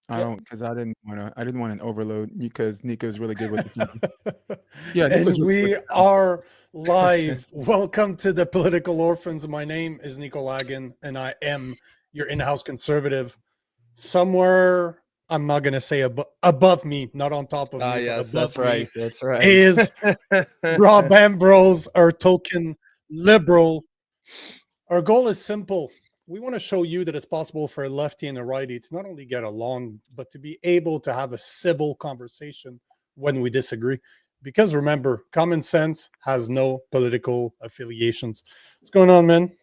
I don't because I didn't want to overload because Nico's really good with the sound. Yep. Yeah, Nico's And really good with we the sound. are live. Welcome to the Political Orphans. My name is Nico Lagan, and I am your in-house conservative. Somewhere, I'm not gonna say above me, not on top of me, but Yes, above that's me right. That's right. is Rob Ambrose, our token liberal. Our goal is simple. We want to show you that it's possible for a lefty and a righty to not only get along, but to be able to have a civil conversation when we disagree. Because remember, common sense has no political affiliations. What's going on, man?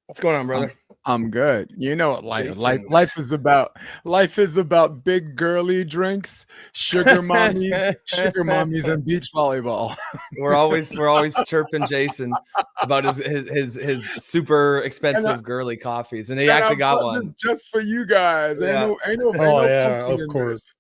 What's going on, I'm brother? I'm good. You know what life life Jason. life is about. Life is about big girly drinks, sugar mommies, and beach volleyball. we're always chirping Jason about his super And I expensive girly coffees, and he and I actually got bought one. this just for you guys. Yeah. Ain't Oh, no yeah, pumpkin of in this. course.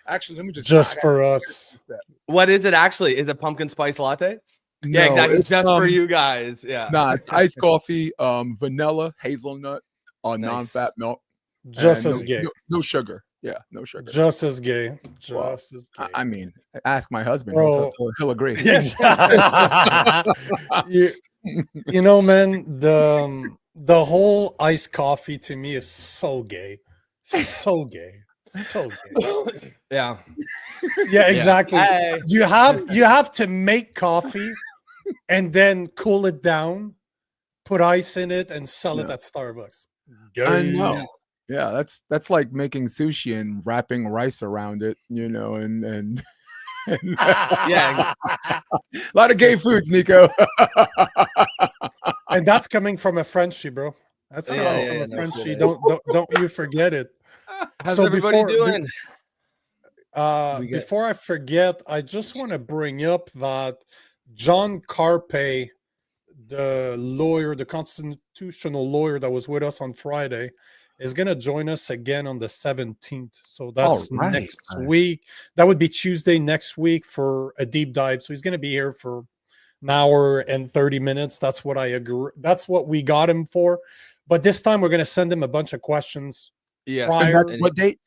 Actually, let me just Just I for gotta us. set. What is it actually? Is it pumpkin spice latte? Yeah, No, exactly. it's Just for you guys. Yeah. nah, it's iced coffee, vanilla, hazelnut, non-fat Nice. milk, Just and as gay. no sugar. Yeah, no sugar. Just as gay. Well, Just as I gay. I mean, ask my husband. Bro, He'll agree. exactly. you, you know, man, the whole iced coffee to me is so gay. So gay. So gay. Yeah. Yeah, Yeah. exactly. Hey. You have to make coffee and then cool it down, put ice in it, and sell it Yeah, at Starbucks. I Gay. know. Yeah, that's like making sushi and wrapping rice around it, and and Yeah. a lot of gay foods, Nico. And that's coming from a Frenchie, bro. That's Yeah. coming Oh, from Yeah. a No Frenchie. kidding. Don't you forget it. How's So everybody doing? We get. before I forget, I just want to bring up that John Carpe, the lawyer, the constitutional lawyer that was with us on Friday, is going to join us again on the 17th. So all that's right. next week. That would be Tuesday next week for a deep dive. So he's going to be here for an hour and 30 minutes. That's what I agree. That's what we got him for. But this time we're going to send him a bunch of questions Yes. And prior. that's what date?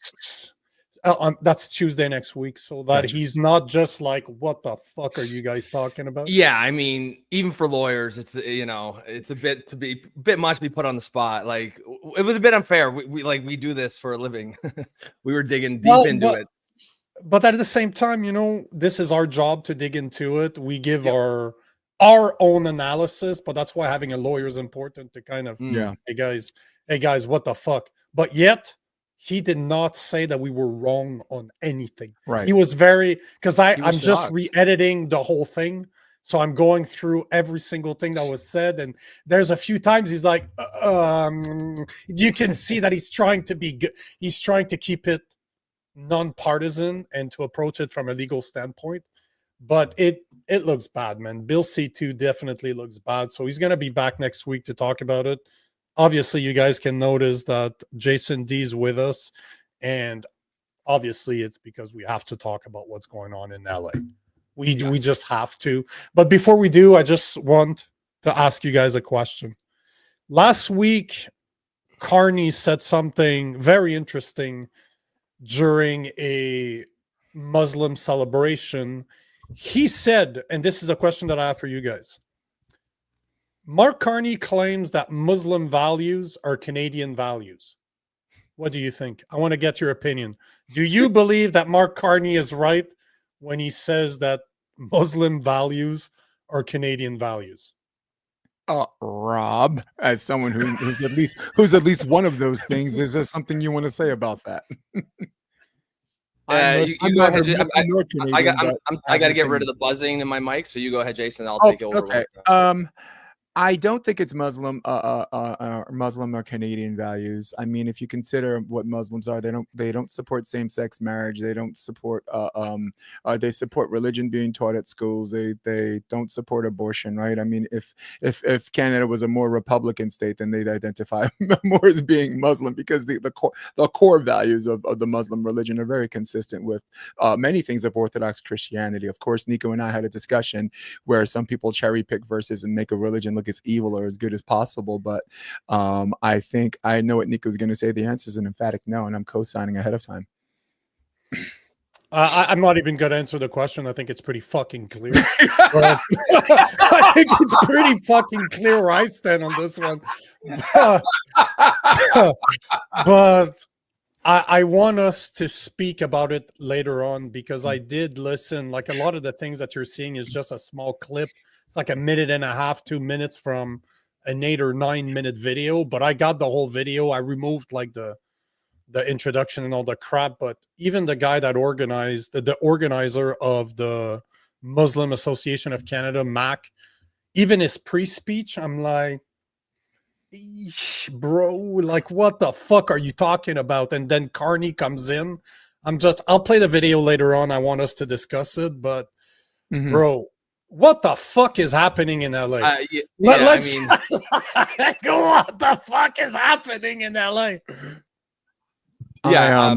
That's Tuesday next week, so that Gotcha. he's not just like, "What the fuck are you guys talking about?" Yeah, I mean, even for lawyers, it's a bit much to be put on the spot. Like it was a bit unfair. We do this for a living. We were digging deep Well, into it. but at the same time, this is our job to dig into it. We give Yep. our own analysis, but that's why having a lawyer is important to kind of, Yeah. hey guys, what the fuck? But yet he did not say that we were wrong on anything. Right. He was because He I'm was just shocked. re-editing the whole thing. So I'm going through every single thing that was said. And there's a few times he's like, you can see that he's trying to be good. He's trying to keep it nonpartisan and to approach it from a legal standpoint. But it looks bad, man. Bill C2 definitely looks bad. So he's going to be back next week to talk about it. Obviously, you guys can notice that Jason D's with us. And obviously, it's because we have to talk about what's going on in LA. We just have to. But before we do, I just want to ask you guys a question. Last week, Carney said something very interesting during a Muslim celebration. He said, and this is a question that I have for you guys. Mark Carney claims that Muslim values are Canadian values. What do you think? I want to get your opinion. Do you believe that Mark Carney is right when he says that Muslim values are Canadian values? Rob, as someone who's at least one of those things, is there something you want to say about that? I'm You go neither ahead. Muslim nor Canadian, but I I have got an to get rid opinion. of the buzzing in my mic, so you go ahead, Jason. I'll Oh, take over. okay. I don't think it's Muslim or Canadian values. I mean, if you consider what Muslims are, they don't support same-sex marriage. They don't support they support religion being taught at schools. They don't support abortion, right? I mean, if Canada was a more Republican state, then they'd identify more as being Muslim because the core values of the Muslim religion are very consistent with many things of Orthodox Christianity. Of course, Nico and I had a discussion where some people cherry pick verses and make a religion look as evil or as good as possible. But I think I know what Nico's going to say. The answer is an emphatic no, and I'm co-signing ahead of time. I'm not even going to answer the question. I think it's pretty fucking clear. But I think it's pretty fucking clear where I stand on this one. But I want us to speak about it later on, because I did listen. Like, a lot of the things that you're seeing is just a small clip. It's like 1.5 minutes, 2 minutes from an 8 or 9 minute video. But I got the whole video. I removed like the introduction and all the crap. But even the guy that organized, the organizer of the Muslim Association of Canada, Mac, even his pre-speech, I'm like, eesh, bro, like, what the fuck are you talking about? And then Carney comes in. I'll play the video later on. I want us to discuss it, but bro, what the fuck is happening in LA? Let's go. What the fuck is happening in LA? Yeah.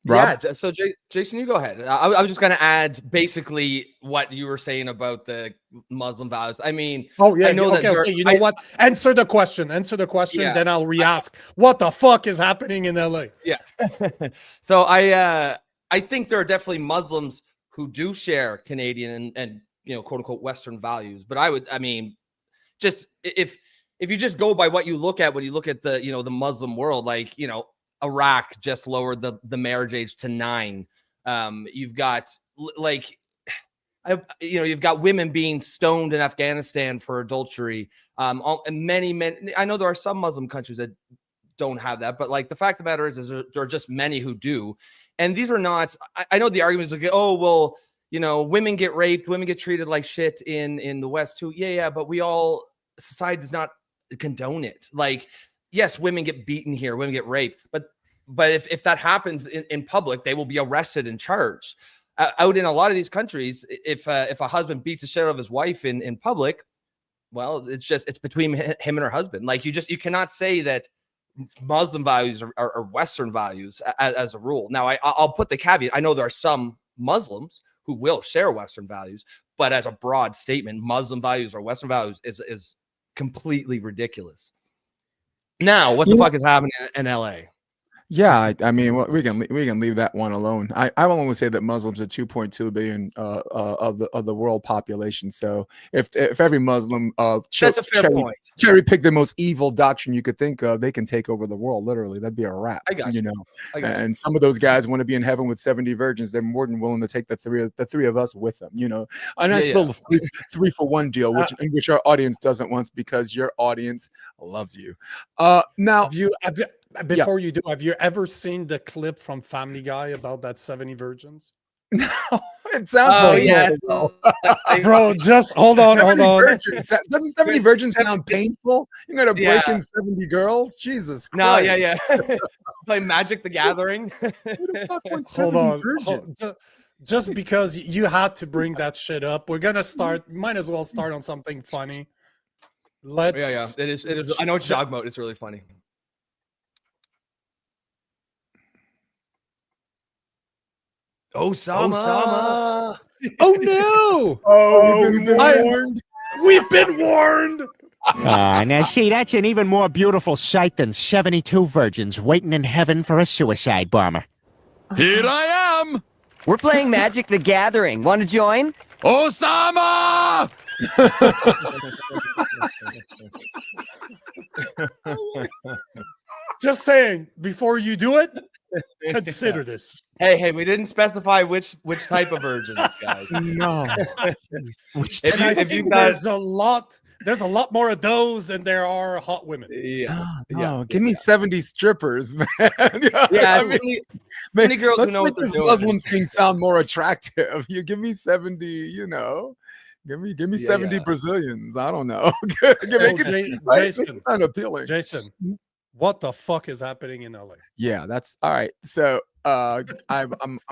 Rob? Yeah. So Jason, you go ahead. I was just going to add basically what you were saying about the Muslim values. I mean, I know okay. You know what? Answer the question. Yeah. Then I'll re-ask. What the fuck is happening in LA? Yeah. So I think there are definitely Muslims who do share Canadian and quote unquote Western values. But just if you just go by what you look at when you look at the the Muslim world, like Iraq just lowered the marriage age to 9. You've got you've got women being stoned in Afghanistan for adultery. And many men. I know there are some Muslim countries that don't have that, but like the fact of the matter is there are just many who do. And these are not. I know the argument is like, oh well, women get raped, women get treated like shit in the West too. Yeah, but society does not condone it. Like, yes, women get beaten here, women get raped, but if that happens in public, they will be arrested and charged. Out in a lot of these countries, if a husband beats the shit out of his wife in public, well, it's between him and her husband. Like, you cannot say that Muslim values are Western values as a rule. Now, I'll put the caveat. I know there are some Muslims who will share Western values, but as a broad statement, Muslim values or Western values is completely ridiculous. Now, what the fuck is happening in LA? Yeah, I mean, well, we can leave that one alone. I will only say that Muslims are 2.2 billion of the world population. So if every Muslim that's a fair point. Cherry pick the most evil doctrine you could think of, they can take over the world. Literally, that'd be a wrap. I got you. And some of those guys want to be in heaven with 70 virgins. They're more than willing to take the three of us with them. A nice little 3-for-1 deal, which our audience doesn't want, because your audience loves you. Now, before you do, have you ever seen the clip from Family Guy about that 70 virgins? No, it sounds bro, just hold on. Virgins. Doesn't 70 virgins sound painful? You're gonna break in 70 girls? Jesus Christ. No, yeah. Play Magic the Gathering. Who the fuck wants 70 virgins? Just because you had to bring that shit up, we're gonna start. Might as well start on something funny. Let's. It is. I know it's dog mode. It's really funny. Osama. Oh no! We've been warned. Now see, that's an even more beautiful sight than 72 virgins waiting in heaven for a suicide bomber. Here I am. We're playing Magic the Gathering. Want to join? Osama! Just saying, before you do it, consider this. Hey, we didn't specify which type of virgins, guys. No. There's a lot more of those than there are hot women. Give me 70 strippers, man. Many girls let's who know make what they're this doing. Muslim thing sound more attractive. You give me 70, give me 70 Brazilians. I don't know. Jason, unappealing. Jason, what the fuck is happening in LA? Yeah, that's all right. So I'm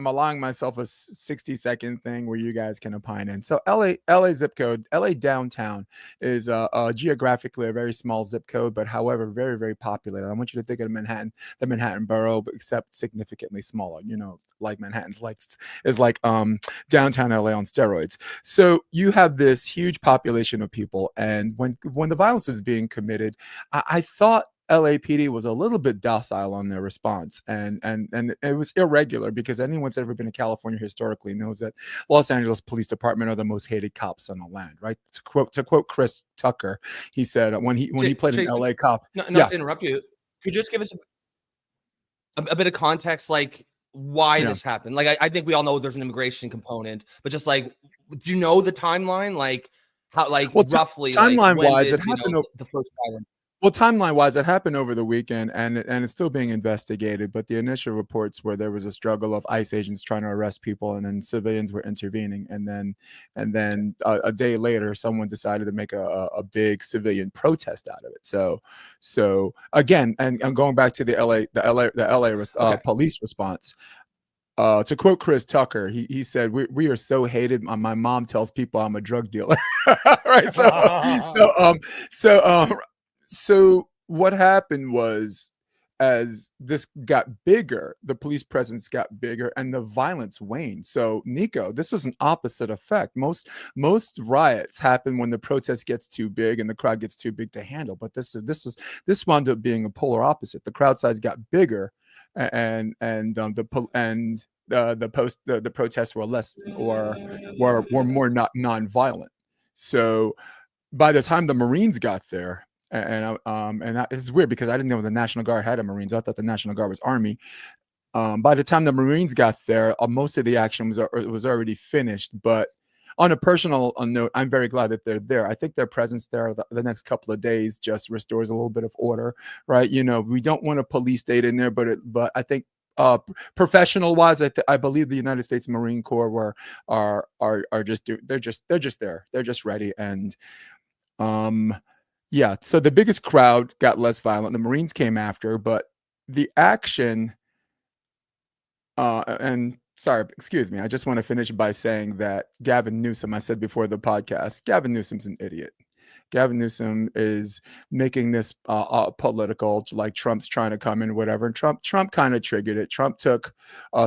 allowing myself a 60-second thing where you guys can opine in. So LA zip code, LA downtown is geographically a very small zip code, but however very, very populated. I want you to think of Manhattan, the Manhattan borough, but except significantly smaller. Like Manhattan's is like downtown LA on steroids. So you have this huge population of people, and when the violence is being committed, I thought LAPD was a little bit docile on their response, and it was irregular because anyone that's ever been to California historically knows that Los Angeles Police Department are the most hated cops on the land, right? To quote Chris Tucker, he said when he played an Jason, LA cop. not to interrupt you, could you just give us a bit of context, like why this happened? Like, I think we all know there's an immigration component, but just like, do you know the timeline? Like, how, like, Well, roughly, timeline like, wise, did, it happened. the first violence? Well, timeline-wise, it happened over the weekend, and it's still being investigated. But the initial reports were there was a struggle of ICE agents trying to arrest people, and then civilians were intervening. And then a day later, someone decided to make a big civilian protest out of it. So again, and I'm going back to the LA police response. To quote Chris Tucker, he said, "We are so hated. My mom tells people I'm a drug dealer." Right. So what happened was, as this got bigger, the police presence got bigger and the violence waned. So Nico, this was an opposite effect. Most riots happen when the protest gets too big and the crowd gets too big to handle. But this wound up being a polar opposite. The crowd size got bigger, and the protests were less or were more not non-violent. So by the time the Marines got there, and it's weird because I didn't know the National Guard had a Marines. I thought the National Guard was Army. By the time the Marines got there, most of the action was already finished. But on a personal note, I'm very glad that they're there. I think their presence there the next couple of days just restores a little bit of order, right? You know, we don't want a police state in there, but I think professional wise, I believe the United States Marine Corps are just they're just there. They're just ready. And yeah, so the biggest crowd got less violent. The Marines came after, but the action, and sorry, excuse me, I just want to finish by saying that Gavin Newsom, I said before the podcast, Gavin Newsom's an idiot. Gavin Newsom is making this political, like Trump's trying to come in, whatever. And Trump kind of triggered it. Trump took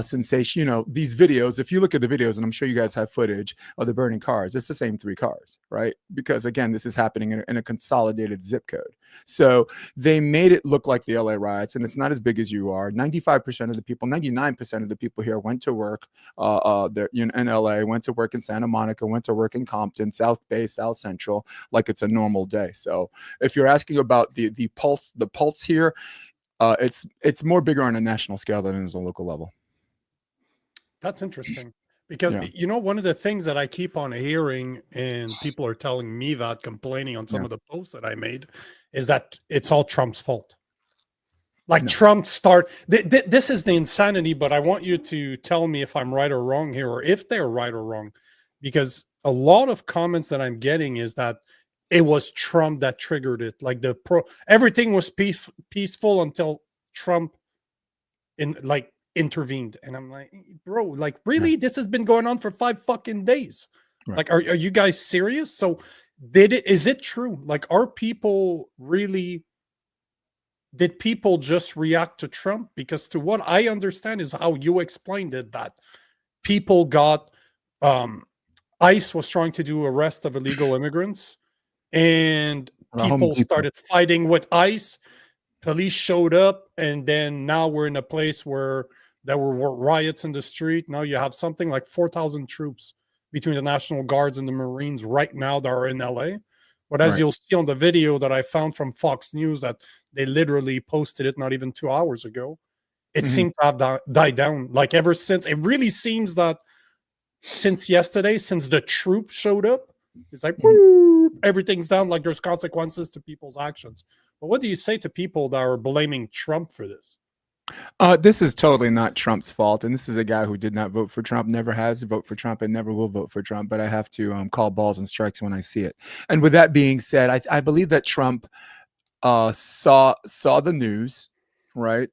sensation, you know, these videos. If you look at the videos, and I'm sure you guys have footage of the burning cars, it's the same 3 cars, right? Because again, this is happening in a consolidated zip code. So they made it look like the LA riots, and it's not as big as you are. 95% of the people, 99% of the people here went to work there in LA, went to work in Santa Monica, went to work in Compton, South Bay, South Central, like it's a normal day. So if you're asking about the pulse here, it's more bigger on a national scale than it is on a local level. That's interesting because, you know, one of the things that I keep on hearing, and people are telling me that, complaining on some of the posts that I made, is that it's all Trump's fault. Like Trump this is the insanity, but I want you to tell me if I'm right or wrong here, or if they're right or wrong, because a lot of comments that I'm getting is that it was Trump that triggered it. Like everything was peaceful until Trump intervened. And I'm like, bro, like really? This has been going on for 5 fucking days. Right. Like, are you guys serious? So is it true? Like, did people just react to Trump? Because to what I understand is how you explained it, that people got, ICE was trying to do arrest of illegal immigrants, and people started fighting with ICE. Police showed up, and then now we're in a place where there were riots in the street. Now you have something like 4,000 troops between the National Guards and the Marines right now that are in LA. But as you'll see on the video that I found from Fox News, that they literally posted it not even 2 hours ago, it seemed to have died down. Like ever since, it really seems that since yesterday, since the troops showed up, it's like, woo, everything's down, like there's consequences to people's actions. But what do you say to people that are blaming Trump for this? This is totally not Trump's fault. And this is a guy who did not vote for Trump, never has voted for Trump, and never will vote for Trump. But I have to call balls and strikes when I see it. And with that being said, I believe that Trump saw the news, right?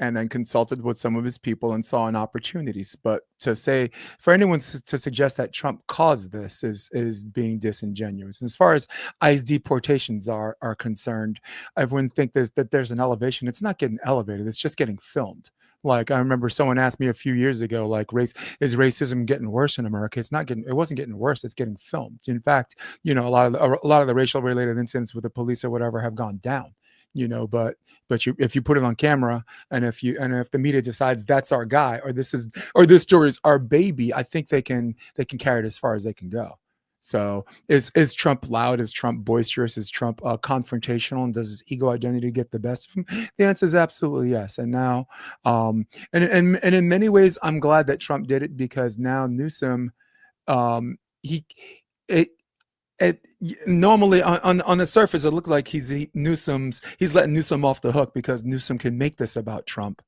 And then consulted with some of his people and saw an opportunities. But to say, for anyone to suggest that Trump caused this is being disingenuous. And as far as ICE deportations are concerned, everyone thinks that there's an elevation. It's not getting elevated. It's just getting filmed. Like, I remember someone asked me a few years ago, like, is racism getting worse in America? It wasn't getting worse. It's getting filmed. In fact, you know, a lot of the racial related incidents with the police or whatever have gone down. but if you put it on camera, and if the media decides that's our guy, or this story is our baby, I think they can carry it as far as they can go. So is Trump loud? Is Trump boisterous? Is Trump confrontational? And does his ego identity get the best of him? The answer is absolutely yes. And now, and in many ways, I'm glad that Trump did it, because now Newsom, normally on the surface, it looked like he's letting Newsom off the hook because Newsom can make this about Trump.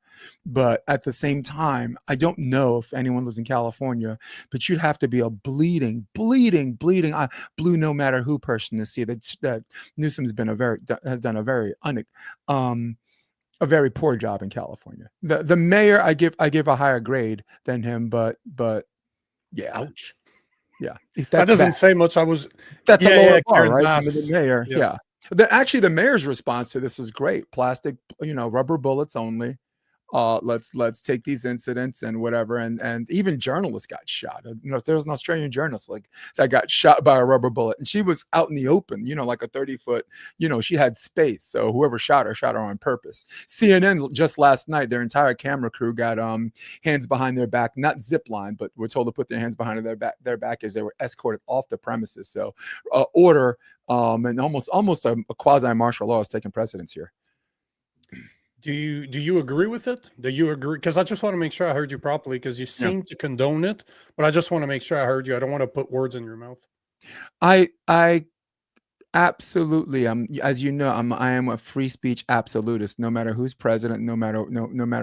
But at the same time, I don't know if anyone lives in California, but you'd have to be a bleeding blue no matter who person to see that Newsom's has done a very poor job in California. The mayor, I give a higher grade than him, but yeah. Ouch. Yeah, That doesn't say much. That's a lower bar, Karen right? Bass. The mayor, Yeah. Actually, the mayor's response to this was great. Plastic, rubber bullets only. Let's take these incidents and whatever, and even journalists got shot. There was an Australian journalist that got shot by a rubber bullet, and she was out in the open, like a 30-foot, she had space. So whoever shot her on purpose. CNN just last night, their entire camera crew got hands behind their back, not zip line, but were told to put their hands behind their back as they were escorted off the premises. So order and almost a quasi martial law is taking precedence here. Do you agree with it? Do you agree? Because I just want to make sure I heard you properly, because you seem to condone it, but I just want to make sure I heard you. I don't want to put words in your mouth. I absolutely, as you know, I am a free speech absolutist, no matter who's president, no matter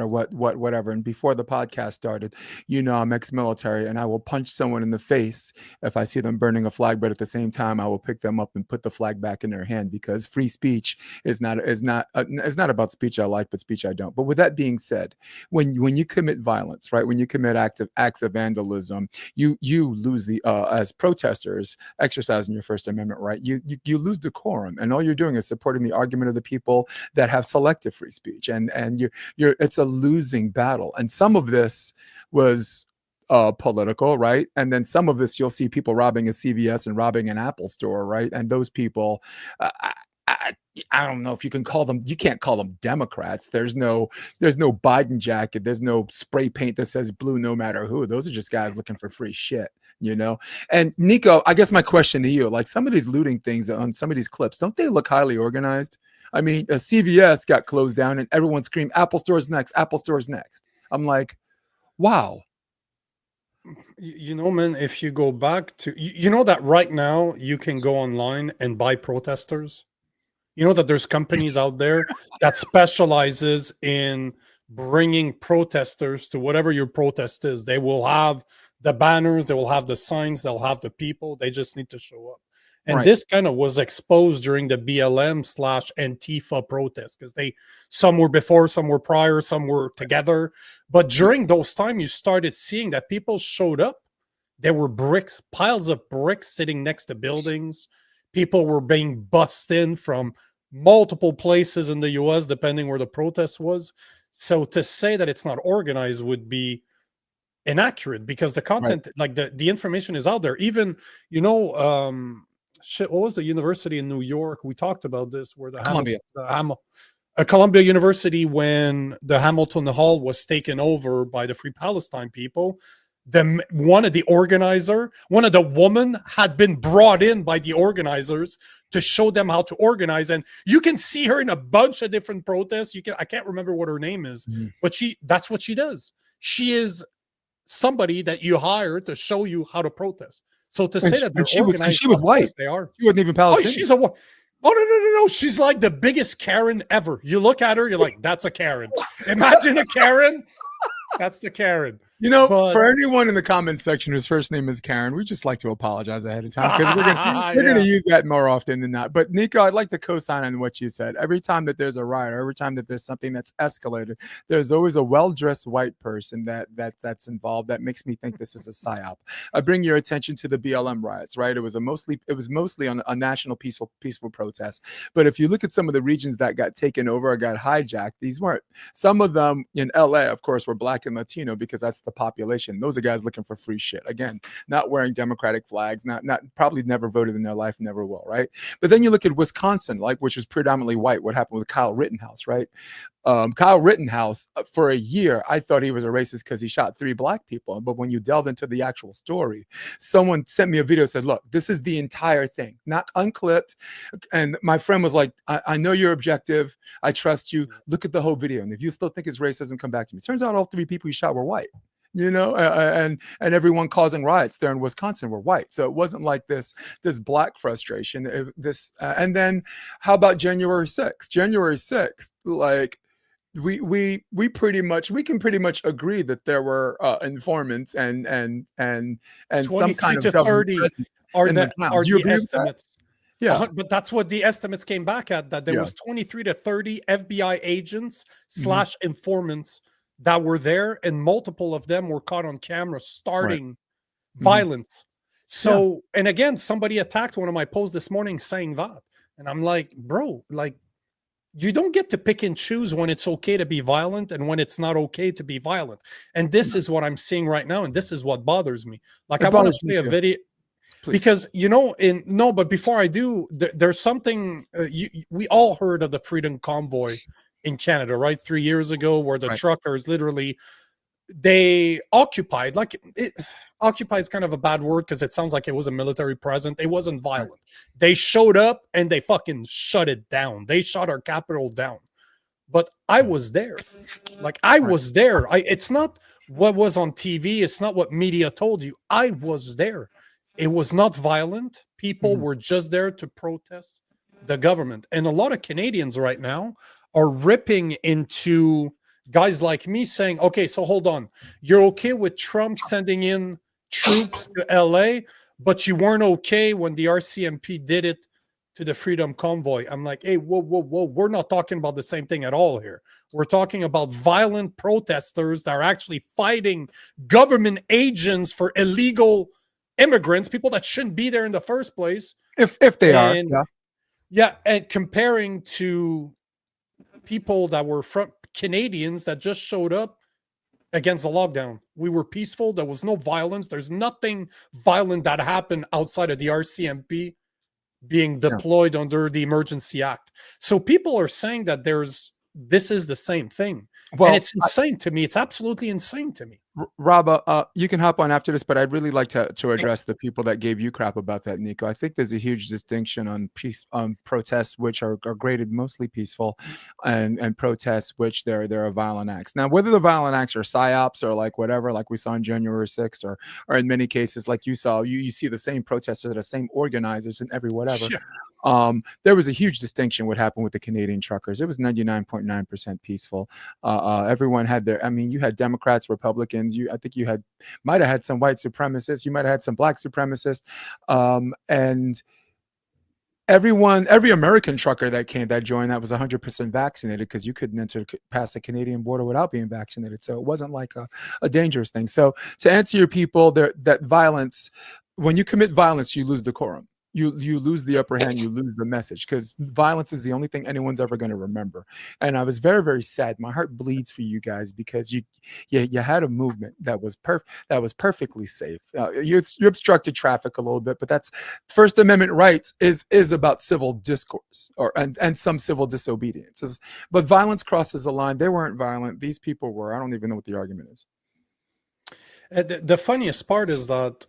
whatever. And before the podcast started, I'm ex-military, and I will punch someone in the face if I see them burning a flag, but at the same time I will pick them up and put the flag back in their hand, because free speech is not about speech I like, but speech I don't. But with that being said, when you commit violence, right, when you commit acts of vandalism, you lose the as protesters exercising your First Amendment right, you lose decorum, and all you're doing is supporting the argument of the people that have selective free speech, and it's a losing battle. And some of this was political, right? And then some of this, you'll see people robbing a CVS and robbing an Apple store, right? And those people, I don't know if you can't call them Democrats. There's no Biden jacket. There's no spray paint that says blue no matter who. Those are just guys looking for free shit, And Nico, I guess my question to you, like some of these looting things on some of these clips, don't they look highly organized? I mean, a CVS got closed down and everyone screamed, Apple Store's next, Apple Store's next. I'm like, wow. Man, if you go back to, that right now you can go online and buy protesters. That there's companies out there that specializes in bringing protesters to whatever your protest is. They will have the banners, they will have the signs, they'll have the people. They just need to show up. And Right. This kind of was exposed during the BLM/Antifa protests, because some were before, some were prior, some were together. But during those times, you started seeing that people showed up. There were piles of bricks sitting next to buildings. People were being bussed in from multiple places in the US, depending where the protest was. So to say that it's not organized would be inaccurate, because the content, like the information is out there. Even, what was the university in New York? We talked about this, where Columbia. Columbia University, when the Hamilton Hall was taken over by the Free Palestine people, one of the women had been brought in by the organizers to show them how to organize, and you can see her in a bunch of different protests. I can't remember what her name is, but that's what she does. She is somebody that you hire to show you how to protest. So to say that she was white, they are. She wasn't even Palestinian. No. She's like the biggest Karen ever. You look at her, you're like, that's a Karen. Imagine a Karen. That's the Karen. For anyone in the comment section whose first name is Karen, we just like to apologize ahead of time, because we're going to use that more often than not. But Nico, I'd like to co-sign on what you said. Every time that there's a riot, or every time that there's something that's escalated, there's always a well-dressed white person that's involved. That makes me think this is a psyop. I bring your attention to the BLM riots, right? It was mostly on a national peaceful protest. But if you look at some of the regions that got taken over or got hijacked, some of them in LA, of course, were Black and Latino, because that's the population. Those are guys looking for free shit. Again, not wearing Democratic flags, not probably never voted in their life, never will, right? But then you look at Wisconsin, like, which was predominantly white. What happened with Kyle Rittenhouse, right? Kyle Rittenhouse, for a year, I thought he was a racist because he shot 3 black people. But when you delve into the actual story, someone sent me a video, said, look, this is the entire thing, not unclipped. And my friend was like, I know you're objective. I trust you. Look at the whole video. And if you still think it's racism, come back to me. Turns out all 3 people he shot were white. And everyone causing riots there in Wisconsin were white. So it wasn't like this black frustration. And then how about January 6th? January 6th, like, we can pretty much agree that there were informants and some kind of 30 are the estimates. Yeah, but that's what the estimates came back at, that there was 23 to 30 FBI agents / informants that were there, and multiple of them were caught on camera starting violence. So, and again, somebody attacked one of my posts this morning saying that, and I'm like, bro, like, you don't get to pick and choose when it's okay to be violent and when it's not okay to be violent. And this is what I'm seeing right now, and this is what bothers me. Like, I want to play a video. Please. Because, but before I do, there's something, we all heard of the Freedom Convoy in Canada, right? 3 years ago, where the truckers literally, they occupied, occupy is kind of a bad word because it sounds like it was a military presence. It wasn't violent. They showed up and they fucking shut it down. They shut our capital down. But I was there. Like, I was there. It's not what was on TV. It's not what media told you. I was there. It was not violent. People were just there to protest the government. And a lot of Canadians right now are ripping into guys like me saying, okay, so hold on. You're okay with Trump sending in troops to LA, but you weren't okay when the RCMP did it to the Freedom Convoy. I'm like, hey, whoa. We're not talking about the same thing at all here. We're talking about violent protesters that are actually fighting government agents for illegal immigrants, people that shouldn't be there in the first place. If they are. Yeah, and comparing to people that were from Canadians that just showed up against the lockdown. We were peaceful. There was no violence. There's nothing violent that happened outside of the RCMP being deployed under the Emergency Act. So people are saying that this is the same thing. Well, and it's insane to me. It's absolutely insane to me. Rob, you can hop on after this, but I'd really like to address the people that gave you crap about that, Nico. I think there's a huge distinction on protests, which are graded mostly peaceful, and protests which they're violent acts. Now, whether the violent acts are psyops or like whatever, like we saw on January 6th, or in many cases, like you saw, you see the same protesters, the same organizers, and every whatever. Yeah. There was a huge distinction what happened with the Canadian truckers. It was 99.9% peaceful. Everyone had their, I mean, you had Democrats, Republicans. I think you might have had some white supremacists. You might have had some black supremacists, and every American trucker that joined that was 100% vaccinated, because you couldn't enter past the Canadian border without being vaccinated. So it wasn't like a dangerous thing. So to answer your people, that violence, when you commit violence, you lose decorum. You lose the upper hand, you lose the message, because violence is the only thing anyone's ever going to remember. And I was very, very sad. My heart bleeds for you guys, because you had a movement that was perfectly safe. You obstructed traffic a little bit, but that's First Amendment rights is about civil discourse and some civil disobedience. But violence crosses the line. They weren't violent. These people were. I don't even know what the argument is. The funniest part is that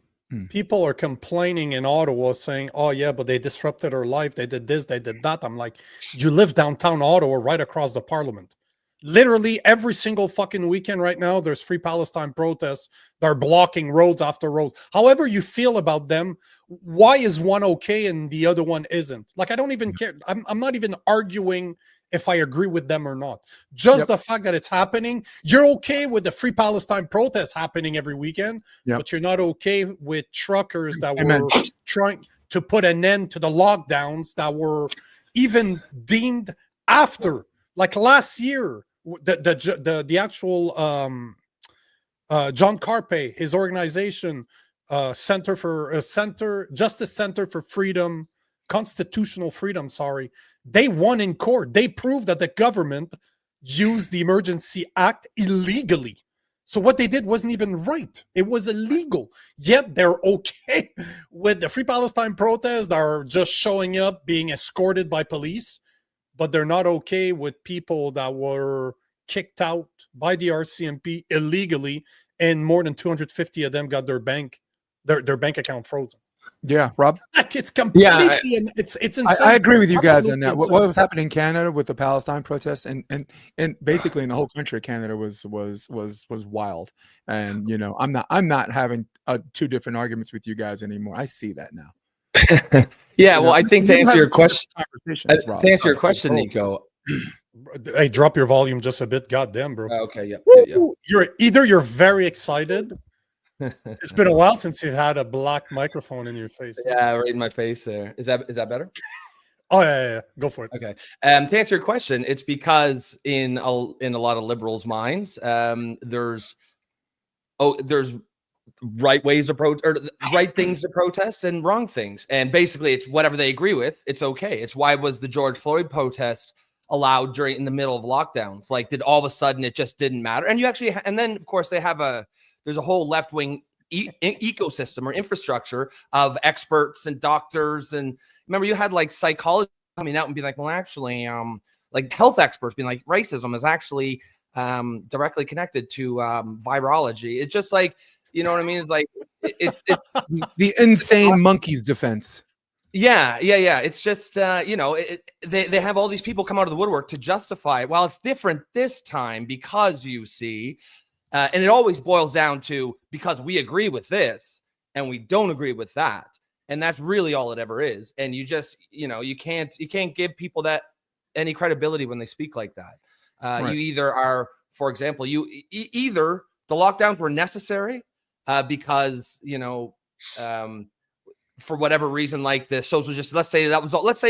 people are complaining in Ottawa saying, oh yeah, but they disrupted our life. They did this, they did that. I'm like, you live downtown Ottawa right across the Parliament. Literally every single fucking weekend right now, there's Free Palestine protests. They're blocking roads after roads. However you feel about them, why is one okay and the other one isn't? Like, I don't even care. I'm not even arguing if I agree with them or not. Just the fact that it's happening. You're okay with the Free Palestine protests happening every weekend, but you're not okay with truckers that were trying to put an end to the lockdowns that were even deemed after. Like last year, the actual John Carpe, his organization, Justice Center for Freedom, Constitutional Freedom, they won in court. They proved that the government used the Emergency Act illegally. So what they did wasn't even right. It was illegal. Yet they're okay with the Free Palestine protests that are just showing up, being escorted by police, but they're not okay with people that were kicked out by the RCMP illegally, and more than 250 of them got their bank account frozen. Yeah, Rob. Like, it's completely, it's insane. I agree with you guys on Absolutely that. What insane. was happening in Canada with the Palestine protests and basically in the whole country, Canada was wild. And you know, I'm not having two different arguments with you guys anymore. I see that now. Yeah, You well, know, I think to you answer have your two different question, conversations, Rob. to answer your question, Nico. Hey, drop your volume just a bit. Goddamn, bro. Okay, yeah. You're very excited. It's been a while since you've had a black microphone in your face. Yeah, right in my face there. Is that better? Oh yeah. Go for it. Okay. To answer your question, it's because in a lot of liberals' minds, there's right ways to right things to protest and wrong things, and basically it's whatever they agree with. It's okay. It's why was the George Floyd protest allowed in the middle of lockdowns? Like, did all of a sudden it just didn't matter? And you actually, and then of course there's a whole left-wing ecosystem or infrastructure of experts and doctors. And remember, you had like psychology coming out and being like, well, actually, like health experts being like, racism is actually directly connected to virology. It's just like, you know what I mean? It's like, it's the insane monkey's defense. Yeah. It's just, you know, they have all these people come out of the woodwork to justify it. Well, it's different this time because you see, and it always boils down to because we agree with this and we don't agree with that. And that's really all it ever is. And you just, you know, you can't give people that any credibility when they speak like that. Right. You either are, for example, either the lockdowns were necessary because, you know, for whatever reason, like the social justice, let's say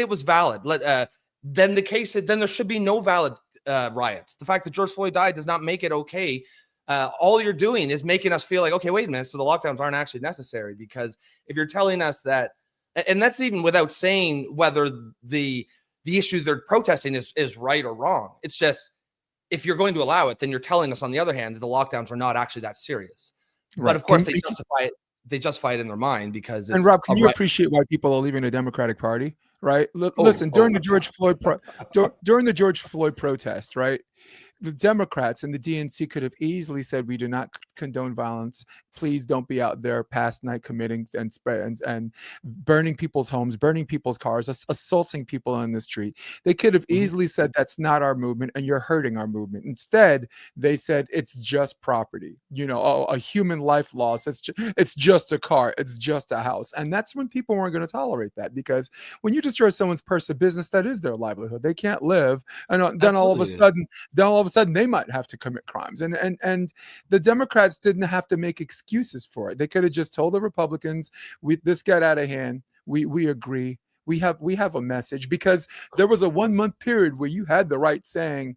it was valid. Then there should be no valid riots. The fact that George Floyd died does not make it okay. All you're doing is making us feel like, okay, wait a minute, so the lockdowns aren't actually necessary. Because if you're telling us that, and that's even without saying whether the issue they're protesting is right or wrong. It's just, if you're going to allow it, then you're telling us on the other hand that the lockdowns are not actually that serious. Right. But of course they justify it in their mind because it's, and Rob, can you appreciate why people are leaving the Democratic Party? Right. Listen, during the George Floyd protest, right? The Democrats and the DNC could have easily said, we do not condone violence. Please don't be out there past night committing and burning people's homes, burning people's cars, assaulting people on the street. They could have easily said, that's not our movement and you're hurting our movement. Instead, they said, it's just property, you know, a human life loss. It's just a car. It's just a house. And that's when people weren't going to tolerate that, because when you destroy someone's personal business, that is their livelihood. They can't live. And then all of a sudden, they might have to commit crimes. And the Democrats didn't have to make excuses for it. They could have just told the Republicans, this got out of hand. We agree. We have a message, because there was a 1 month period where you had the right saying,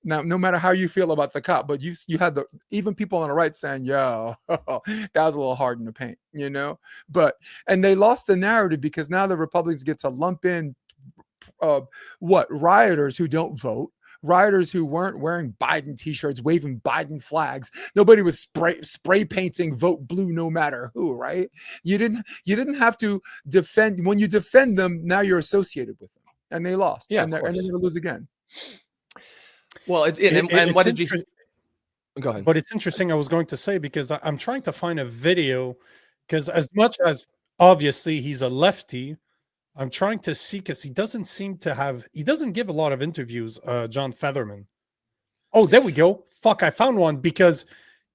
now, no matter how you feel about the cop, but you had even people on the right saying, yo, that was a little hard in the paint, you know? And they lost the narrative, because now the Republicans get to lump in rioters who don't vote, rioters who weren't wearing Biden t-shirts, waving Biden flags. Nobody was spray painting vote blue no matter who, right? You didn't have to defend. When you defend them, now you're associated with them, and they lost. Yeah, and they're going to lose again. Well, what did you go ahead? But it's interesting. I was going to say, because I'm trying to find a video, because as much as obviously he's a lefty, I'm trying to see, because he doesn't give a lot of interviews, John Fetherman. Oh, there we go. Fuck, I found one, because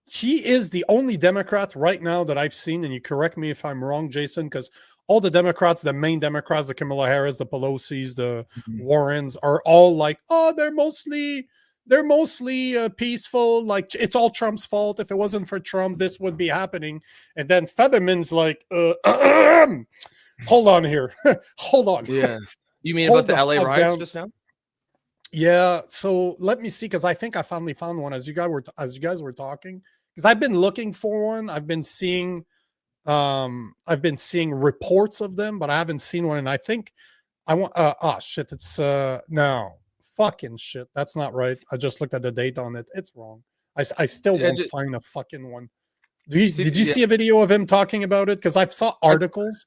he is the only Democrat right now that I've seen, and you correct me if I'm wrong, Jason, because all the Democrats, the main Democrats, the Kamala Harris, the Pelosi's, the Warrens, are all like, oh, they're mostly peaceful. Like, it's all Trump's fault. If it wasn't for Trump, this would be happening. And then Fetherman's like, hold on here. Hold on. Yeah. You mean about the LA riots just now? Yeah. So let me see, because I think I finally found one as you guys were talking. Because I've been looking for one. I've been seeing reports of them, but I haven't seen one. And I think I want shit. It's no fucking shit. That's not right. I just looked at the date on it. It's wrong. I still Yeah, won't find a fucking one. Did you yeah. see a video of him talking about it? Because I've saw articles,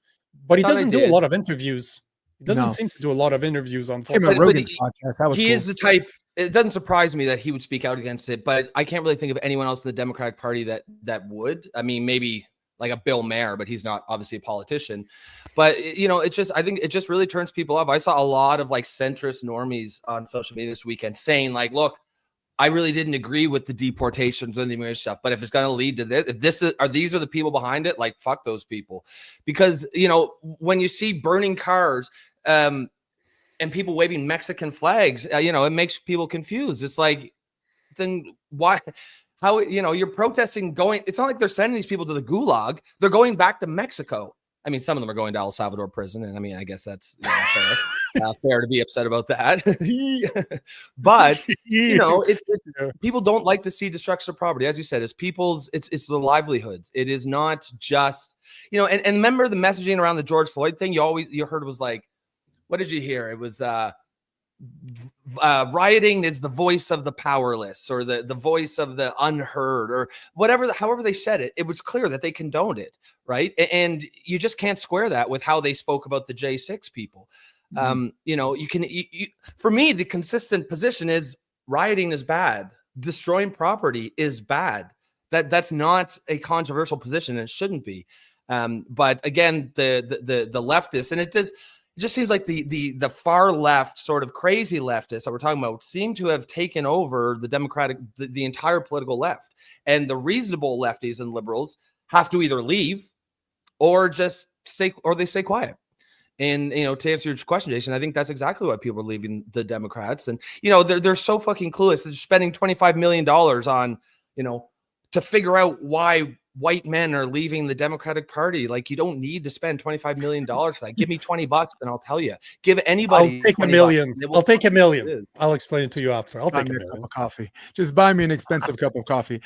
but he thought I doesn't do a did. lot of interviews. He doesn't No. seem to do a lot of interviews, Came on unfortunately. Rogan's podcast. That was He cool. is the type. It doesn't surprise me that he would speak out against it, but I can't really think of anyone else in the Democratic Party that would. I mean, maybe like a Bill Maher, but he's not obviously a politician. But it's just, I think it just really turns people off. I saw a lot of like centrist normies on social media this weekend saying like, look, I really didn't agree with the deportations and the immigration stuff, but if it's going to lead to this, if these are the people behind it, like fuck those people. Because when you see burning cars and people waving Mexican flags, it makes people confused. It's like, then why? How you're protesting going? It's not like they're sending these people to the gulag. They're going back to Mexico. I mean, some of them are going to El Salvador prison, and I mean, I guess that's fair to be upset about that. But people don't like to see destruction of property, as you said. It's it's the livelihoods. It is not just And remember the messaging around the George Floyd thing. You heard it was like, what did you hear? It was rioting is the voice of the powerless, or the voice of the unheard, or whatever. However they said it, it was clear that they condoned it, right? And you just can't square that with how they spoke about the J6 people. For me, the consistent position is rioting is bad, destroying property is bad. That's not a controversial position, and it shouldn't be. But again, the leftists, and it just seems like the far left, sort of crazy leftists that we're talking about, seem to have taken over the entire political left. And the reasonable lefties and liberals have to either leave or just stay quiet. And, to answer your question, Jason, I think that's exactly why people are leaving the Democrats. And, they're so fucking clueless. They're spending $25 million on, to figure out why white men are leaving the Democratic Party. Like, you don't need to spend $25 million for that. Give me $20 and I'll tell you. Give anybody. I'll take $1 million. I'll take $1 million. I'll explain it to you after. I'll take $1 million. Cup of coffee. Just buy me an expensive cup of coffee.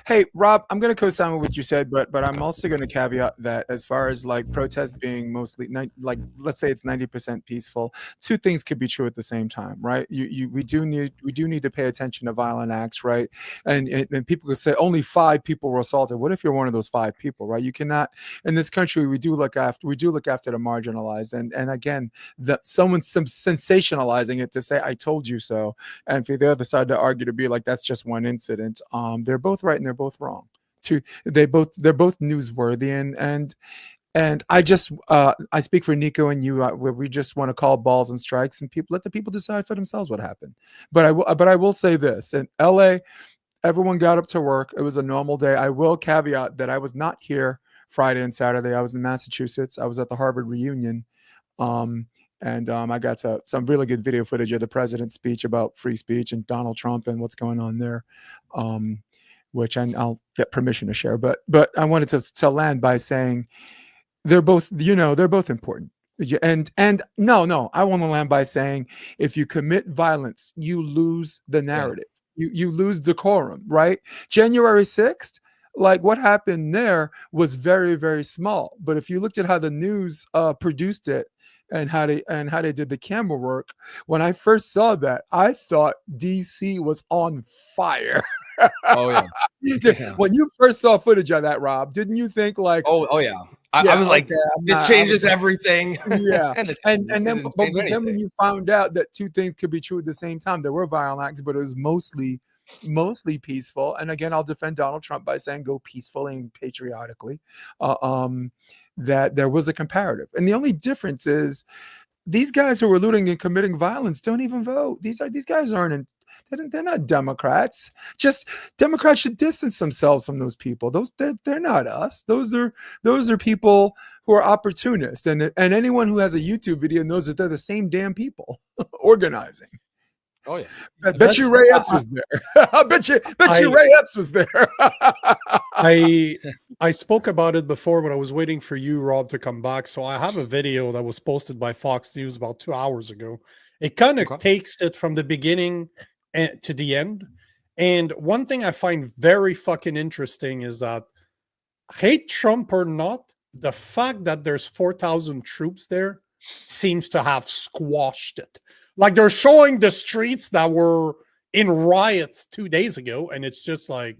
Hey, Rob, I'm going to co-sign with what you said, but I'm also going to caveat that as far as like protests being mostly like, let's say it's 90% peaceful, two things could be true at the same time, right? We do need to pay attention to violent acts, right? And people could say only 5 people were assaulted. What if you're one of those 5 people, right? You cannot, in this country, we do look after the marginalized, and again, someone's sensationalizing it to say I told you so, and for the other side to argue to be like that's just one incident. They're both right and they're both wrong. They're both newsworthy, and I just I speak for Nico and you, where we just want to call balls and strikes, and let the people decide for themselves what happened. But I will say this: in LA, everyone got up to work. It was a normal day. I will caveat that I was not here Friday and Saturday. I was in Massachusetts. I was at the Harvard reunion. I got some really good video footage of the president's speech about free speech and Donald Trump and what's going on there, which I'll get permission to share. But I wanted to land by saying they're both important. And no, I want to land by saying if you commit violence, you lose the narrative. Yeah. You lose decorum, right? January 6th, like what happened there was very, very small. But if you looked at how the news produced it and how they did the camera work, when I first saw that, I thought DC was on fire. Oh yeah. Yeah. When you first saw footage of that, Rob, didn't you think like, oh yeah. I was like, this changes everything. Yeah. and then when you found out that two things could be true at the same time, there were violent acts, but it was mostly peaceful. And again, I'll defend Donald Trump by saying go peacefully and patriotically. That there was a comparative. And the only difference is these guys who are looting and committing violence don't even vote. These guys aren't they're not Democrats. Just Democrats should distance themselves from those people. They're not us. Those are people who are opportunists. And anyone who has a YouTube video knows that they're the same damn people organizing. Oh yeah. I bet you Ray Epps was there. I bet you Ray Epps was there. I spoke about it before, but I was waiting for you, Rob, to come back. So I have a video that was posted by Fox News about 2 hours ago. It kind of takes it from the beginning to the end. And one thing I find very fucking interesting is that, hate Trump or not, the fact that there's 4,000 troops there seems to have squashed it. Like they're showing the streets that were in riots 2 days ago, and it's just like,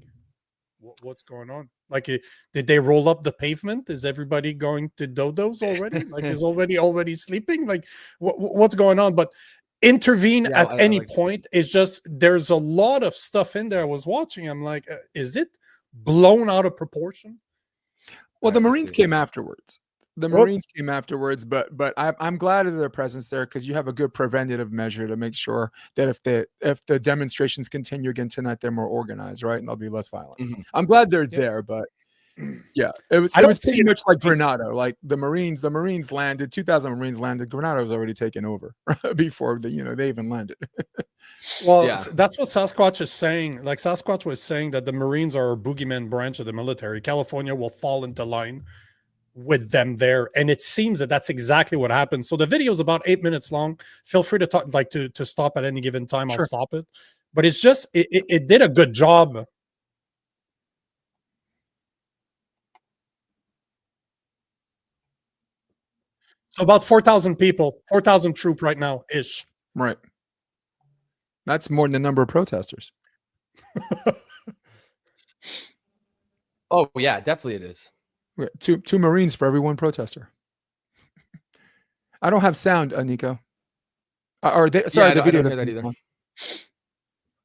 what's going on? Like, did they roll up the pavement? Is everybody going to dodos already? Like, is already sleeping? Like, what's going on? But intervene Yeah, at I any like point is just, there's a lot of stuff in there. I was watching. I'm like, is it blown out of proportion? Well, the Alright, let's Marines see. came afterwards. The Good. Marines came afterwards, but I'm glad of their presence there because you have a good preventative measure to make sure that if the demonstrations continue again tonight, they're more organized, right, and there'll be less violence. Mhm. I'm glad they're Yeah. there, but yeah, it was I it was don't see pretty it much like happening. Grenada. Like the Marines landed, 2,000 Marines landed. Grenada was already taken over before they even landed. Well, Yeah. that's what Sasquatch is saying. Like, Sasquatch was saying that the Marines are a boogeyman branch of the military. California will fall into line with them there, and it seems that that's exactly what happened. So the video is about 8 minutes long. Feel free to talk, like to stop at any given time. I'll Sure. stop it. But it's just it did a good job. So about 4,000 people, 4,000 troop right now ish. Right. That's more than the number of protesters. Oh yeah, definitely it is. Two Marines for every one protester. I don't have sound, Nico. Or they, sorry, the I video don't hear doesn't that have either. sound.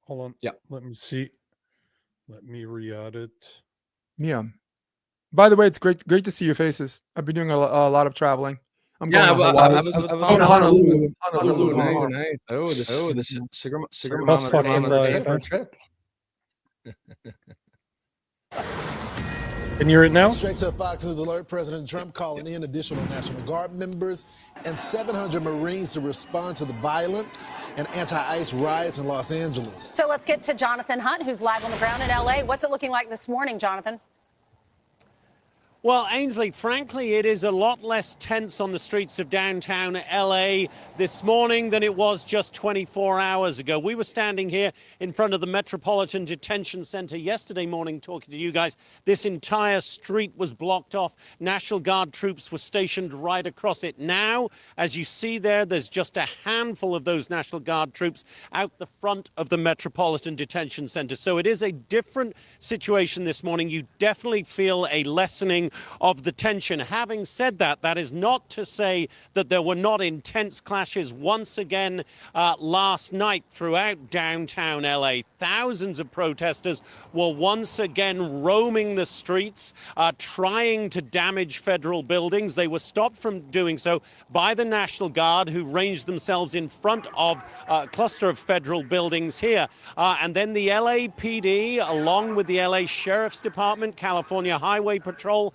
Hold on. Yeah. Let me see. Let me re-add it. Yeah. By the way, it's great to see your faces. I've been doing a lot of traveling. I'm going to Hawaii. I was going to Honolulu. Honolulu Nice, tomorrow. nice. Oh, the sugar About mama fucking came on life, for a huh? trip. Can you hear it now? Straight to Fox News alert, President Trump calling in additional National Guard members and 700 Marines to respond to the violence and anti-ICE riots in Los Angeles. So let's get to Jonathan Hunt, who's live on the ground in L.A. What's it looking like this morning, Jonathan? Well, Ainsley, frankly, it is a lot less tense on the streets of downtown LA this morning than it was just 24 hours ago. We were standing here in front of the Metropolitan Detention Center yesterday morning talking to you guys. This entire street was blocked off. National Guard troops were stationed right across it. Now, as you see there, there's just a handful of those National Guard troops out the front of the Metropolitan Detention Center. So it is a different situation this morning. You definitely feel a lessening of the tension. Having said that, that is not to say that there were not intense clashes once again last night throughout downtown LA. Thousands of protesters were once again roaming the streets, trying to damage federal buildings. They were stopped from doing so by the National Guard, who ranged themselves in front of a cluster of federal buildings here. And then the LAPD, along with the LA Sheriff's Department, California Highway Patrol,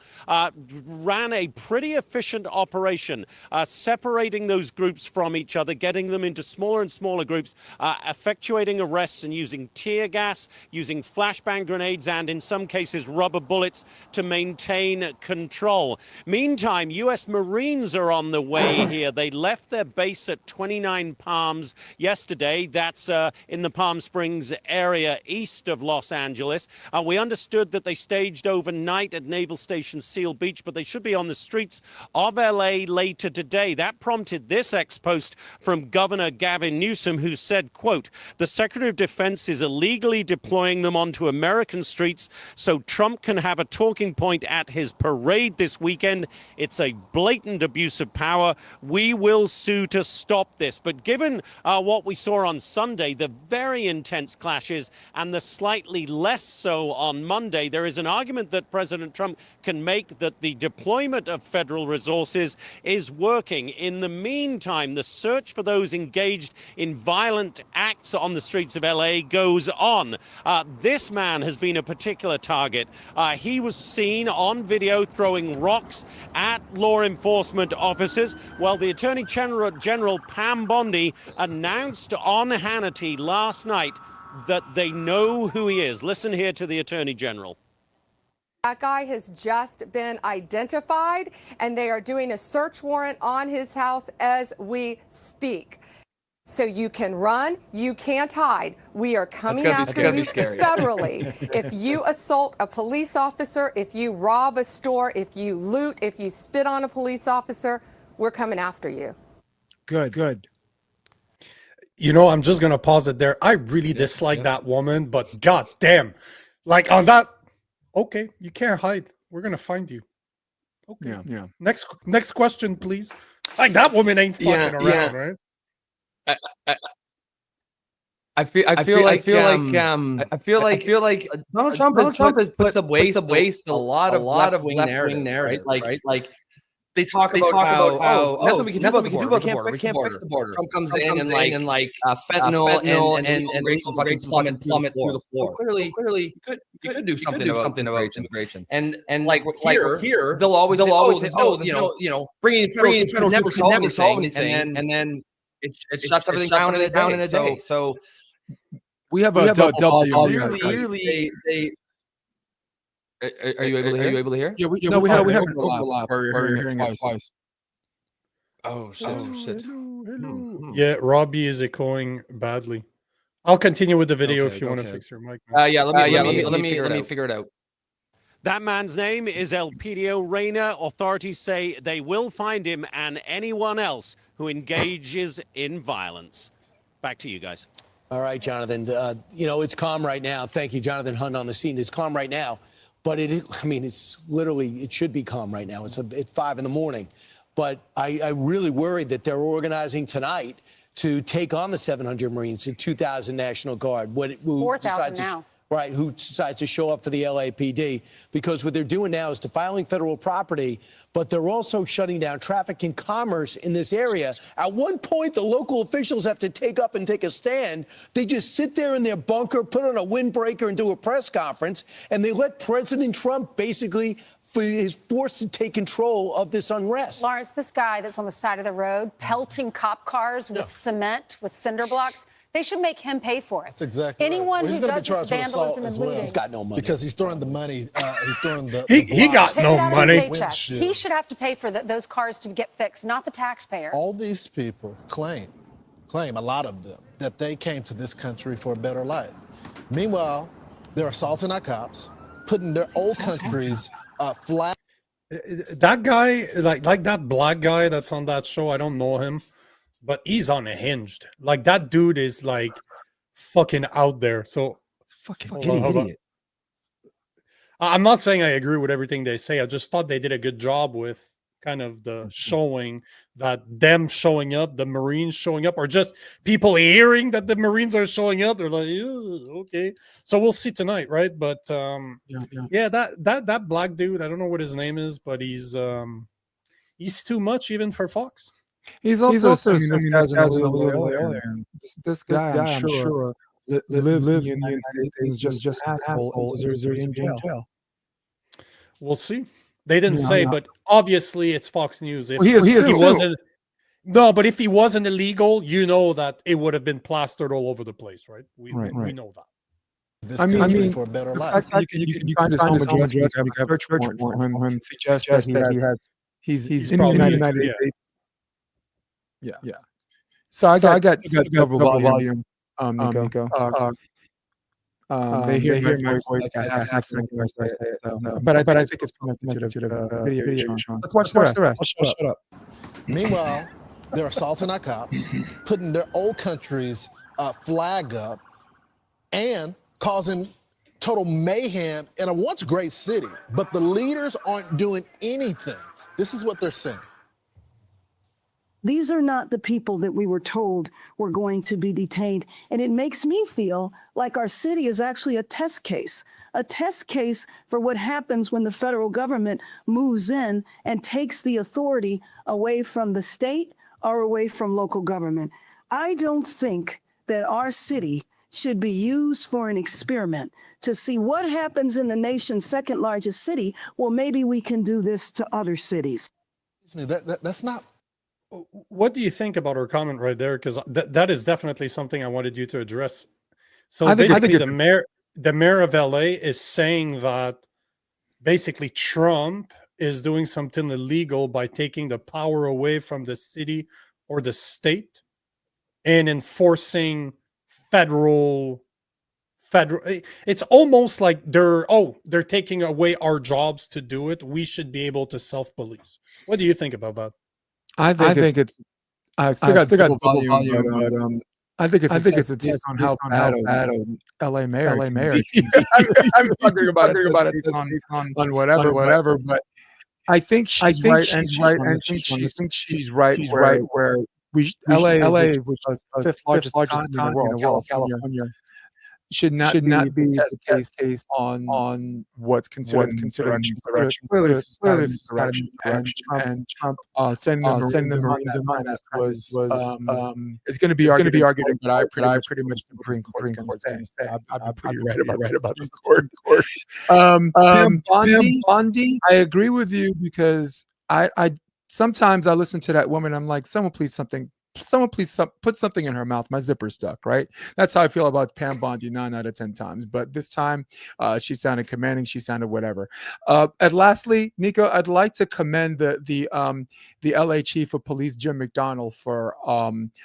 ran a pretty efficient operation, separating those groups from each other, getting them into smaller and smaller groups, effectuating arrests and using tear gas, using flashbang grenades, and in some cases rubber bullets to maintain control. Meantime, U.S. Marines are on the way here. They left their base at 29 Palms yesterday. That's in the Palm Springs area east of Los Angeles. We understood that they staged overnight at Naval Station Seal Beach, but they should be on the streets of LA later today. That prompted this ex-post from Governor Gavin Newsom, who said, quote, "The Secretary of Defense is illegally deploying them onto American streets so Trump can have a talking point at his parade this weekend. It's a blatant abuse of power. We will sue to stop this." But given what we saw on Sunday, the very intense clashes, and the slightly less so on Monday, there is an argument that President Trump can make that the deployment of federal resources is working. In the meantime, the search for those engaged in violent acts on the streets of LA goes on. This man has been a particular target. He was seen on video throwing rocks at law enforcement officers. Well, the Attorney General Pam Bondi announced on Hannity last night that they know who he is. Listen here to the Attorney General. That guy has just been identified, and they are doing a search warrant on his house as we speak. So you can run, you can't hide. We are coming after you federally. If you assault a police officer, if you rob a store, if you loot, if you spit on a police officer, we're coming after you. Good. You know, I'm just gonna pause it there. I really dislike that woman, but god damn, like on that. Okay, you can't hide. We're gonna find you. Okay. Yeah. Next question, please. Like that woman ain't fucking around, right? I feel like Donald Trump has put the waste a lot of left-wing narrative, right? Like they talk about how nothing we can do about the border. We can't fix the border. Trump comes in and fentanyl and rates will fucking plummet through the floor. Clearly, you could do something about immigration. And like here, they'll always say, bringing in federal troops never solve anything, and then it shuts everything down in a day. So we have a double volume. Are you able to hear? Yeah, we have an overlap where we're hearing it twice. Oh shit. Yeah, Robbie is echoing badly. I'll continue with the video if you want to fix your mic. Let me figure it out. That man's name is Elpidio Reina. Authorities say they will find him and anyone else who engages in violence. Back to you guys. All right, Jonathan. It's calm right now. Thank you, Jonathan Hunt, on the scene. It's calm right now. But it's literally, it should be calm right now. It's at 5 in the morning. But I really worried that they're organizing tonight to take on the 700 Marines, the 2,000 National Guard. 4,000 now. Right, who decides to show up for the LAPD, because what they're doing now is defiling federal property, but they're also shutting down traffic and commerce in this area. At one point, the local officials have to take a stand. They just sit there in their bunker, put on a windbreaker and do a press conference, and they let President Trump basically is forced to take control of this unrest. Lawrence, this guy that's on the side of the road pelting cop cars with cement, with cinder blocks, they should make him pay for it. That's exactly Anyone right. who does this vandalism and looting. He's got no money. Because he's throwing the money. He's throwing the he got Take no it out of money. his paycheck. He should have to pay for those cars to get fixed, not the taxpayers. All these people claim, a lot of them, that they came to this country for a better life. Meanwhile, they're assaulting our cops, putting their old country's flag. That guy, like that black guy that's on that show, I don't know him, but he's unhinged. Like that dude is like fucking out there. So hold on. I'm not saying I agree with everything they say. I just thought they did a good job with kind of the showing that them showing up, the Marines showing up, or just people hearing that the Marines are showing up. They're like, okay. So we'll see tonight, right? But that black dude, I don't know what his name is, but he's too much even for Fox. He's also this guy, I'm sure, lives in the United States, is just asshole, is in jail. We'll see. They didn't say, but obviously it's Fox News. If but if he wasn't illegal, you know that it would have been plastered all over the place, right? We know that. This country for a better life. You find his home address, have a search warrant for him, suggest that he's in the United States. Yeah. So I got double volume, Nico. They hear my voice. I have accent, but I think it's connected to the video. Let's watch the rest. Shut up. Meanwhile, they're assaulting our cops, putting their old country's flag up, and causing total mayhem in a once great city. But the leaders aren't doing anything. This is what they're saying. These are not the people that we were told were going to be detained. And it makes me feel like our city is actually a test case for what happens when the federal government moves in and takes the authority away from the state or away from local government. I don't think that our city should be used for an experiment to see what happens in the nation's second largest city. Well, maybe we can do this to other cities. Excuse me, that's not. What do you think about her comment right there? Because that is definitely something I wanted you to address. So basically, the mayor of LA is saying that basically Trump is doing something illegal by taking the power away from the city or the state and enforcing federal. It's almost like they're taking away our jobs to do it. We should be able to self-police. What do you think about that? I think it's. I still got double volume, but I think it's a test on how bad a LA mayor can be. I'm wondering about it based on whatever, but I think she's right, and she thinks she's right where LA, which is the fifth largest economy in the world, California, should not be the test case on what's considered insurrection. Clearly, it's not an insurrection, and Trump sending the Marines behind this was it's going to be argued, but I pretty much the Supreme Court's going to say. I've been pretty right about this court. Pam Bondi, I agree with you, because I sometimes I listen to that woman. I'm like, someone please put something in her mouth. My zipper's stuck, right? That's how I feel about Pam Bondi 9 out of 10 times. But this time, she sounded commanding. She sounded whatever. And lastly, Nico, I'd like to commend the LA Chief of Police, Jim McDonnell, for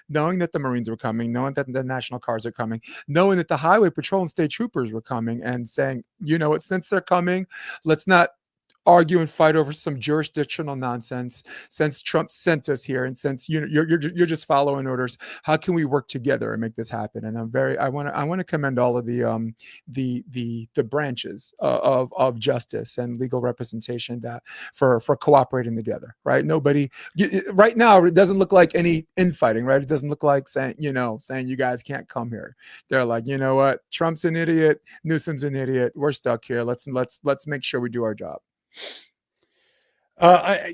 knowing that the Marines were coming, knowing that the National Guards are coming, knowing that the Highway Patrol and State Troopers were coming, and saying, you know what, since they're coming, let's not argue and fight over some jurisdictional nonsense. Since Trump sent us here, and since you're just following orders, how can we work together and make this happen? And I want to commend all of the branches of justice and legal representation that for cooperating together. Right? Nobody right now, it doesn't look like any infighting. Right? It doesn't look like saying you guys can't come here. They're like, you know what? Trump's an idiot. Newsom's an idiot. We're stuck here. Let's make sure we do our job. I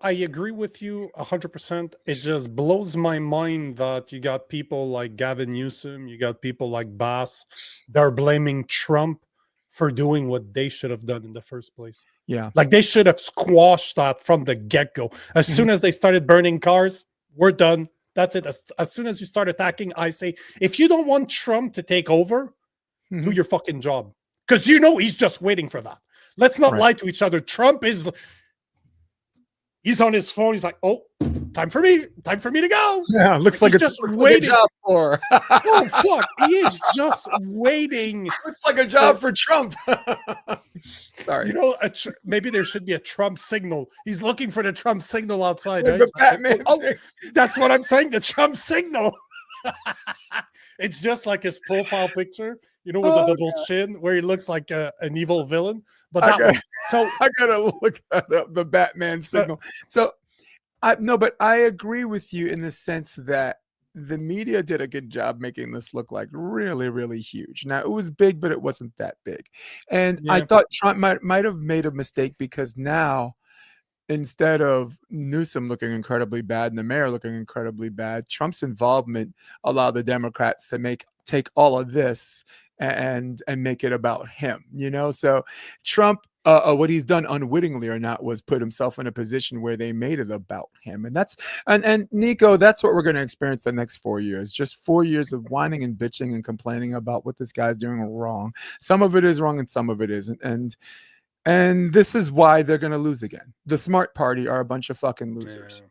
agree with you 100%. It just blows my mind that you got people like Gavin Newsom, you got people like Bass, they're blaming Trump for doing what they should have done in the first place. Yeah. Like they should have squashed that from the get-go. As soon as they started burning cars, we're done. That's it. As soon as you start attacking, I say, if you don't want Trump to take over, do your fucking job. Because he's just waiting for that. Let's not lie to each other. Trump he's on his phone. He's like, oh, time for me to go. Yeah, looks like just waiting. Like a job for. Oh, fuck. He is just waiting. Looks like a job for Trump. Sorry. Maybe there should be a Trump signal. He's looking for the Trump signal outside. Like the Batman. That's what I'm saying. The Trump signal. It's just like his profile picture, with the double chin, where he looks like an evil villain. But I gotta look that up. The Batman signal. But I agree with you in the sense that the media did a good job making this look like really, really huge. Now, it was big, but it wasn't that big. And I thought Trump might have made a mistake, because now, instead of Newsom looking incredibly bad and the mayor looking incredibly bad, Trump's involvement allowed the Democrats to take all of this and make it about him. So Trump, what he's done unwittingly or not, was put himself in a position where they made it about him. And Nico, that's what we're going to experience the next 4 years. Just 4 years of whining and bitching and complaining about what this guy's doing wrong. Some of it is wrong and some of it isn't. And this is why they're going to lose again. The smart party are a bunch of fucking losers.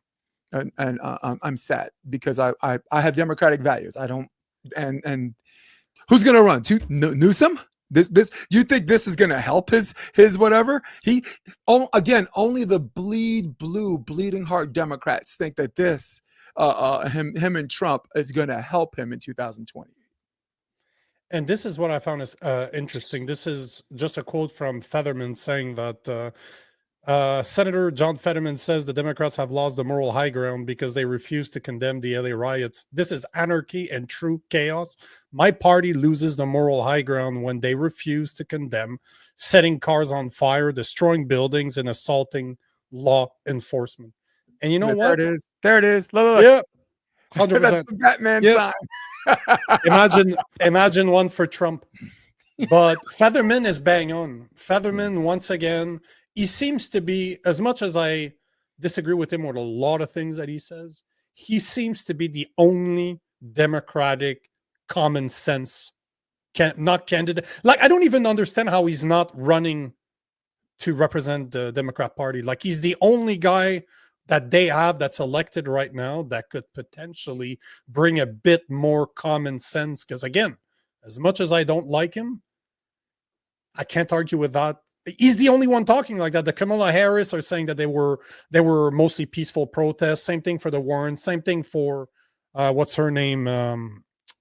Yeah. And I'm sad, because I have democratic values. I don't, and who's going to run? Newsom? Do you think this is going to help his whatever? Only the bleeding heart Democrats think that this, him and Trump is going to help him in 2020. And this is what I found is interesting. This is just a quote from Fetterman saying that Senator John Fetterman says the Democrats have lost the moral high ground because they refuse to condemn the LA riots. This is anarchy and true chaos. My party loses the moral high ground when they refuse to condemn setting cars on fire, destroying buildings, and assaulting law enforcement. And you know what? There it is. Look. Yeah, 100%. That's the Batman sign. Imagine one for Trump. But Fetterman is bang on. Fetterman, once again, he seems to be, as much as I disagree with him with a lot of things that he says, he seems to be the only Democratic common sense not candidate. Like, I don't even understand how he's not running to represent the Democrat Party. Like, he's the only guy that they have that's elected right now that could potentially bring a bit more common sense. Because again, as much as I don't like him, I can't argue with that. He's the only one talking like that. The Kamala Harris are saying that they were mostly peaceful protests. Same thing for the Warren. Same thing for what's her name?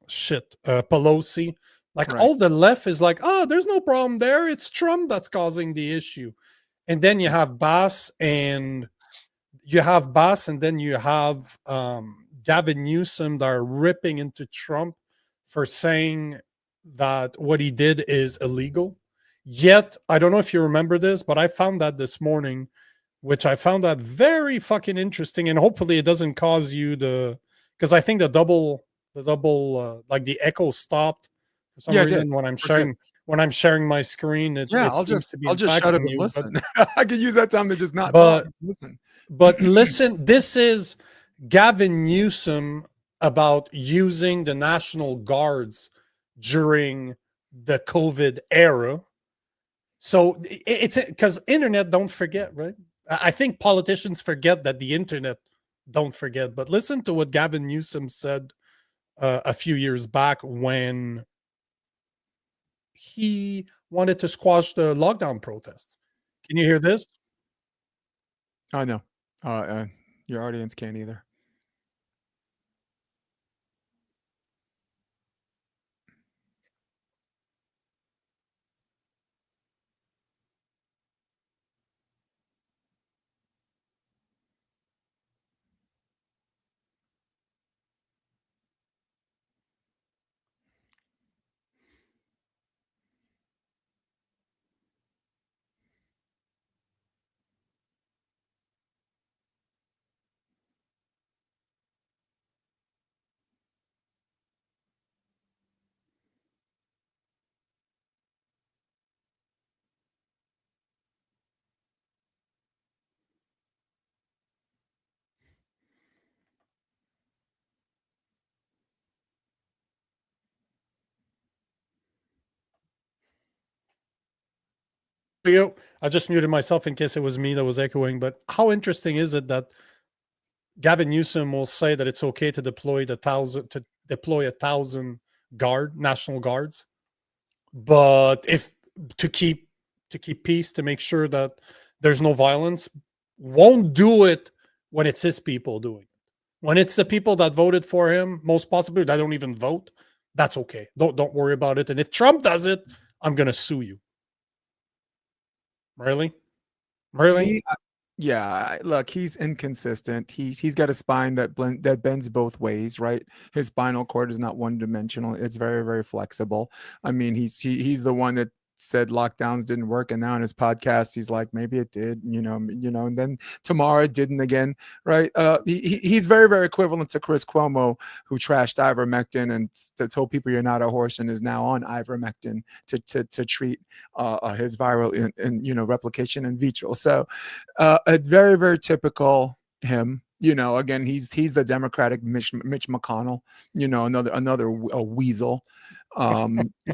Pelosi. Like Right. all the left is like, oh, there's no problem there. It's Trump that's causing the issue. And then you have Bass and then you have Gavin Newsom that are ripping into Trump for saying that what he did is illegal. Yet, I don't know if you remember this, but I found that this morning, which I found that very fucking interesting. And hopefully it doesn't cause you because I think the double, like the echo stopped for some reason when I'm sharing my screen. I'll seems just to be shut up impacting and you, listen. I can use that time to just not but- talk. Listen. But listen, this is Gavin Newsom about using the National Guards during the COVID era. So it's because internet don't forget, right? I think politicians forget that the internet don't forget. But listen to what Gavin Newsom said a few years back when he wanted to squash the lockdown protests. Can you hear this? Oh no, your audience can't either. I just muted myself in case it was me that was echoing. But how interesting is it that Gavin Newsom will say that it's okay to deploy 1,000 National Guards, but if to keep peace, to make sure that there's no violence, won't do it when it's his people doing it. When it's the people that voted for him, most possibly that don't even vote, that's okay. Don't worry about it. And if Trump does it, I'm gonna sue you. Really? Yeah, look, he's inconsistent. He's got a spine that bends both ways, right? His spinal cord is not one-dimensional. It's very, very flexible. I mean, he's the one that said lockdowns didn't work, and now in his podcast he's like, maybe it did, and then tomorrow it didn't again, right? He's very, very equivalent to Chris Cuomo, who trashed ivermectin and told people you're not a horse, and is now on ivermectin to treat his viral and replication in vitro. So a very, very typical him. Again, he's the Democratic Mitch McConnell, another weasel.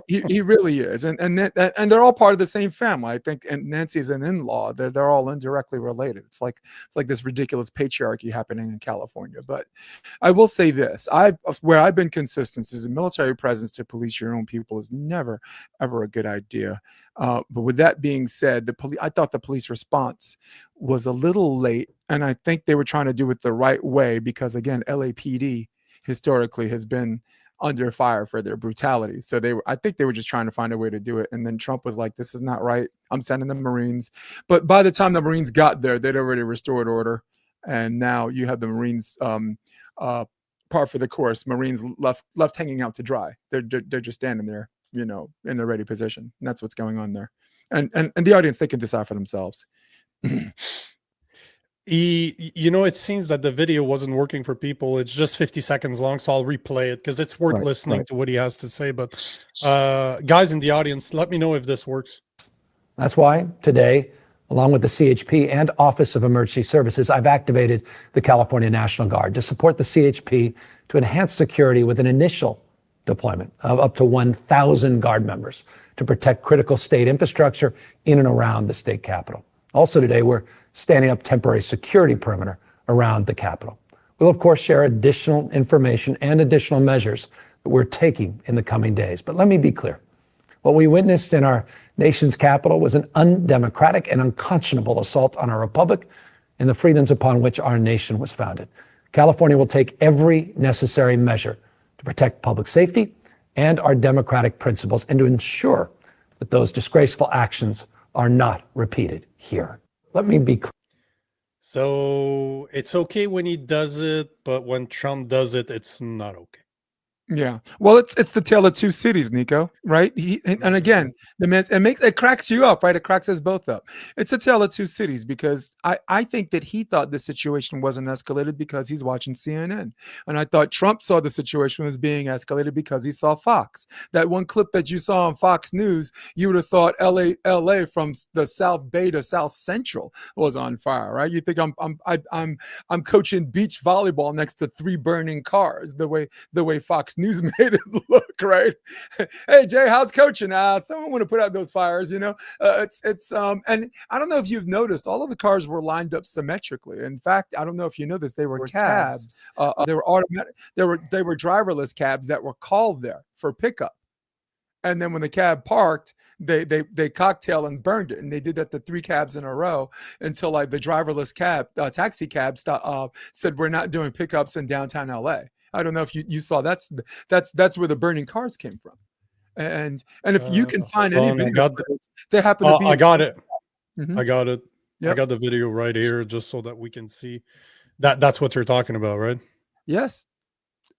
He really is, and they're all part of the same family, I think. And Nancy's an in-law. They're all indirectly related. It's like this ridiculous patriarchy happening in California. But I will say this: where I've been consistent is a military presence to police your own people is never ever a good idea. But with that being said, I thought the police response was a little late, and I think they were trying to do it the right way because, again, LAPD historically has been under fire for their brutality. So I think they were just trying to find a way to do it. And then Trump was like, this is not right. I'm sending the Marines. But by the time the Marines got there, they'd already restored order. And now you have the Marines par for the course. Marines left hanging out to dry. They're just standing there, in the ready position. And that's what's going on there. And the audience, they can decide for themselves. It seems that the video wasn't working for people. It's just 50 seconds long, so I'll replay it because it's worth listening to what he has to say. But guys in the audience, let me know if this works. That's why today, along with the CHP and Office of Emergency Services, I've activated the California National Guard to support the CHP to enhance security with an initial deployment of up to 1,000 Guard members to protect critical state infrastructure in and around the state capitol. Also today, we're standing up temporary security perimeter around the Capitol. We'll, of course, share additional information and additional measures that we're taking in the coming days. But let me be clear. What we witnessed in our nation's capital was an undemocratic and unconscionable assault on our republic and the freedoms upon which our nation was founded. California will take every necessary measure to protect public safety and our democratic principles and to ensure that those disgraceful actions are not repeated here. Let me be clear. So it's okay when he does it, but when Trump does it, it's not okay. Yeah. Well, it's the tale of two cities, Nico, right? And again, the man it cracks you up, right? It cracks us both up. It's a tale of two cities because I think that he thought the situation wasn't escalated because he's watching CNN. And I thought Trump saw the situation was being escalated because he saw Fox. That one clip that you saw on Fox News, you would have thought LA from the South Bay to South Central was on fire, right? You think I'm coaching beach volleyball next to 3 burning cars, the way Fox News made it look, right? Hey Jay, how's coaching? Someone want to put out those fires, and I don't know if you've noticed, all of the cars were lined up symmetrically. In fact, I don't know if you know this, they were cabs. They were automatic. They were driverless cabs that were called there for pickup. And then when the cab parked, they cocktail and burned it, and they did that to 3 cabs in a row until like the driverless cab, taxi cab, said we're not doing pickups in downtown LA. I don't know if you saw that's where the burning cars came from, and if you can find any video, they happen to be. I got it. Mm-hmm. I got it. Yep. I got the video right here, just so that we can see that. That's what you're talking about, right? Yes.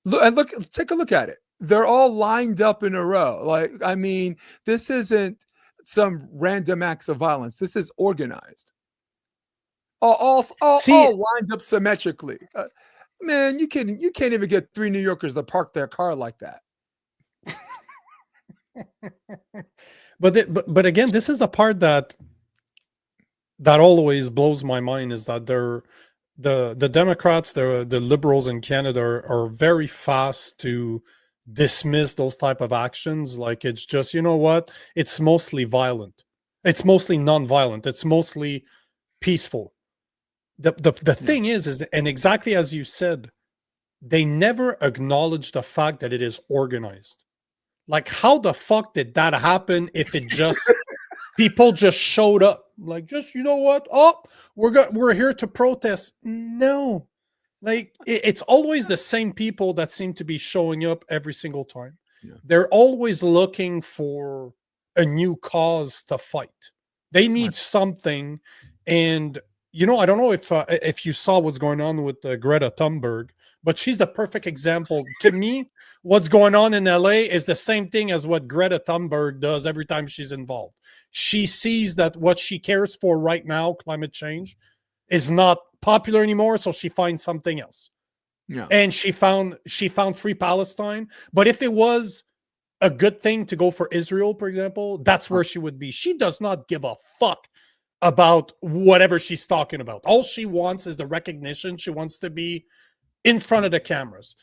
Look, take a look at it. They're all lined up in a row. Like, I mean, this isn't some random acts of violence. This is organized. All lined up symmetrically. Man, you can't even get 3 New Yorkers to park their car like that. But again, this is the part that always blows my mind, is that the Democrats, the liberals in Canada are very fast to dismiss those type of actions. Like, it's just, you know what? It's mostly violent. It's mostly non-violent. It's mostly peaceful. The thing is, and exactly as you said, they never acknowledge the fact that it is organized. Like, how the fuck did that happen if it just people just showed up? Like, just, you know what? Oh, we're here to protest. No. Like, it's always the same people that seem to be showing up every single time. Yeah. They're always looking for a new cause to fight. They need something. And I don't know if you saw what's going on with Greta Thunberg, but she's the perfect example. To me, what's going on in LA is the same thing as what Greta Thunberg does every time she's involved. She sees that what she cares for right now, climate change, is not popular anymore, so she finds something else. Yeah. And she found Free Palestine. But if it was a good thing to go for Israel, for example, that's where she would be. She does not give a fuck about whatever she's talking about. All she wants is the recognition. She wants to be in front of the cameras.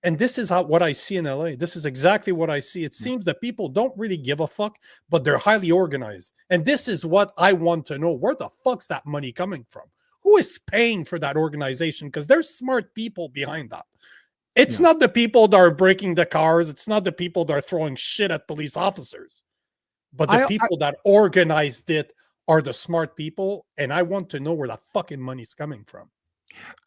And this is what I see in LA. This is exactly what I see. It seems that people don't really give a fuck, but they're highly organized. And this is what I want to know. Where the fuck's that money coming from? Who is paying for that organization? Because there's smart people behind that. It's not the people that are breaking the cars. It's not the people that are throwing shit at police officers. But the people that organized it are the smart people, and I want to know where that fucking money's coming from.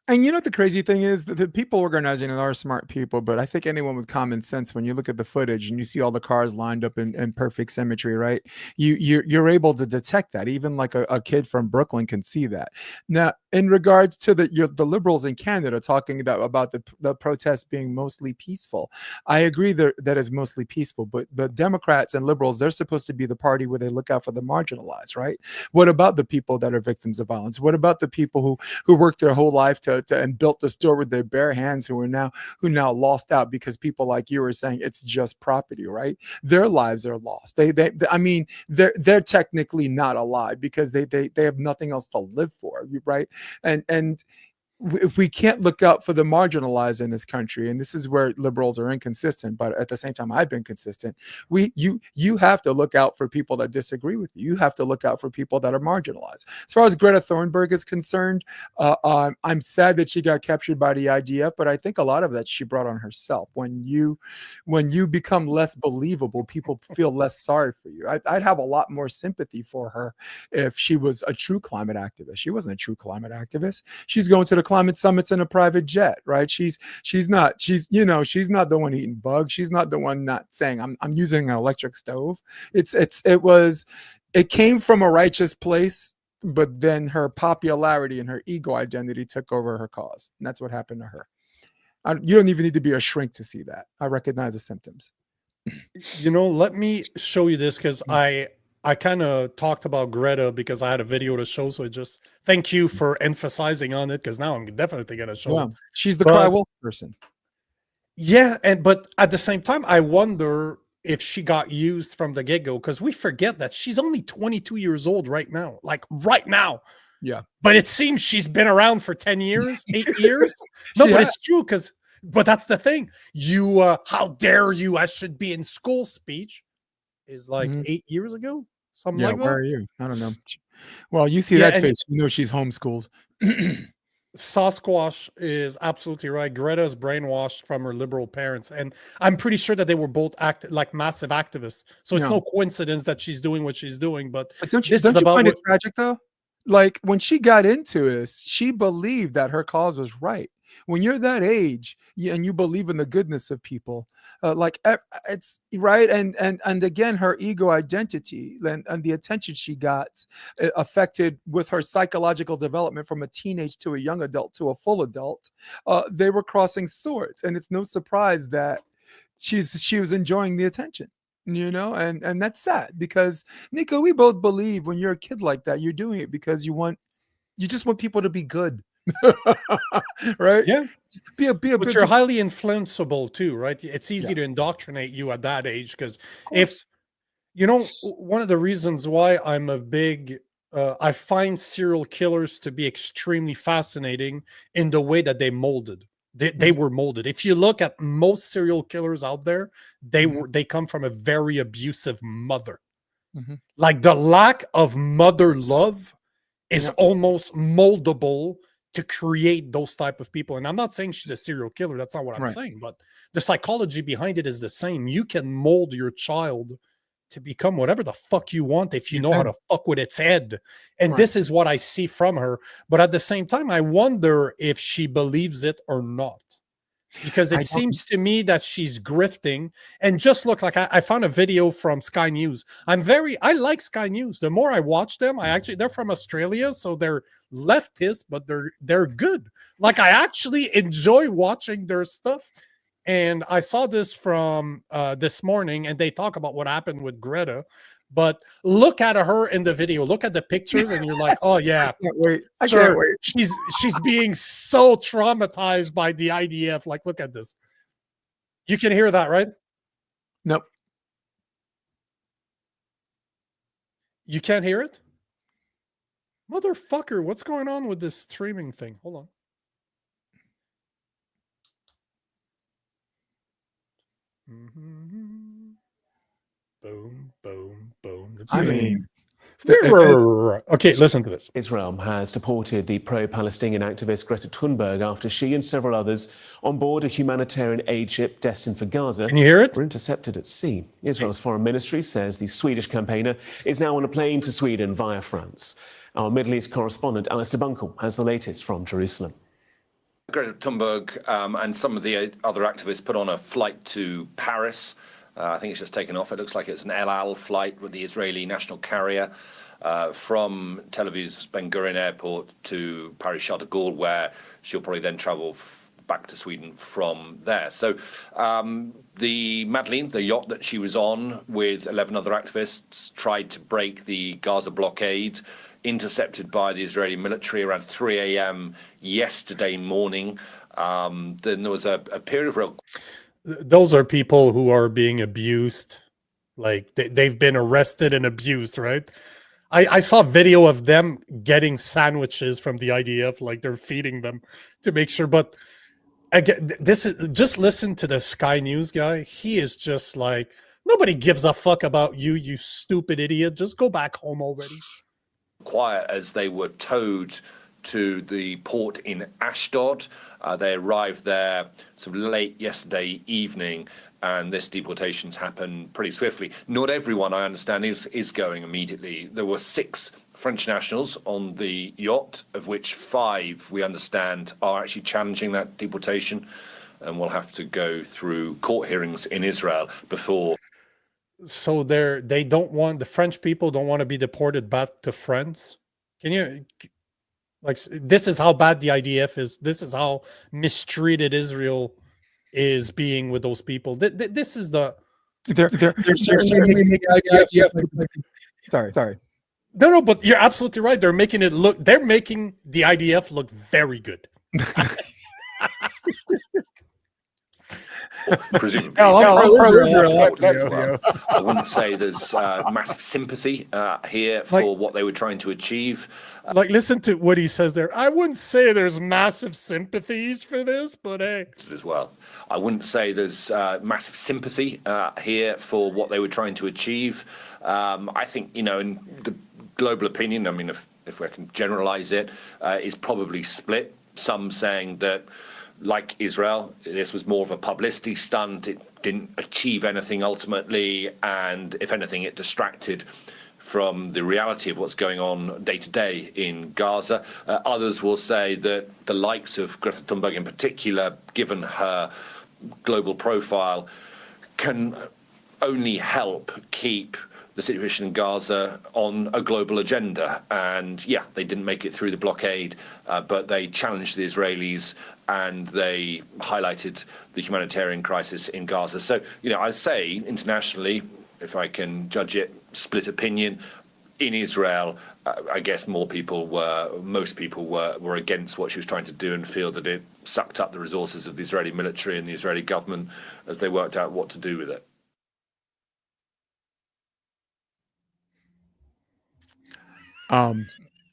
And you know what the crazy thing is? The people organizing it are smart people, but I think anyone with common sense, when you look at the footage and you see all the cars lined up in perfect symmetry, right? You're able to detect that. Even like a kid from Brooklyn can see that. Now, in regards to the liberals in Canada talking about the protests being mostly peaceful, I agree that is mostly peaceful, but the Democrats and liberals, they're supposed to be the party where they look out for the marginalized, right? What about the people that are victims of violence? What about the people who worked their whole life and built the store with their bare hands, who now lost out because people like you are saying it's just property, right? Their lives are lost. They're technically not alive because they have nothing else to live for, right? And if we can't look out for the marginalized in this country, and this is where liberals are inconsistent, but at the same time I've been consistent, you have to look out for people that disagree with you. You have to look out for people that are marginalized. As far as Greta Thunberg is concerned, I'm sad that she got captured by the IDF, but I think a lot of that she brought on herself. When you become less believable, people feel less sorry for you. I'd have a lot more sympathy for her if she was a true climate activist. She wasn't a true climate activist. She's going to the climate summits in a private jet, right? She's not the one eating bugs. She's not the one not saying I'm using an electric stove. It came from a righteous place, but then her popularity and her ego identity took over her cause. And that's what happened to her. You don't even need to be a shrink to see that. I recognize the symptoms. Let me show you this, because I kind of talked about Greta because I had a video to show. So just thank you for emphasizing on it, because now I'm definitely going to show it. She's the cry wolf person. Yeah, but at the same time, I wonder if she got used from the get-go, because we forget that she's only 22 years old right now. Like right now. Yeah. But it seems she's been around for 10 years, 8 years. No, but it's true, but that's the thing. How dare you, I should be in school speech is like 8 years ago. Something like that. Where are you? I don't know. Well, you see that face, you know she's homeschooled. Sasquatch is absolutely right. Greta's brainwashed from her liberal parents, and I'm pretty sure that they were both like massive activists. So it's no coincidence that she's doing what she's doing. But don't you find it tragic though? Like when she got into this, she believed that her cause was right. When you're that age and you believe in the goodness of people, it's right. And again, her ego identity and the attention she got affected with her psychological development from a teenage to a young adult to a full adult. They were crossing swords, and it's no surprise that she was enjoying the attention. And that's sad, because Nico, we both believe when you're a kid like that, you're doing it because you just want people to be good. Right? Yeah. But you're highly influenceable too, right? It's easy to indoctrinate you at that age, because one of the reasons why I'm a big I find serial killers to be extremely fascinating in the way that they molded. They were molded. If you look at most serial killers out there, they come from a very abusive mother. Like the lack of mother love is almost moldable to create those type of people. And I'm not saying she's a serial killer. That's not what I'm saying. But the psychology behind it is the same. You can mold your child to become whatever the fuck you want if you know how to fuck with its head. And this is what I see from her. But at the same time, I wonder if she believes it or not. Because it seems to me that she's grifting. And just look, like I found a video from Sky News. I like Sky News. The more I watch them, they're from Australia, so they're leftist, but they're good. Like I actually enjoy watching their stuff. And I saw this from this morning, and they talk about what happened with Greta. But look at her in the video. Look at the pictures, and you're like, "Oh yeah, I can't wait." She's being so traumatized by the IDF. Like, look at this. You can hear that, right? Nope. You can't hear it, motherfucker. What's going on with this streaming thing? Hold on. Boom, boom, boom. Okay, listen to this. Israel has deported the pro-Palestinian activist Greta Thunberg after she and several others on board a humanitarian aid ship destined for Gaza were intercepted at sea. Israel's foreign ministry says the Swedish campaigner is now on a plane to Sweden via France. Our Middle East correspondent Alistair Bunkle has the latest from Jerusalem. Greta Thunberg and some of the other activists put on a flight to Paris. I think it's just taken off. It looks like it's an El Al flight with the Israeli national carrier from Tel Aviv's Ben Gurion Airport to Paris Charles de Gaulle, where she'll probably then travel back to Sweden from there. So the Madeleine, the yacht that she was on with 11 other activists, tried to break the Gaza blockade, intercepted by the Israeli military around 3 a.m. yesterday morning. Then there was a period of real... Those are people who are being abused. Like they've been arrested and abused, right? I saw a video of them getting sandwiches from the IDF, like they're feeding them to make sure. But again, this is just listen to the Sky News guy. He is just like, nobody gives a fuck about you, you stupid idiot. Just go back home already. Quiet as they were towed to the port in Ashdod. They arrived there sort of late yesterday evening, and this deportation's happened pretty swiftly. Not everyone, I understand, is going immediately. There were 6 French nationals on the yacht, of which 5, we understand, are actually challenging that deportation, and will have to go through court hearings in Israel before. So they don't want, the French people don't want to be deported back to France. Can you, like, this is how bad the IDF is. This is how mistreated Israel is being with those people. This is the They're certainly making the IDF look like. Sorry. No, but you're absolutely right. They're making the IDF look very good. Presumably, I wouldn't say there's massive sympathy here for what they were trying to achieve. Like, listen to what he says there. I wouldn't say there's massive sympathies for this, but hey. As well, I wouldn't say there's massive sympathy here for what they were trying to achieve. I think, in the global opinion, I mean, if we can generalize it, is probably split. Some saying that, like Israel, this was more of a publicity stunt. It didn't achieve anything ultimately, and if anything, it distracted from the reality of what's going on day to day in Gaza. Others will say that the likes of Greta Thunberg in particular, given her global profile, can only help keep the situation in Gaza on a global agenda. And yeah, they didn't make it through the blockade, but they challenged the Israelis and they highlighted the humanitarian crisis in Gaza. So, I say internationally, if I can judge it, split opinion. In Israel, I guess most people were against what she was trying to do and feel that it sucked up the resources of the Israeli military and the Israeli government as they worked out what to do with it.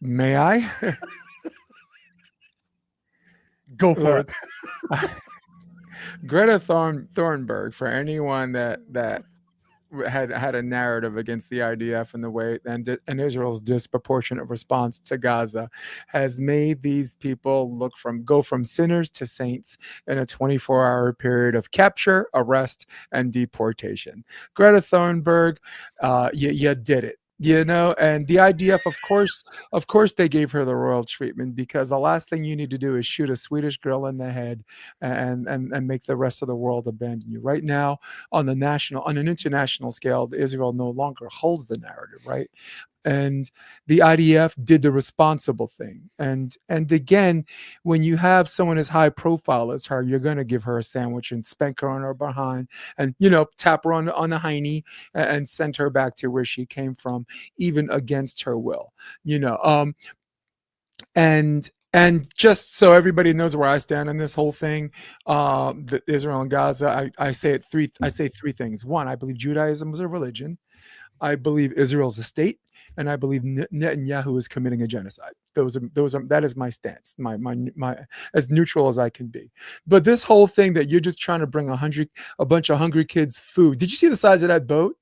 May I? Go for it. Greta Thunberg, for anyone that had a narrative against the IDF and the way and Israel's disproportionate response to Gaza, has made these people go from sinners to saints in a 24-hour period of capture, arrest, and deportation. Greta Thunberg, you did it. And the IDF, of course, they gave her the royal treatment, because the last thing you need to do is shoot a Swedish girl in the head and make the rest of the world abandon you. Right now, on an international scale, Israel no longer holds the narrative, right? And the IDF did the responsible thing. And again, when you have someone as high profile as her, you're going to give her a sandwich and spank her on her behind and, tap her on the hiney and send her back to where she came from, even against her will, and just so everybody knows where I stand on this whole thing, the Israel and Gaza, I say three things. One, I believe Judaism is a religion. I believe Israel's a state, and I believe Netanyahu is committing a genocide. That is my stance, my as neutral as I can be. But this whole thing that you're just trying to bring a bunch of hungry kids food. Did you see the size of that boat?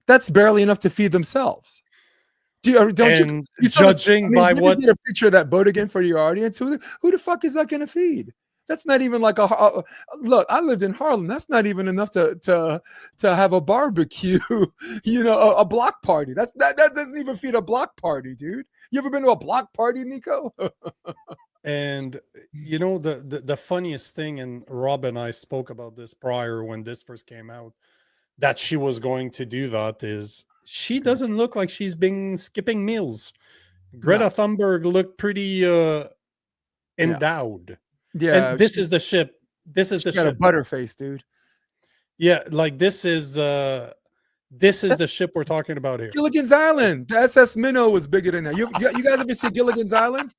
That's barely enough to feed themselves. Judging by what? Get a picture of that boat again for your audience. Who the fuck is that going to feed? That's not even like look. I lived in Harlem. That's not even enough to have a barbecue. A block party. That doesn't even feed a block party, dude. You ever been to a block party, Nico? And the funniest thing, and Rob and I spoke about this prior when this first came out, that she was going to do that, is she doesn't look like she's been skipping meals. Greta Thunberg looked pretty endowed. Yeah, and this is the ship. This is the ship. Got a butterface, dude. Yeah, like this is the ship we're talking about here. Gilligan's Island. The SS Minnow was bigger than that. You guys ever see Gilligan's Island?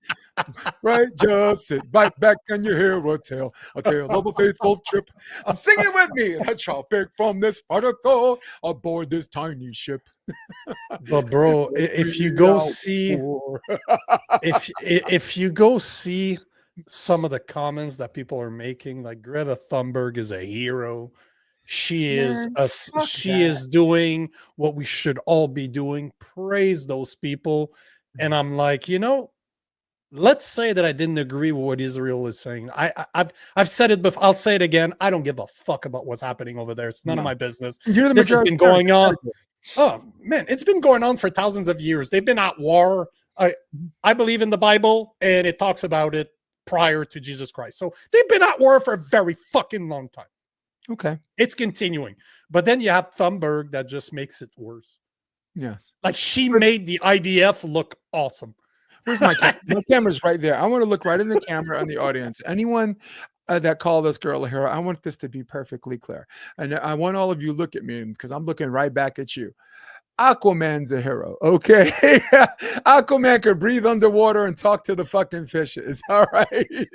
Right? Just sit right back and you hear a tale of a faithful trip. Sing it with me. I shall pick from this particle aboard this tiny ship. But bro, if you go see, if you go see some of the comments that people are making, like Greta Thunberg is a hero. She is doing what we should all be doing. Praise those people. And I'm like, let's say that I didn't agree with what Israel is saying. I've said it before. I'll say it again. I don't give a fuck about what's happening over there. It's none of my business. This has been going on. Oh man, it's been going on for thousands of years. They've been at war. I believe in the Bible, and it talks about it prior to Jesus Christ. So they've been at war for a very fucking long time. Okay. It's continuing. But then you have Thunberg that just makes it worse. Yes. Like she made the IDF look awesome. Where's my camera? My camera's right there. I want to look right in the camera on the audience. Anyone that called this girl a hero, I want this to be perfectly clear. And I want all of you to look at me because I'm looking right back at you. Aquaman's a hero, okay? Aquaman could breathe underwater and talk to the fucking fishes, all right?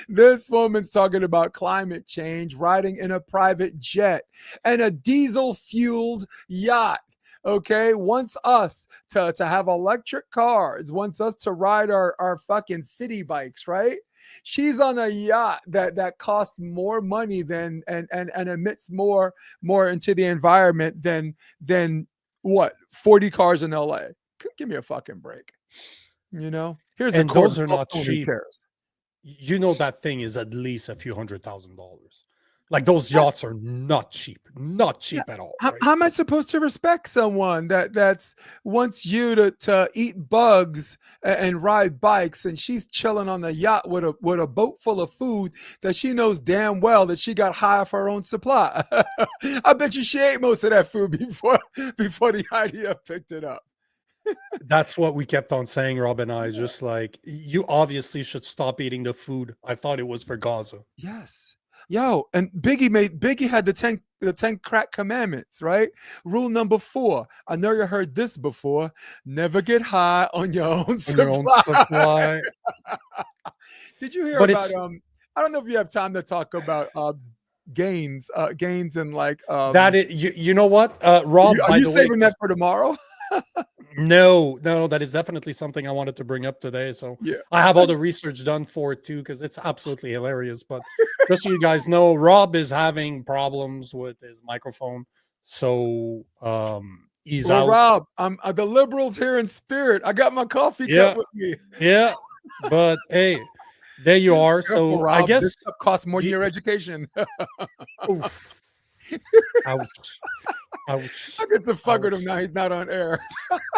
This woman's talking about climate change, riding in a private jet and a diesel-fueled yacht. Okay, wants us to have electric cars, wants us to ride our fucking city bikes, right? She's on a yacht that costs more money than and emits more into the environment than what 40 cars in LA. Give me a fucking break. You know, here's and a those are not cheap. cheap. You know that thing is at least a few $100,000. Like those yachts are not cheap at all. Right? How am I supposed to respect someone that's wants you to eat bugs and ride bikes, and she's chilling on the yacht with a boat full of food that she knows damn well that she got high off her own supply? I bet you she ate most of that food before the idea picked it up. That's what we kept on saying, Rob and I. Just like, you obviously should stop eating the food. I thought it was for Gaza. Yes. Yo, and Biggie had the 10 crack commandments, right? Rule number 4. I know you heard this before. Never get high on your own supply. Did you hear about I don't know if you have time to talk about gains and like that is you know what? Rob, are you saving that for tomorrow? No, that is definitely something I wanted to bring up today. So yeah. I have all the research done for it too, because it's absolutely hilarious. But just so you guys know, Rob is having problems with his microphone. So he's out. Rob, I'm the liberals here in spirit. I got my coffee cup with me. Yeah. But hey, there you are. So Rob, I guess this stuff costs more than your education. Oof. Ouch. Ouch. I get to fuck with him now. He's not on air.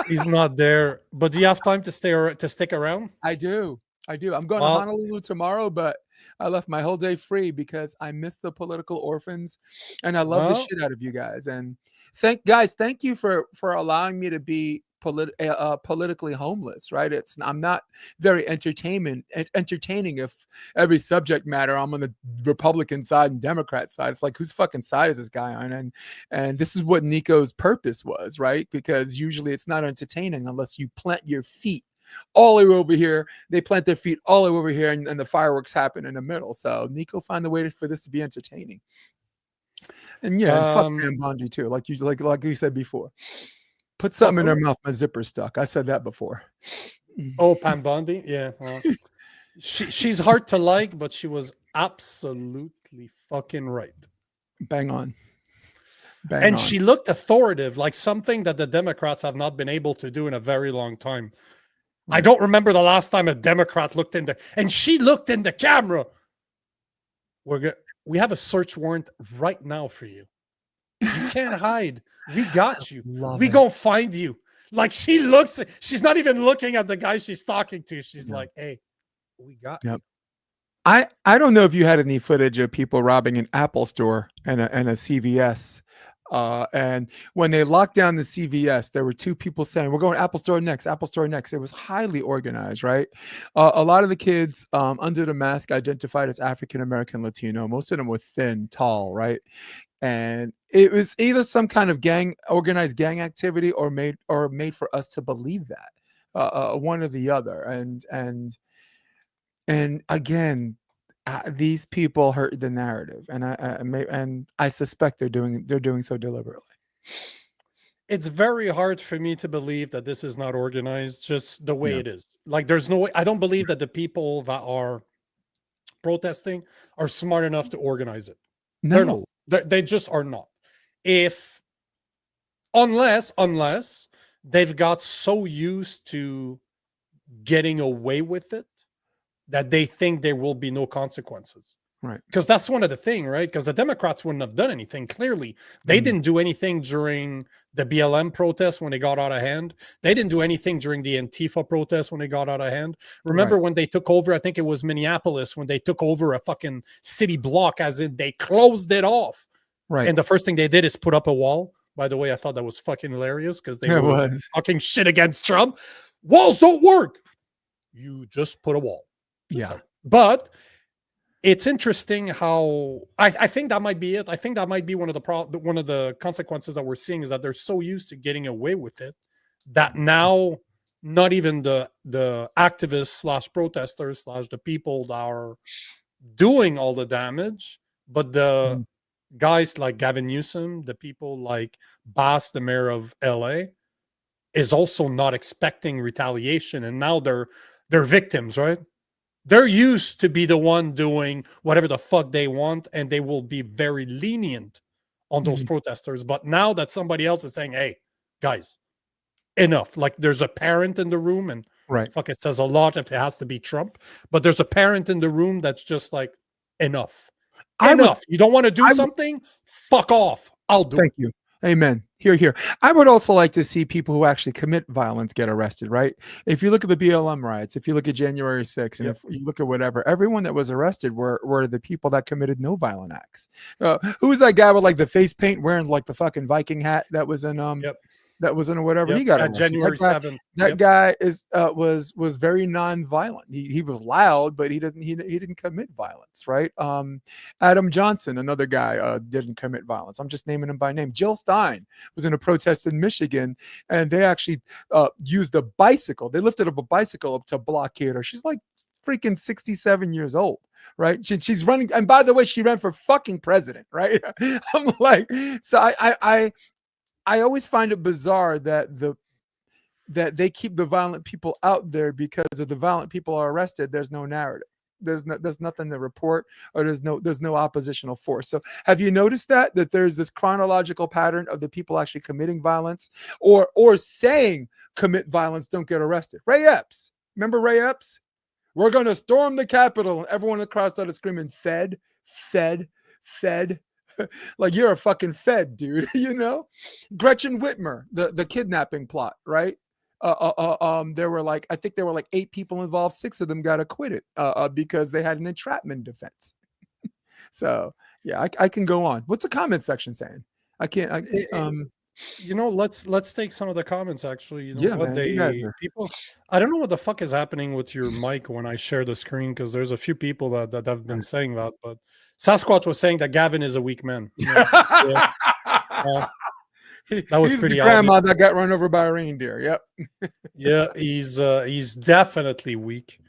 He's not there. But do you have time to stick around? I do. I'm going to Honolulu tomorrow, but I left my whole day free because I miss the Political Orphans, and I love the shit out of you guys. And thank you for allowing me to be politically homeless, right? I'm not very entertaining if every subject matter I'm on the Republican side and Democrat side. It's like, whose fucking side is this guy on? And this is what Nico's purpose was, right? Because usually it's not entertaining unless you plant your feet all the way over here. They plant their feet all the way over here, and the fireworks happen in the middle. So Nico found a way for this to be entertaining. And fuck Pam Bondi too, like you said before. Put something in her mouth. My zipper's stuck. I said that before. Oh, Pam Bondi? Yeah. Well, she's hard to like, but she was absolutely fucking right. Bang on. She looked authoritative, like something that the Democrats have not been able to do in a very long time. I don't remember the last time a Democrat looked and she looked in the camera. We have a search warrant right now for you. You can't hide. We got you. We gonna find you. Like she's not even looking at the guy she's talking to. She's like, hey, we got you. I don't know if you had any footage of people robbing an Apple store and a CVS. And when they locked down the CVS, there were 2 people saying, we're going Apple store next. It was highly organized, right? A lot of the kids under the mask identified as African-American, Latino. Most of them were thin, tall, right? And it was either some kind of organized gang activity or made for us to believe that, one or the other. And again, these people hurt the narrative, and I suspect they're doing so deliberately. It's very hard for me to believe that this is not organized, just the way it is. Like, there's no way. I don't believe that the people that are protesting are smart enough to organize it. No. They're not. They just are not. Unless they've got so used to getting away with it that they think there will be no consequences. Right. Because that's one of the thing, right? Because the Democrats wouldn't have done anything. Clearly, they didn't do anything during the BLM protests when they got out of hand. They didn't do anything during the Antifa protests when they got out of hand. Remember when they took over? I think it was Minneapolis when they took over a fucking city block, as in they closed it off. Right. And the first thing they did is put up a wall. By the way, I thought that was fucking hilarious because they were talking shit against Trump. Walls don't work. You just put a wall. But it's interesting how I think that might be it. I think that might be one of the consequences that we're seeing is that they're so used to getting away with it that now not even the activists / protesters / the people that are doing all the damage, but the guys like Gavin Newsom, the people like Bass, the mayor of LA, is also not expecting retaliation, and now they're victims, right? They're used to be the one doing whatever the fuck they want, and they will be very lenient on those protesters. But now that somebody else is saying, hey, guys, enough. Like there's a parent in the room, and fuck, it says a lot if it has to be Trump. But there's a parent in the room that's just like, enough. Enough. You don't want to do something? Fuck off. I'll do it. Thank you. Amen. Here. I would also like to see people who actually commit violence get arrested, right? If you look at the BLM riots, if you look at January 6th, and if you look at whatever, everyone that was arrested were the people that committed no violent acts. Who was that guy with like the face paint wearing like the fucking Viking hat that was in that was in whatever he got arrested. January 7th. That guy was very non-violent. He was loud, but he didn't commit violence, right? Adam Johnson, another guy, didn't commit violence. I'm just naming him by name. Jill Stein was in a protest in Michigan, and they actually used a bicycle. They lifted up a bicycle up to blockade her. She's like freaking 67 years old. Right. She's running. And by the way, she ran for fucking president. Right. I'm like, so I always find it bizarre that that they keep the violent people out there, because if the violent people are arrested, there's no narrative. There's nothing to report, or there's no oppositional force. So have you noticed that there's this chronological pattern of the people actually committing violence or saying commit violence don't get arrested? Ray Epps. Remember Ray Epps? We're going to storm the Capitol. And everyone in the crowd started screaming, Fed, Fed, Fed. Like, you're a fucking Fed, dude. You know? Gretchen Whitmer, the kidnapping plot, right? There were like, I think there were like 8 people involved. 6 of them got acquitted because they had an entrapment defense. So yeah, I can go on. What's the comment section saying? You know, let's take some of the comments actually. You know what people. I don't know what the fuck is happening with your mic when I share the screen, because there's a few people that have been saying that, but Sasquatch was saying that Gavin is a weak man. That was pretty obvious. Grandma that got run over by a reindeer. Yep. Yeah, he's definitely weak.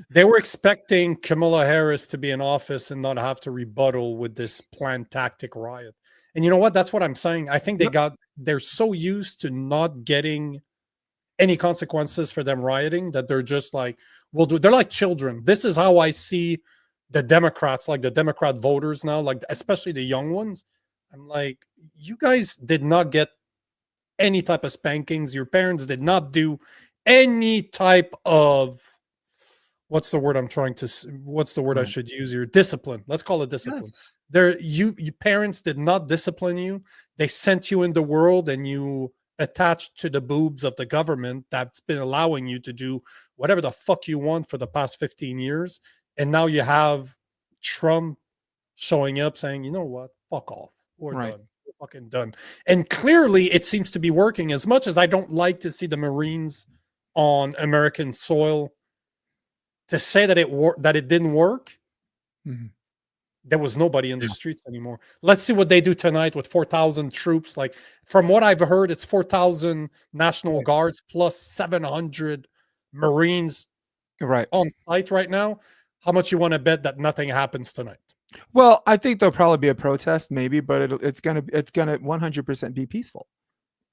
They were expecting Kamala Harris to be in office and not have to rebuttal with this planned tactic riot. And you know what? That's what I'm saying. I think they're so used to not getting any consequences for them rioting that they're just like, they're like children. This is how I see the Democrats, like the Democrat voters now, like especially the young ones. I'm like, you guys did not get any type of spankings. Your parents did not do any type of, what's the word I should use here? Discipline. Let's call it discipline. Yes. You parents did not discipline you. They sent you in the world, and you attached to the boobs of the government that's been allowing you to do whatever the fuck you want for the past 15 years. And now you have Trump showing up saying, you know what, fuck off. We're done. We're fucking done. And clearly it seems to be working. As much as I don't like to see the Marines on American soil, to say that it didn't work, there was nobody in the streets anymore. Let's see what they do tonight with 4,000 troops. Like, from what I've heard, it's 4,000 National Guards plus 700 Marines on site right now. How much you want to bet that nothing happens tonight? Well, I think there'll probably be a protest, maybe, but it's gonna 100% be peaceful.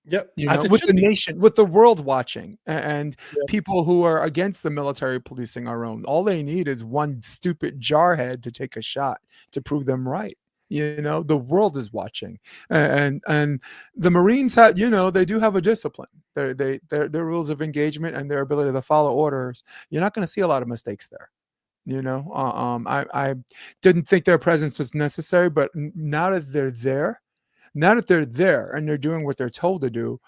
Yep. You know, with the nation, with the world watching, and people who are against the military policing our own. All they need is one stupid jarhead to take a shot to prove them right. You know, the world is watching, and the Marines have, you know, they do have a discipline. Their rules of engagement and their ability to follow orders. You're not going to see a lot of mistakes there. I didn't think their presence was necessary, but now that they're there, and they're doing what they're told to do,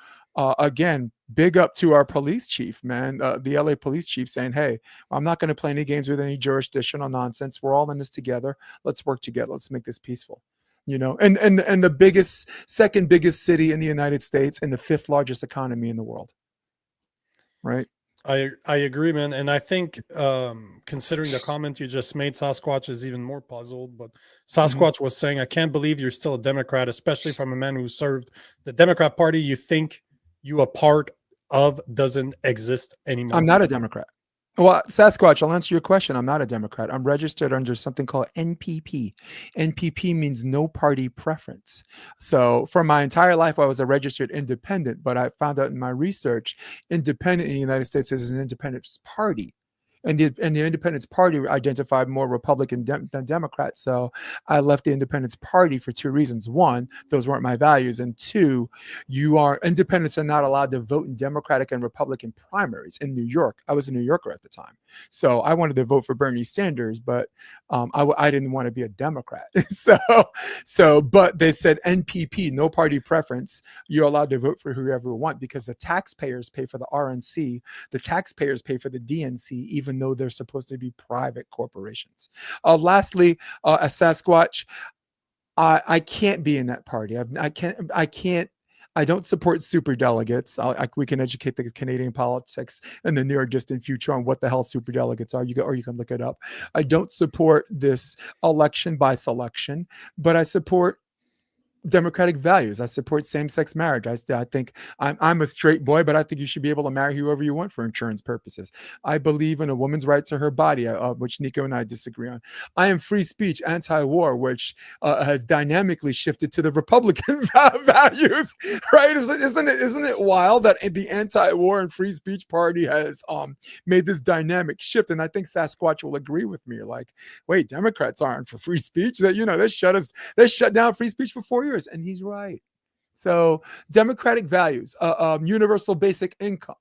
again, big up to our police chief, man, the LA police chief saying, hey, I'm not going to play any games with any jurisdictional nonsense. We're all in this together. Let's work together. Let's make this peaceful. And the second biggest city in the United States and the 5th largest economy in the world. Right. I agree, man. And I think considering the comment you just made, Sasquatch is even more puzzled. But Sasquatch was saying, I can't believe you're still a Democrat, especially from a man who served the Democrat Party you think you a part of doesn't exist anymore. I'm not a Democrat. Well, Sasquatch, I'll answer your question. I'm not a Democrat. I'm registered under something called NPP. NPP means no party preference. So for my entire life, I was a registered independent, but I found out in my research, independent in the United States is an independence party. And the Independence Party identified more Republican than Democrat. So I left the Independence Party for 2 reasons. 1, those weren't my values. And 2, independents are not allowed to vote in Democratic and Republican primaries in New York. I was a New Yorker at the time. So I wanted to vote for Bernie Sanders, but I didn't want to be a Democrat. But they said NPP, no party preference. You're allowed to vote for whoever you want because the taxpayers pay for the RNC. The taxpayers pay for the DNC, even though they're supposed to be private corporations. Lastly, as Sasquatch, I can't be in that party. I don't support super delegates. We can educate the Canadian politics in the near distant future on what the hell super delegates are. You can look it up. I don't support this election by selection, but I support democratic values. I support same-sex marriage. I think I'm a straight boy, but I think you should be able to marry whoever you want for insurance purposes. I believe in a woman's right to her body, which Nico and I disagree on. I am free speech, anti-war, which has dynamically shifted to the Republican values, right? Isn't it wild that the anti-war and free speech party has made this dynamic shift? And I think Sasquatch will agree with me. Like, wait, Democrats aren't for free speech. They shut down free speech for 4 years, and he's right. So democratic values, universal basic income.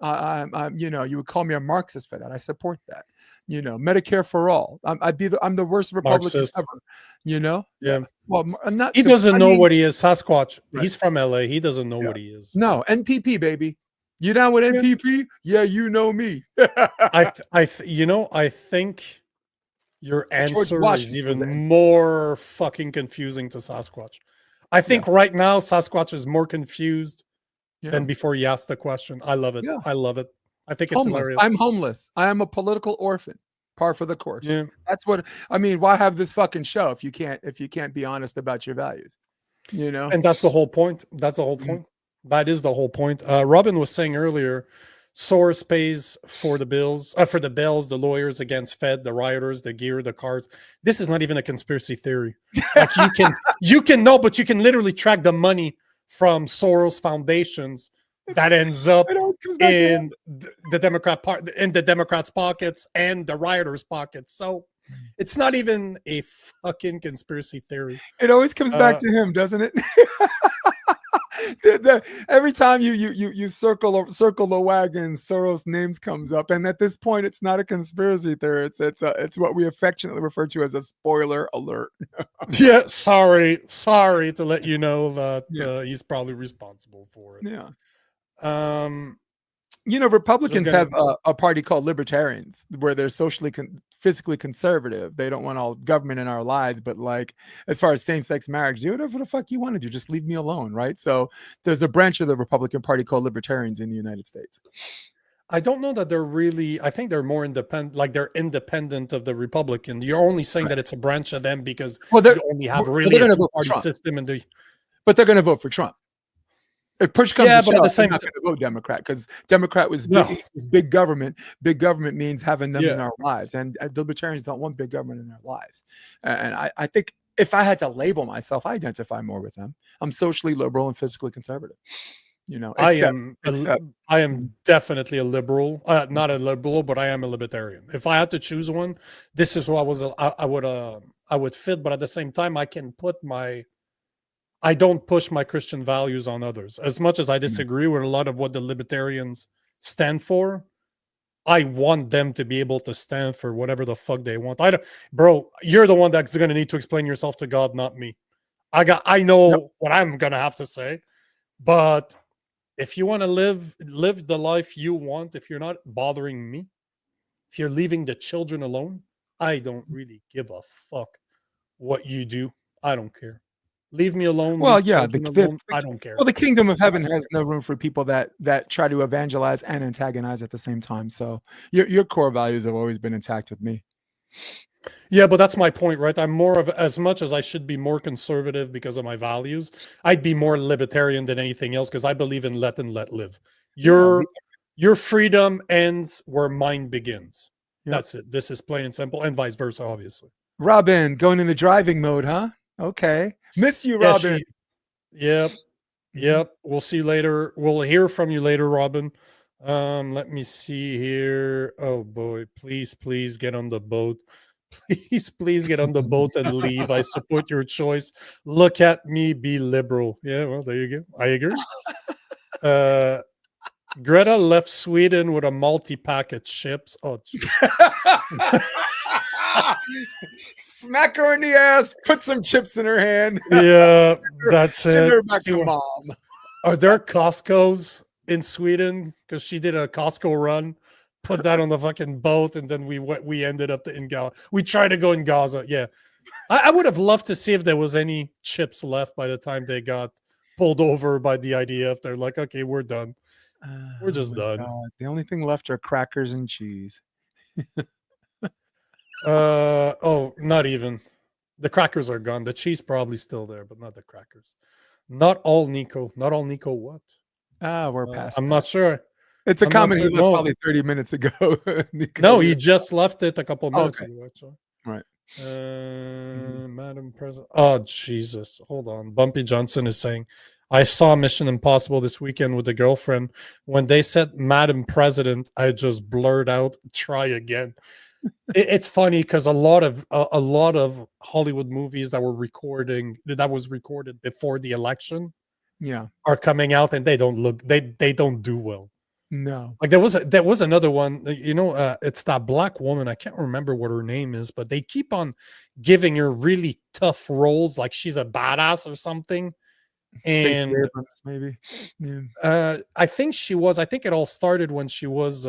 You would call me a Marxist for that. I support that. Medicare for all. I'm the worst Republican Marxist. ever. Yeah. Well, he doesn't know what he is. Sasquatch. Right. He's from LA. He doesn't know what he is. No, NPP, baby. You down with NPP? Yeah, you know me. I think your answer is even more fucking confusing to Sasquatch. I think right now Sasquatch is more confused than before he asked the question. I love it. I love it. I think it's hilarious. I'm homeless. I am a political orphan. Par for the course. Yeah. That's what I mean. Why have this fucking show if you can't be honest about your values? And that's the whole point. That's the whole point. That is the whole point. Robin was saying earlier, Soros pays for the bills, the lawyers against Fed, the rioters, the gear, the cars. This is not even a conspiracy theory. Like you can know, but you can literally track the money from Soros foundations that ends up in the Democrats' pockets and the rioters' pockets. So it's not even a fucking conspiracy theory. It always comes back to him, doesn't it? Every time you circle the wagon, Soros' names comes up, and at this point, it's not a conspiracy theory. It's what we affectionately refer to as a spoiler alert. Yeah, sorry to let you know that he's probably responsible for it. Yeah. Republicans have a party called Libertarians, where they're physically conservative. They don't want all government in our lives, but like as far as same-sex marriage, do whatever the fuck you want to do. Just leave me alone, right? So there's a branch of the Republican Party called Libertarians in the United States. I don't know that they're really. I think they're more independent. Like they're independent of the Republican. You're only saying that it's a branch of them because you only have really a two-party system, but they're going to vote for Trump. If push comes to shove, I'm not going to vote Democrat because Democrat was big government. Big government means having them in our lives, and libertarians don't want big government in their lives. And I think if I had to label myself, I identify more with them. I'm socially liberal and physically conservative. I am definitely a liberal, not a liberal, but I am a libertarian. If I had to choose one, this is what I would fit. But at the same time, I don't push my Christian values on others. As much as I disagree with a lot of what the libertarians stand for, I want them to be able to stand for whatever the fuck they want. Bro, you're the one that's going to need to explain yourself to God, not me. I know what I'm going to have to say, but if you want to live the life you want, if you're not bothering me, if you're leaving the children alone, I don't really give a fuck what you do. I don't care. Leave me alone. Well, leave yeah, children alone. I don't care. well, the kingdom of heaven has no room for people that try to evangelize and antagonize at the same time. So your core values have always been intact with me. Yeah, but that's my point, right? I'm more of, as much as I should be more conservative because of my values, I'd be more libertarian than anything else because I believe in let and let live. Your freedom ends where mine begins. Yep. That's it. This is plain and simple, and vice versa, obviously. Robin, going into driving mode, huh? Okay. Miss you, Robin. Yep. We'll see you later. We'll hear from you later, Robin. Let me see here. Oh boy, please get on the boat. Please get on the boat and leave. I support your choice. Look at me, be liberal. Yeah, well, there you go. I agree. Greta left Sweden with a multi-pack of chips. Oh, smack her in the ass, put some chips in her hand. Yeah, that's Send it. her back to mom. Are there Costco's in Sweden? Because she did a Costco run, put that on the fucking boat, and then we ended up in Gaza. We tried to go in Gaza. Yeah, I would have loved to see if there was any chips left by the time they got pulled over by the IDF. They're like, okay, we're done. We're just done. God. The only thing left are crackers and cheese. Oh, not even. The crackers are gone. The cheese probably still there, but not the crackers. Not all Nico. Not all Nico what? We're past I'm that. not sure. It's a I'm comment not he sure. left No. probably 30 minutes ago. Nico. No, he just left it a couple of minutes Okay. ago. Actually. Right. Madam President. Oh, Jesus. Hold on. Bumpy Johnson is saying, I saw Mission Impossible this weekend with a girlfriend. When they said Madam President, I just blurred out, try again. It's funny because a lot of Hollywood movies that was recorded before the election Yeah. are coming out and they don't do well. No. Like there was another one, it's that black woman. I can't remember what her name is, but they keep on giving her really tough roles, like she's a badass or something. Stacey And Abrams, maybe. Yeah. I think it all started when she was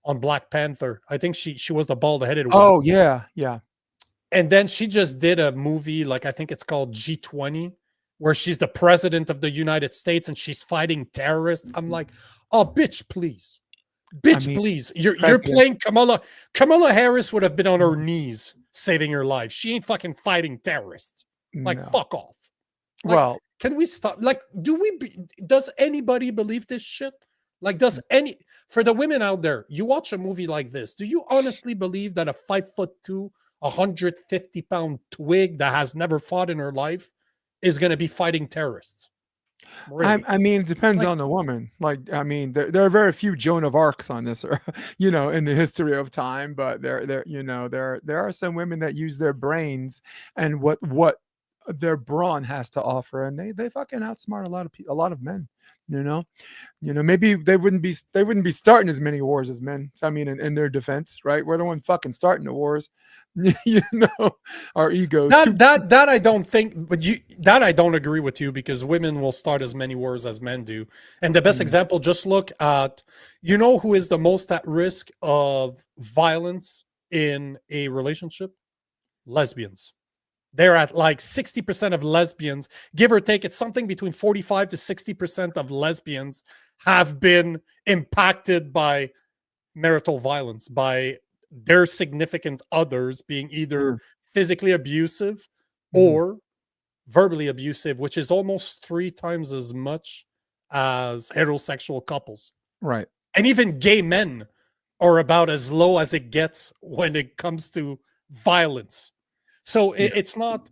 on Black Panther. I think she was the bald-headed one. Oh, yeah. Yeah. And then she just did a movie, like I think it's called G20, where she's the president of the United States and she's fighting terrorists. I'm like, oh, bitch, please. Please. You're playing Kamala. Kamala Harris would have been on her knees saving her life. She ain't fucking fighting terrorists. Like, No. fuck off. Like, Well, can we stop? Like, does anybody believe this shit? Like, for the women out there, you watch a movie like this, do you honestly believe that a 5'2", 150-pound twig that has never fought in her life is going to be fighting terrorists? Really? I mean, it depends on the woman. Like, I mean, there are very few Joan of Arcs on this, in the history of time. But there are some women that use their brains and what their brawn has to offer, and they fucking outsmart a lot of men. Maybe they wouldn't be starting as many wars as men. I mean, in their defense, right? We're the one fucking starting the wars. Our ego. That I don't think, but I don't agree with you, because women will start as many wars as men do. And the best example, just look at, who is the most at risk of violence in a relationship? Lesbians. They're at like 60% of lesbians, give or take. It's something between 45 to 60% of lesbians have been impacted by marital violence, by their significant others being either physically abusive or verbally abusive, which is almost 3 times as much as heterosexual couples. Right. And even gay men are about as low as it gets when it comes to violence. So it's not,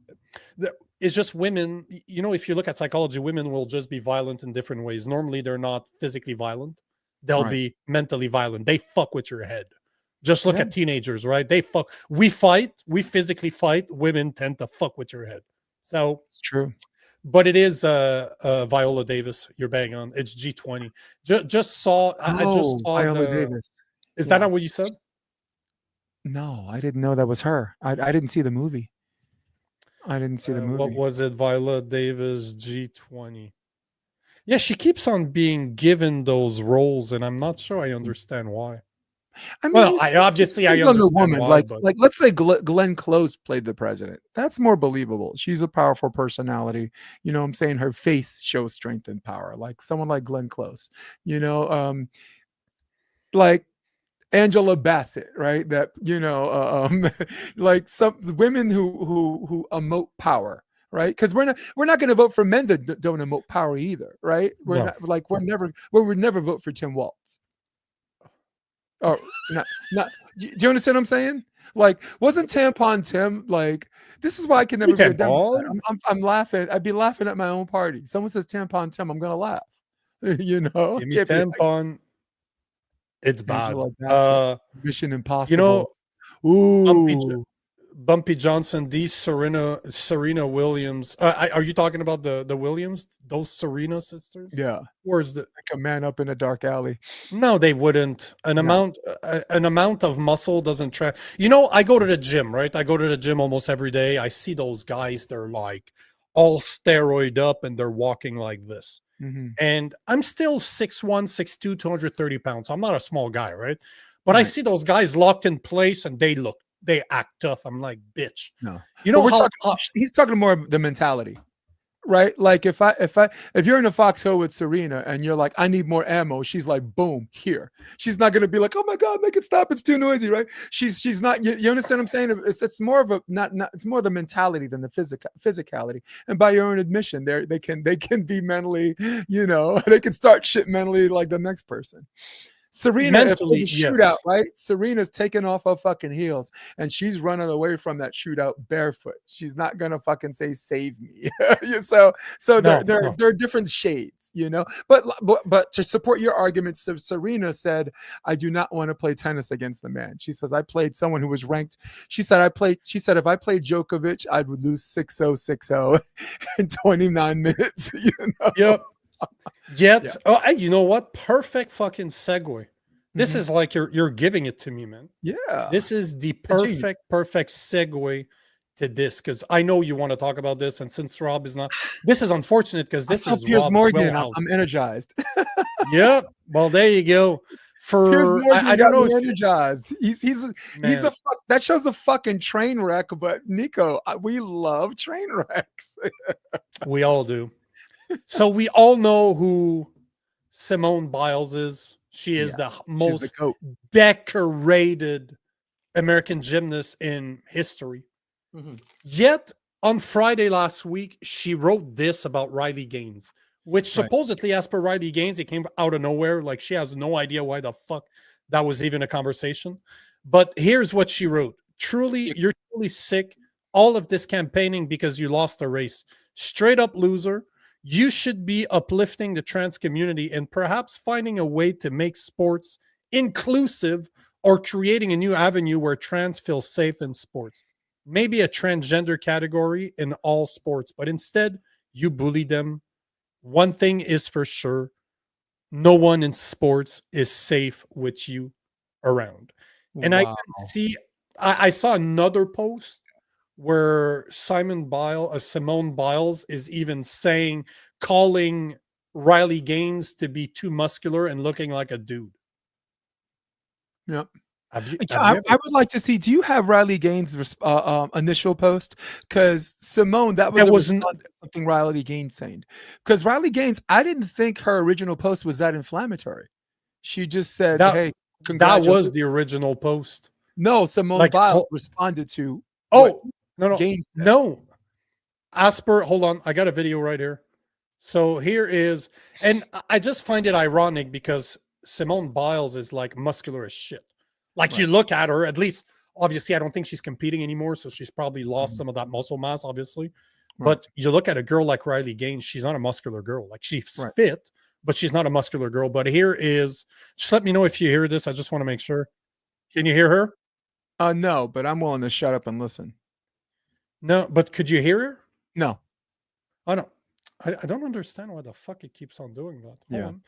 it's just women, if you look at psychology, women will just be violent in different ways. Normally, they're not physically violent. They'll be mentally violent. They fuck with your head. Just look at teenagers, right? We physically fight. Women tend to fuck with your head. So it's true. But it is Viola Davis. You're bang on. It's G20. I just saw Viola Davis. Is that not what you said? No, I didn't know that was her. I didn't see the movie. I didn't see the movie. What was it? Viola Davis, G20. Yeah, she keeps on being given those roles, and I'm not sure I understand why. I mean, Well, you I see- obviously I depends on the understand woman. why, but Like let's say Glenn Close played the president. That's more believable. She's a powerful personality. You know what I'm saying? Her face shows strength and power. Like someone like Glenn Close. You know, like Angela Bassett, right? That like some women who emote power, right? Because we're not going to vote for men that don't emote power either, right? We're No. not like we would never vote for Tim Walz. Oh, not. Do you understand what I'm saying? Like, wasn't Tampon Tim like? This is why I can never be a Democrat. I'm laughing. I'd be laughing at my own party. Someone says Tampon Tim, I'm gonna laugh. You know, Timmy Can't be like Tampon. It's bad. Angela Bassett, Mission Impossible. You know, Ooh, Bumpy Johnson, these Serena Williams. Are you talking about the Williams? Those Serena sisters? yeah. Where's the Like a man up in a dark alley. No, they wouldn't. An amount of muscle doesn't try. You know, I go to the gym, right? I go to the gym almost every day. I see those guys, they're like all steroid up and they're walking like this. Mhm. And I'm still 6'1", 6'2", 230 pounds. I'm not a small guy, right? But I see those guys locked in place and they act tough. I'm like, bitch. No, You know but how he's talking more of the mentality, right? Like if you're in a foxhole with Serena and you're like, I need more ammo, she's like, boom, here. She's not gonna be like, oh my god, make it stop, it's too noisy, right? She's not. You understand what I'm saying? It's more of a not. It's more the mentality than the physicality. And by your own admission, they can be mentally, they can start shit mentally like the next person. Serena, Mentally, if there's a yes. shootout, right? Serena's taking off her fucking heels and she's running away from that shootout barefoot. She's not gonna fucking say "save me." So No, they're different shades, But to support your argument, Serena said, "I do not want to play tennis against the man." She says, "I played someone who was ranked." She said, She said, if I played Djokovic, I would lose 6-0, 6-0 in 29 minutes. Yep. Yet, hey, you know what? Perfect fucking segue. This is like you're giving it to me, man. Yeah. This is the perfect segue to this because I know you want to talk about this, and since Rob is not, this is unfortunate because this is Piers Rob's Morgan. wheelhouse. I'm energized. Yep. Well, there you go. Piers Morgan I don't know got me if energized. He's a that shows a fucking train wreck. But Nico, we love train wrecks. we all do. So we all know who Simone Biles is. She is the most decorated American gymnast in history. Yet on Friday last week, she wrote this about Riley Gaines, which supposedly, as per Riley Gaines, it came out of nowhere. Like she has no idea why the fuck that was even a conversation. But here's what she wrote. Truly, you're truly sick. All of this campaigning because you lost a race. Straight up loser. You should be uplifting the trans community and perhaps finding a way to make sports inclusive or creating a new avenue where trans feel safe in sports. Maybe a transgender category in all sports, but instead you bully them. One thing is for sure, no one in sports is safe with you around. And I can see, I saw another post where Simone Biles is even calling Riley Gaines to be too muscular and looking like a dude. Yep. I would like to see. Do you have Riley Gaines' initial post? Because Simone, that was something Riley Gaines saying. Because Riley Gaines, I didn't think her original post was that inflammatory. She just said, "Hey, that was the original post." No, Simone Biles responded to. No. Asper, hold on. I got a video right here. So here is, and I just find it ironic because Simone Biles is like muscular as shit. Like you look at her, at least, obviously, I don't think she's competing anymore. So she's probably lost some of that muscle mass, obviously. But you look at a girl like Riley Gaines, she's not a muscular girl. Like she's fit, but she's not a muscular girl. But here is, just let me know if you hear this. I just want to make sure. Can you hear her? No, but I'm willing to shut up and listen. No, but could you hear her? No. I don't understand why the fuck it keeps on doing that. Hold on.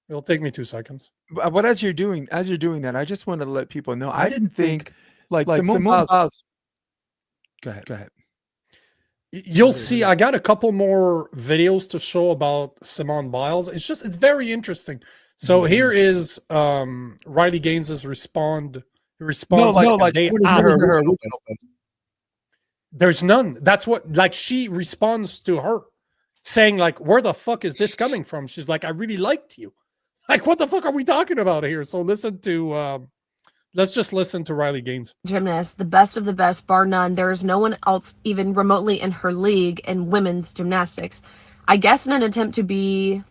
It'll take me 2 seconds. But as you're doing that, I just want to let people know I didn't think like Simone Biles. Go ahead. You'll see. I got a couple more videos to show about Simone Biles. It's very interesting. So here is Riley Gaines's response. There's none. That's what, like, she responds to her saying, like, where the fuck is this coming from? She's like, I really liked you. Like, what the fuck are we talking about here? So listen to let's just listen to Riley Gaines. Gymnast, the best of the best, bar none. There is no one else even remotely in her league in women's gymnastics. I guess in an attempt to be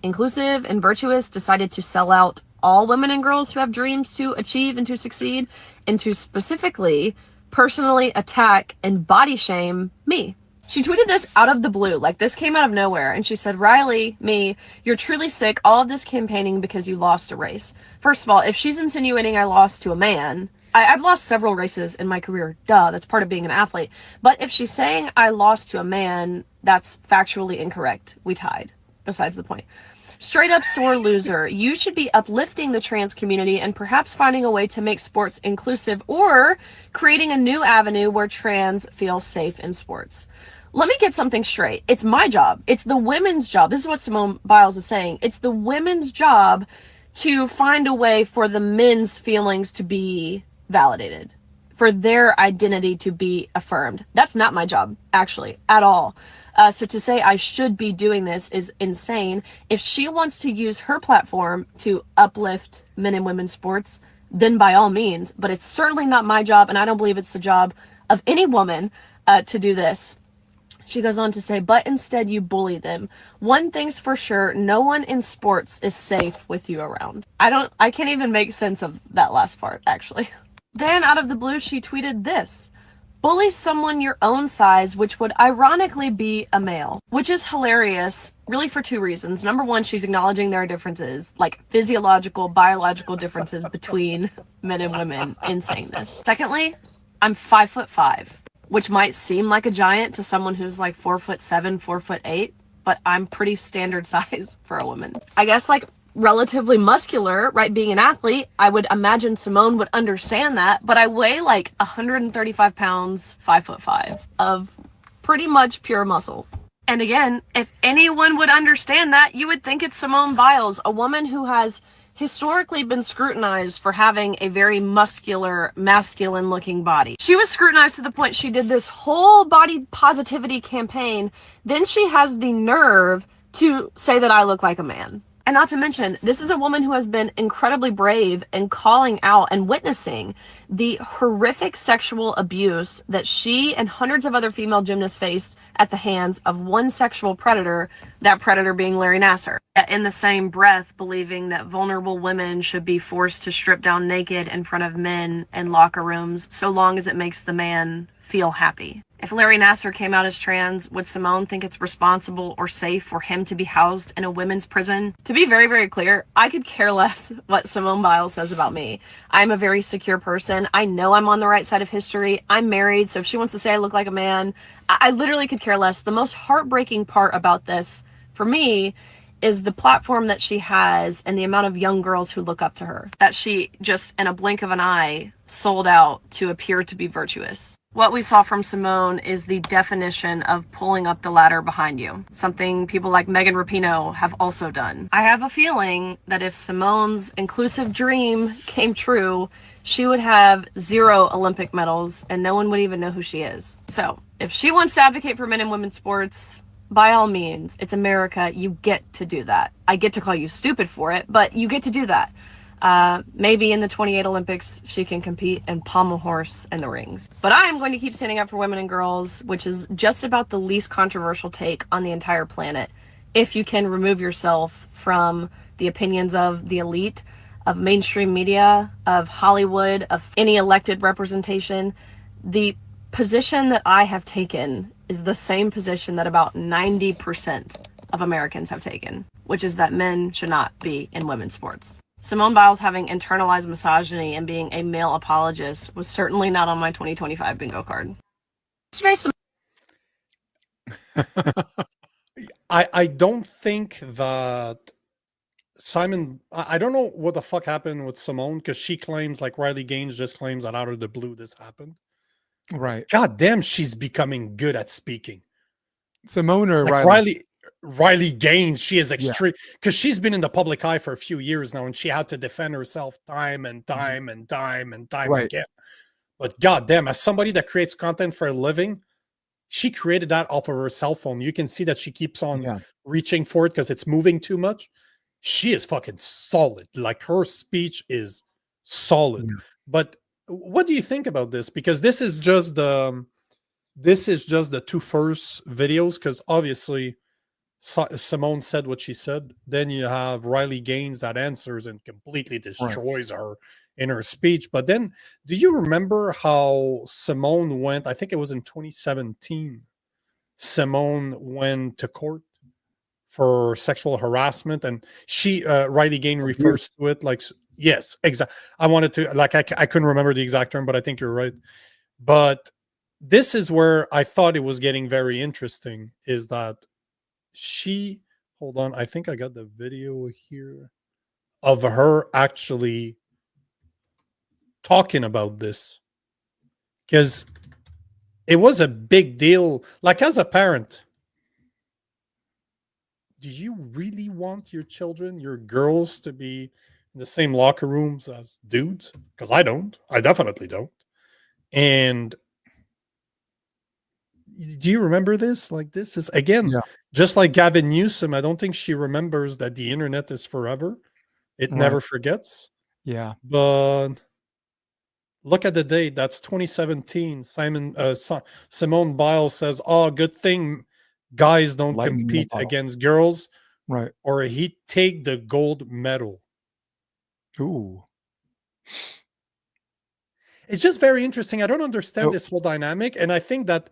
inclusive and virtuous, decided to sell out all women and girls who have dreams to achieve and to succeed, and to specifically personally attack and body shame me. She tweeted this out of the blue, like this came out of nowhere, and she said, Riley, me, you're truly sick, all of this campaigning because you lost a race. First of all, if she's insinuating I lost to a man, I've lost several races in my career, duh, that's part of being an athlete. But if she's saying I lost to a man, that's factually incorrect. We tied, besides the point. Straight up sore loser. You should be uplifting the trans community and perhaps finding a way to make sports inclusive or creating a new avenue where trans feel safe in sports. Let me get something straight. It's my job. It's the women's job. This is what Simone Biles is saying. It's the women's job to find a way for the men's feelings to be validated, for their identity to be affirmed. That's not my job, actually, at all. So to say I should be doing this is insane. If she wants to use her platform to uplift men and women's sports, then by all means, but it's certainly not my job, and I don't believe it's the job of any woman to do this. She goes on to say, but instead you bully them. One thing's for sure, no one in sports is safe with you around. I can't even make sense of that last part, actually. Then out of the blue, she tweeted this. Bully someone your own size, which would ironically be a male, which is hilarious, really for two reasons. Number one, she's acknowledging there are differences, like physiological, biological differences between men and women in saying this. Secondly, I'm 5'5", which might seem like a giant to someone who's like 4'7", 4'8", but I'm pretty standard size for a woman. I guess like relatively muscular, right? Being an athlete, I would imagine Simone would understand that, but I weigh like 135 pounds, 5'5", of pretty much pure muscle. And again, if anyone would understand that, you would think it's Simone Biles, a woman who has historically been scrutinized for having a very muscular, masculine looking body. She was scrutinized to the point she did this whole body positivity campaign. Then she has the nerve to say that I look like a man. And not to mention, this is a woman who has been incredibly brave in calling out and witnessing the horrific sexual abuse that she and hundreds of other female gymnasts faced at the hands of one sexual predator, that predator being Larry Nassar. In the same breath, believing that vulnerable women should be forced to strip down naked in front of men in locker rooms so long as it makes the man feel happy. If Larry Nassar came out as trans, would Simone think it's responsible or safe for him to be housed in a women's prison? To be very, very clear, I could care less what Simone Biles says about me. I'm a very secure person. I know I'm on the right side of history. I'm married, so if she wants to say I look like a man, I literally could care less. The most heartbreaking part about this, for me, is the platform that she has and the amount of young girls who look up to her. That she just, in a blink of an eye, sold out to appear to be virtuous. What we saw from Simone is the definition of pulling up the ladder behind you, something people like Megan Rapinoe have also done. I have a feeling that if Simone's inclusive dream came true, she would have 0 Olympic medals and no one would even know who she is. So if she wants to advocate for men and women's sports, by all means, it's America, you get to do that. I get to call you stupid for it, but you get to do that. Maybe in the 28 Olympics, she can compete and pommel horse in the rings. But I am going to keep standing up for women and girls, which is just about the least controversial take on the entire planet. If you can remove yourself from the opinions of the elite, of mainstream media, of Hollywood, of any elected representation, the position that I have taken is the same position that about 90% of Americans have taken, which is that men should not be in women's sports. Simone Biles having internalized misogyny and being a male apologist was certainly not on my 2025 bingo card. I don't think that Simon, I don't know what the fuck happened with Simone, because she claims, like Riley Gaines just claims that out of the blue this happened. Right. God damn, she's becoming good at speaking. Simone or Like Riley Gaines, she is extreme, because she's been in the public eye for a few years now, and she had to defend herself time and time and time and time again. But goddamn, as somebody that creates content for a living, she created that off of her cell phone. You can see that she keeps on reaching for it because it's moving too much. She is fucking solid. Like, her speech is solid. But what do you think about this? Because this is just the two first videos, because obviously Simone said what she said. Then you have Riley Gaines that answers and completely destroys her in her speech. But then, do you remember how Simone went? I think it was in 2017. Simone went to court for sexual harassment, and Riley Gaines refers to it like, yes, exactly. I wanted to, like, I couldn't remember the exact term, but I think you're right. But this is where I thought it was getting very interesting, is that hold on, I think I got the video here of her actually talking about this, because it was a big deal. Like, as a parent, do you really want your children, your girls, to be in the same locker rooms as dudes? Because I don't. I definitely don't. And do you remember this? Like, this is, again, just like Gavin Newsom. I don't think she remembers that the internet is forever. It never forgets. Yeah. But look at the date. That's 2017. Simone Biles says, "Oh, good thing guys don't compete against girls, right? Or he'd take the gold medal." Ooh. It's just very interesting. I don't understand this whole dynamic. And I think that,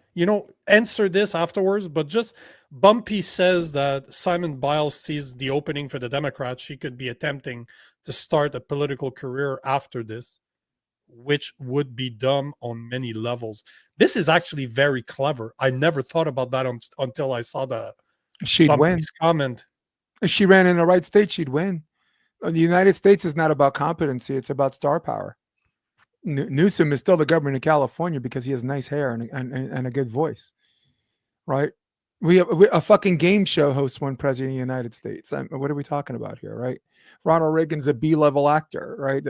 answer this afterwards, but just Bumpy says that Simone Biles sees the opening for the Democrats. She could be attempting to start a political career after this, which would be dumb on many levels. This is actually very clever. I never thought about that until I saw the Bumpy's comment. If she ran in the right state, she'd win. The United States is not about competency. It's about star power. Newsom is still the governor of California because he has nice hair and a good voice, right? We have a fucking game show host won president of the United States. What are we talking about here, right? Ronald Reagan's a B-level actor, right?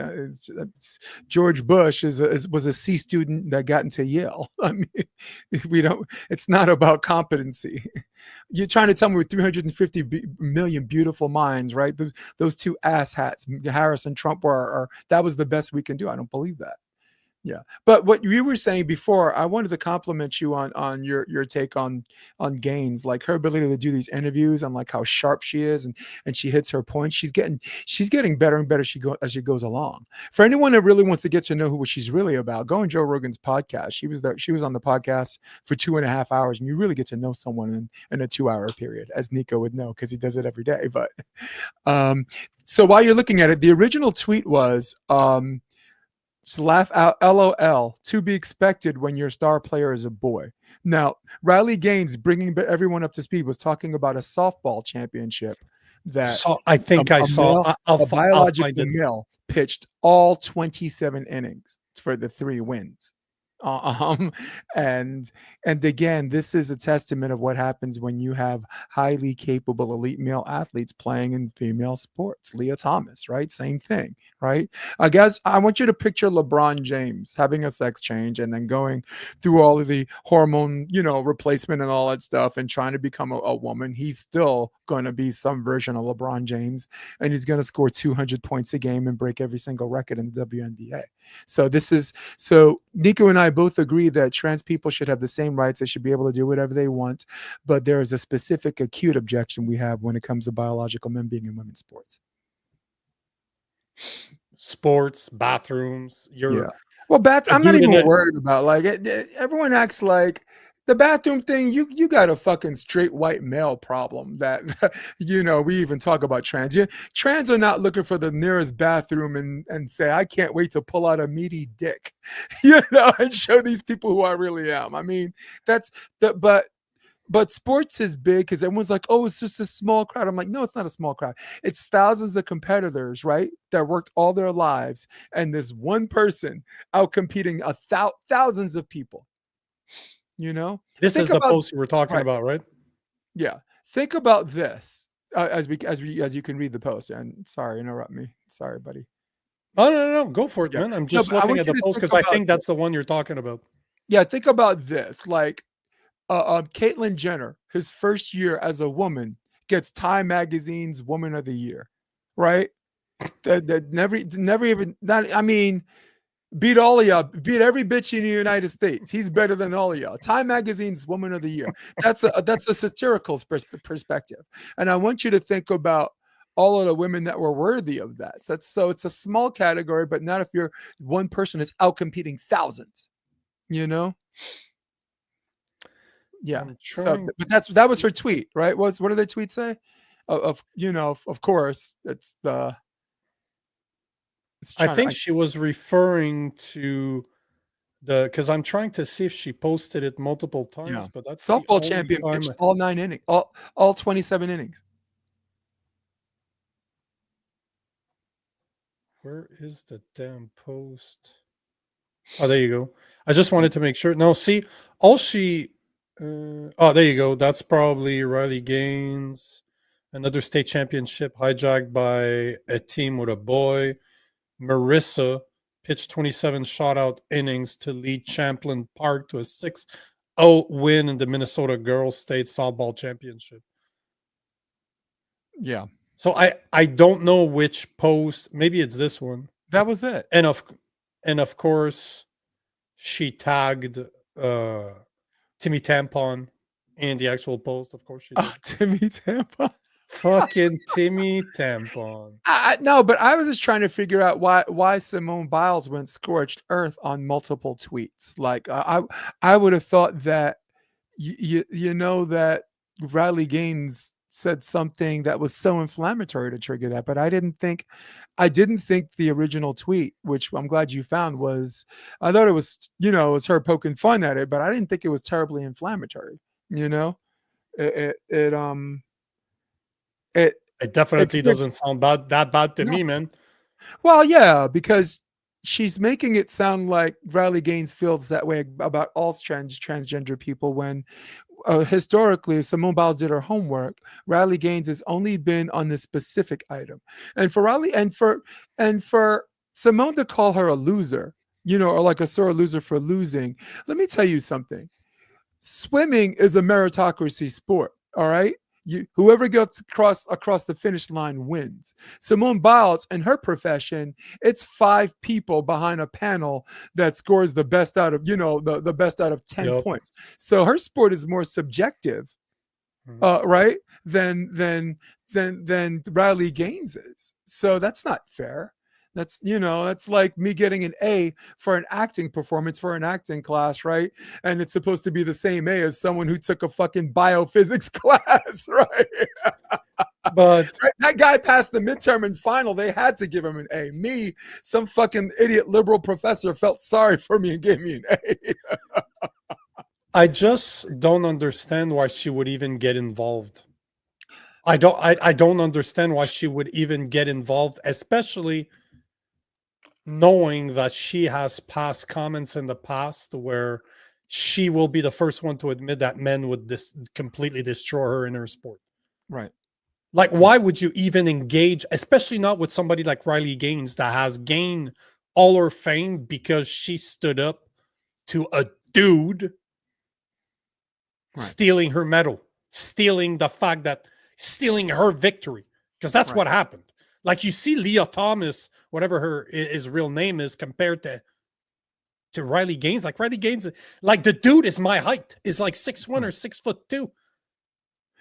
George Bush was a C student that got into Yale. I mean, it's not about competency. You're trying to tell me with 350 million beautiful minds, right? Those two ass hats, Harris and Trump, that was the best we can do. I don't believe that. Yeah, but what you were saying before, I wanted to compliment you on your take on Gaines, like her ability to do these interviews and like how sharp she is, and she hits her point. She's getting better and better as she goes along. For anyone that really wants to get to know what she's really about, go on Joe Rogan's podcast. She was on the podcast for 2.5 hours, and you really get to know someone in a 2-hour period, as Nico would know because he does it every day. But so while you're looking at it, the original tweet was. So laugh out, LOL, to be expected when your star player is a boy. Now, Riley Gaines, bringing everyone up to speed, was talking about a softball championship that I think I saw. A biological male pitched all 27 innings for the 3 wins. And again, this is a testament of what happens when you have highly capable elite male athletes playing in female sports. Leah Thomas, right? Same thing, right? I guess I want you to picture LeBron James having a sex change and then going through all of the hormone, replacement and all that stuff and trying to become a woman. He's still going to be some version of LeBron James, and he's going to score 200 points a game and break every single record in the WNBA. So Nico and I both agree that trans people should have the same rights. They should be able to do whatever they want. But there is a specific acute objection we have when it comes to biological men being in women's sports. Sports, bathrooms. Well, I'm not even worried about everyone acts like the bathroom thing. You got a fucking straight white male problem that we even talk about trans. Trans are not looking for the nearest bathroom and say, I can't wait to pull out a meaty dick, and show these people who I really am. I mean, but But sports is big because everyone's like, oh, it's just a small crowd. I'm like, no, it's not a small crowd. It's thousands of competitors, right? That worked all their lives. And this one person out competing thousands of people, you know? This Think is the about, post you were talking right. about, right? Yeah. Think about this as you can read the post. And sorry, interrupt me. Sorry, buddy. Oh, no. Go for it, Yeah. man. I'm No, just but I looking want at you the to post think because I about think that's the one you're talking about. Yeah, think about this. Like, Caitlyn Jenner, his first year as a woman, gets Time Magazine's Woman of the Year, right? That never even. Not, I mean, beat all of y'all, beat every bitch in the United States. He's better than all of y'all. Time Magazine's Woman of the Year. That's a satirical perspective, and I want you to think about all of the women that were worthy of that. So it's a small category, but not if you're one person is out competing thousands. You know. Yeah. So, but that was her tweet, right? What did the tweet say? Of course, it's the. I think she was referring to because I'm trying to see if she posted it multiple times, but that's the softball only champion time. pitched all 9 innings, all 27 innings. Where is the damn post? Oh, there you go. I just wanted to make sure. No, see, all she. Oh, there you go. That's probably Riley Gaines. Another state championship hijacked by a team with a boy. Marissa pitched 27 shutout innings to lead Champlain Park to a 6-0 win in the Minnesota Girls State Softball Championship. Yeah. So I don't know which post. Maybe it's this one. That was it. And of course, she tagged Timmy Tampon in the actual post. Of course, she did. Timmy Tampon. Fucking Timmy Tampon. No, but I was just trying to figure out why Simone Biles went scorched earth on multiple tweets. Like I would have thought that you know that Riley Gaines said something that was so inflammatory to trigger that, but I didn't think the original tweet, which I'm glad you found, was. I thought it was it was her poking fun at it, but I didn't think it was terribly inflammatory. It definitely doesn't sound that bad to me, man. Well, yeah, because she's making it sound like Riley Gaines feels that way about all transgender people when historically, if Simone Biles did her homework, Riley Gaines has only been on this specific item. And for Riley and for Simone to call her a loser, or like a sore loser for losing, let me tell you something. Swimming is a meritocracy sport, all right? Whoever gets across the finish line wins. Simone Biles and her profession, it's 5 people behind a panel that scores the best out of the best out of 10 points. So her sport is more subjective, right? Than Riley Gaines is. So that's not fair. That's that's like me getting an A for an acting performance for an acting class, right? And it's supposed to be the same A as someone who took a fucking biophysics class, right? But right? That guy passed the midterm and final. They had to give him an A. Me, some fucking idiot liberal professor felt sorry for me and gave me an A. I just don't understand why she would even get involved. I don't understand why she would even get involved, especially knowing that she has past comments in the past where she will be the first one to admit that men would completely destroy her in her sport. Right. Like, why would you even engage, especially not with somebody like Riley Gaines that has gained all her fame because she stood up to a dude stealing her medal, stealing her victory, because that's what happened. Like, you see Leah Thomas, whatever his real name is, compared to Riley Gaines. Like, Riley Gaines, like, the dude is my height, is like 6'1" or 6'2".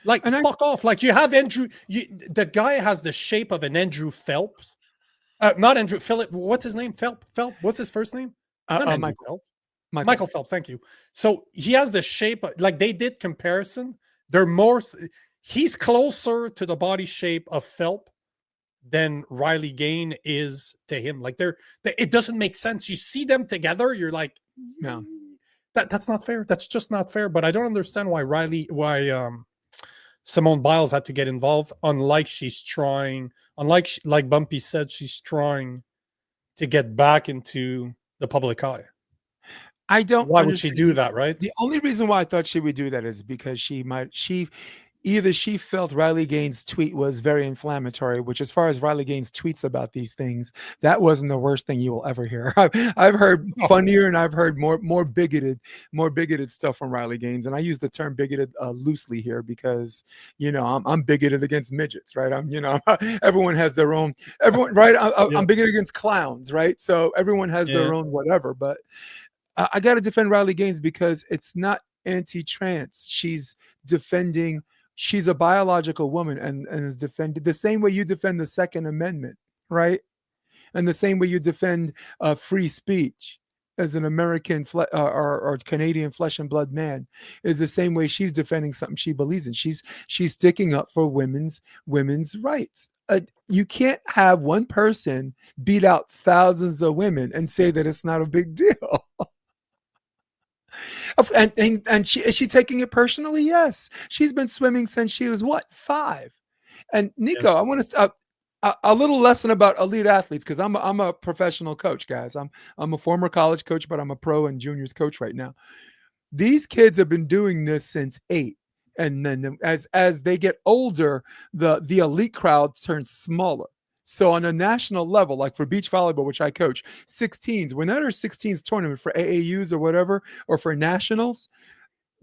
Like, fuck off. Like, you have Andrew, the guy has the shape of an Andrew Phelps. Not Andrew, Philip, what's his name? Phelps? What's his first name? It's not Andrew Phelps. Michael Phelps, thank you. So he has the shape, like, they did comparison. He's closer to the body shape of Phelps than Riley Gaines is to him. Like, it doesn't make sense. You see them together, you're like, no. That's not fair. That's just not fair. But I don't understand why Simone Biles had to get involved. Unlike like Bumpy said, she's trying to get back into the public eye. I don't. Why would she do that, right? The only reason why I thought she would do that is because either she felt Riley Gaines' tweet was very inflammatory, which, as far as Riley Gaines' tweets about these things, that wasn't the worst thing you will ever hear. I've heard funnier, and I've heard more bigoted stuff from Riley Gaines, and I use the term bigoted loosely here because I'm bigoted against midgets, right? Everyone has their own right. I'm bigoted against clowns, right? So everyone has their own whatever, but I got to defend Riley Gaines because it's not anti-trans. She's a biological woman and is defended the same way you defend the Second Amendment, right? And the same way you defend free speech as an American or Canadian flesh and blood man is the same way she's defending something she believes in. She's sticking up for women's rights. You can't have one person beat out thousands of women and say that it's not a big deal. And is she taking it personally? Yes. She's been swimming since she was 5. And Nico, I want to a little lesson about elite athletes, because I'm a professional coach, guys. I'm a former college coach, but I'm a pro and juniors coach right now. These kids have been doing this since 8. And then as they get older, the elite crowd turns smaller. So on a national level, like for beach volleyball, which I coach, 16s, when they're 16s tournament for AAUs or whatever, or for nationals,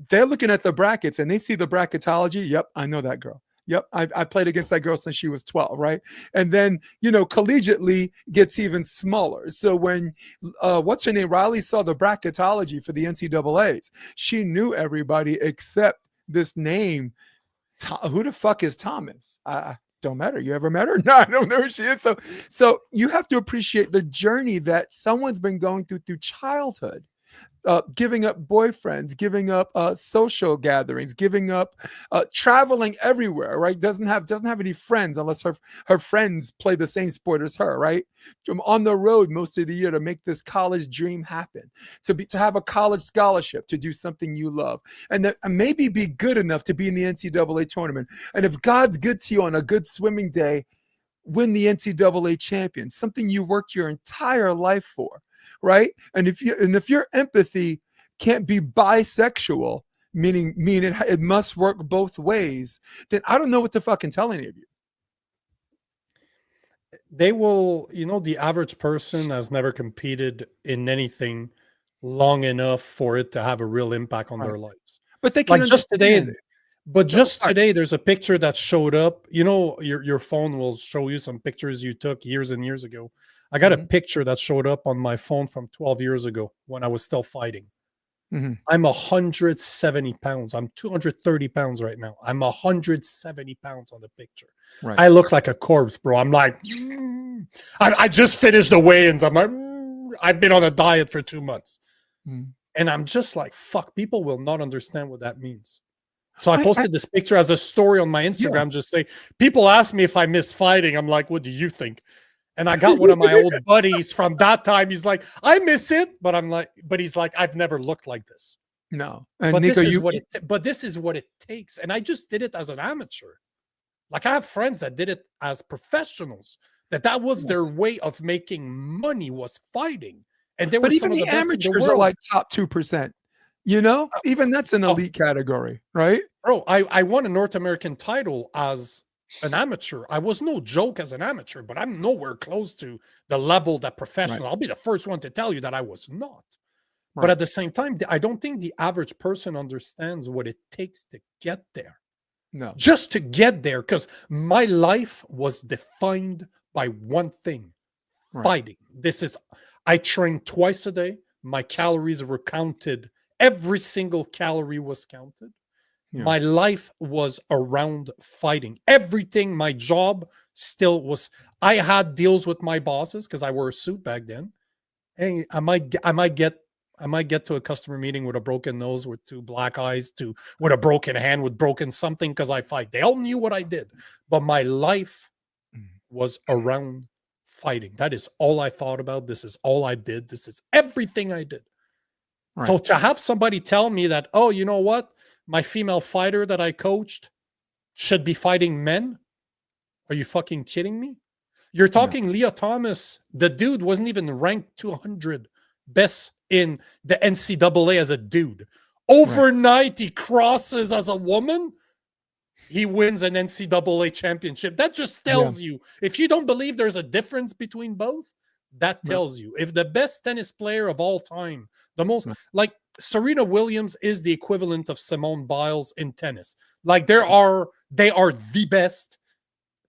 they're looking at the brackets and they see the bracketology. Yep, I know that girl. Yep, I played against that girl since she was 12, right? And then, collegiately gets even smaller. So when, what's her name, Riley saw the bracketology for the NCAAs, she knew everybody except this name. Who the fuck is Thomas? Don't matter. You ever met her? No, I don't know who she is. So you have to appreciate the journey that someone's been going through childhood, giving up boyfriends, giving up social gatherings, giving up traveling everywhere, right? Doesn't have any friends unless her friends play the same sport as her, right? On the road most of the year to make this college dream happen, to have a college scholarship, to do something you love, and maybe be good enough to be in the NCAA tournament. And if God's good to you on a good swimming day, win the NCAA champion, something you worked your entire life for. Right. And if your empathy can't be bisexual, meaning it must work both ways, then I don't know what to fucking tell any of you. They will, the average person has never competed in anything long enough for it to have a real impact on their lives. But they can just today. But just today, there's a picture that showed up. Your phone will show you some pictures you took years and years ago. I got a picture that showed up on my phone from 12 years ago when I was still fighting. I'm 170 pounds. I'm 230 pounds right now. I'm 170 pounds on the picture. Right. I look like a corpse, bro. I'm like, I just finished the weigh-ins. I'm like, I've been on a diet for 2 months. And I'm just like, fuck, people will not understand what that means. So I posted this picture as a story on my Instagram, just say, people ask me if I miss fighting. I'm like, what do you think? And I got one of my old buddies from that time. He's like, I miss it. But I'm like, he's like, I've never looked like this. No. And but Nico, this is what it takes. And I just did it as an amateur. Like, I have friends that did it as professionals, that was their way of making money, was fighting. And they were some of the best amateurs in the world. Are like top 2%. Even that's an elite category, right? Bro, I won a North American title as an amateur. I was no joke as an amateur, but I'm nowhere close to the level that professional. Right. I'll be the first one to tell you that I was not. Right. But at the same time, I don't think the average person understands what it takes to get there. No. Just to get there, because my life was defined by one thing, fighting. I trained twice a day. My calories were counted. Every single calorie was counted. Yeah. My life was around fighting. Everything, my job still was. I had deals with my bosses because I wore a suit back then. Hey, I might get to a customer meeting with a broken nose, with 2 black eyes, with a broken hand, with broken something, because I fight. They all knew what I did, but my life was around fighting. That is all I thought about. This is all I did. This is everything I did. Right. So to have somebody tell me that, oh, you know what? My female fighter that I coached should be fighting men. Are you fucking kidding me? You're talking Leah Thomas. The dude wasn't even ranked 200 best in the NCAA as a dude. Overnight, he crosses as a woman. He wins an NCAA championship. That just tells you, if you don't believe there's a difference between both, that tells you. If the best tennis player of all time, the most, like Serena Williams is the equivalent of Simone Biles in tennis. Like they are the best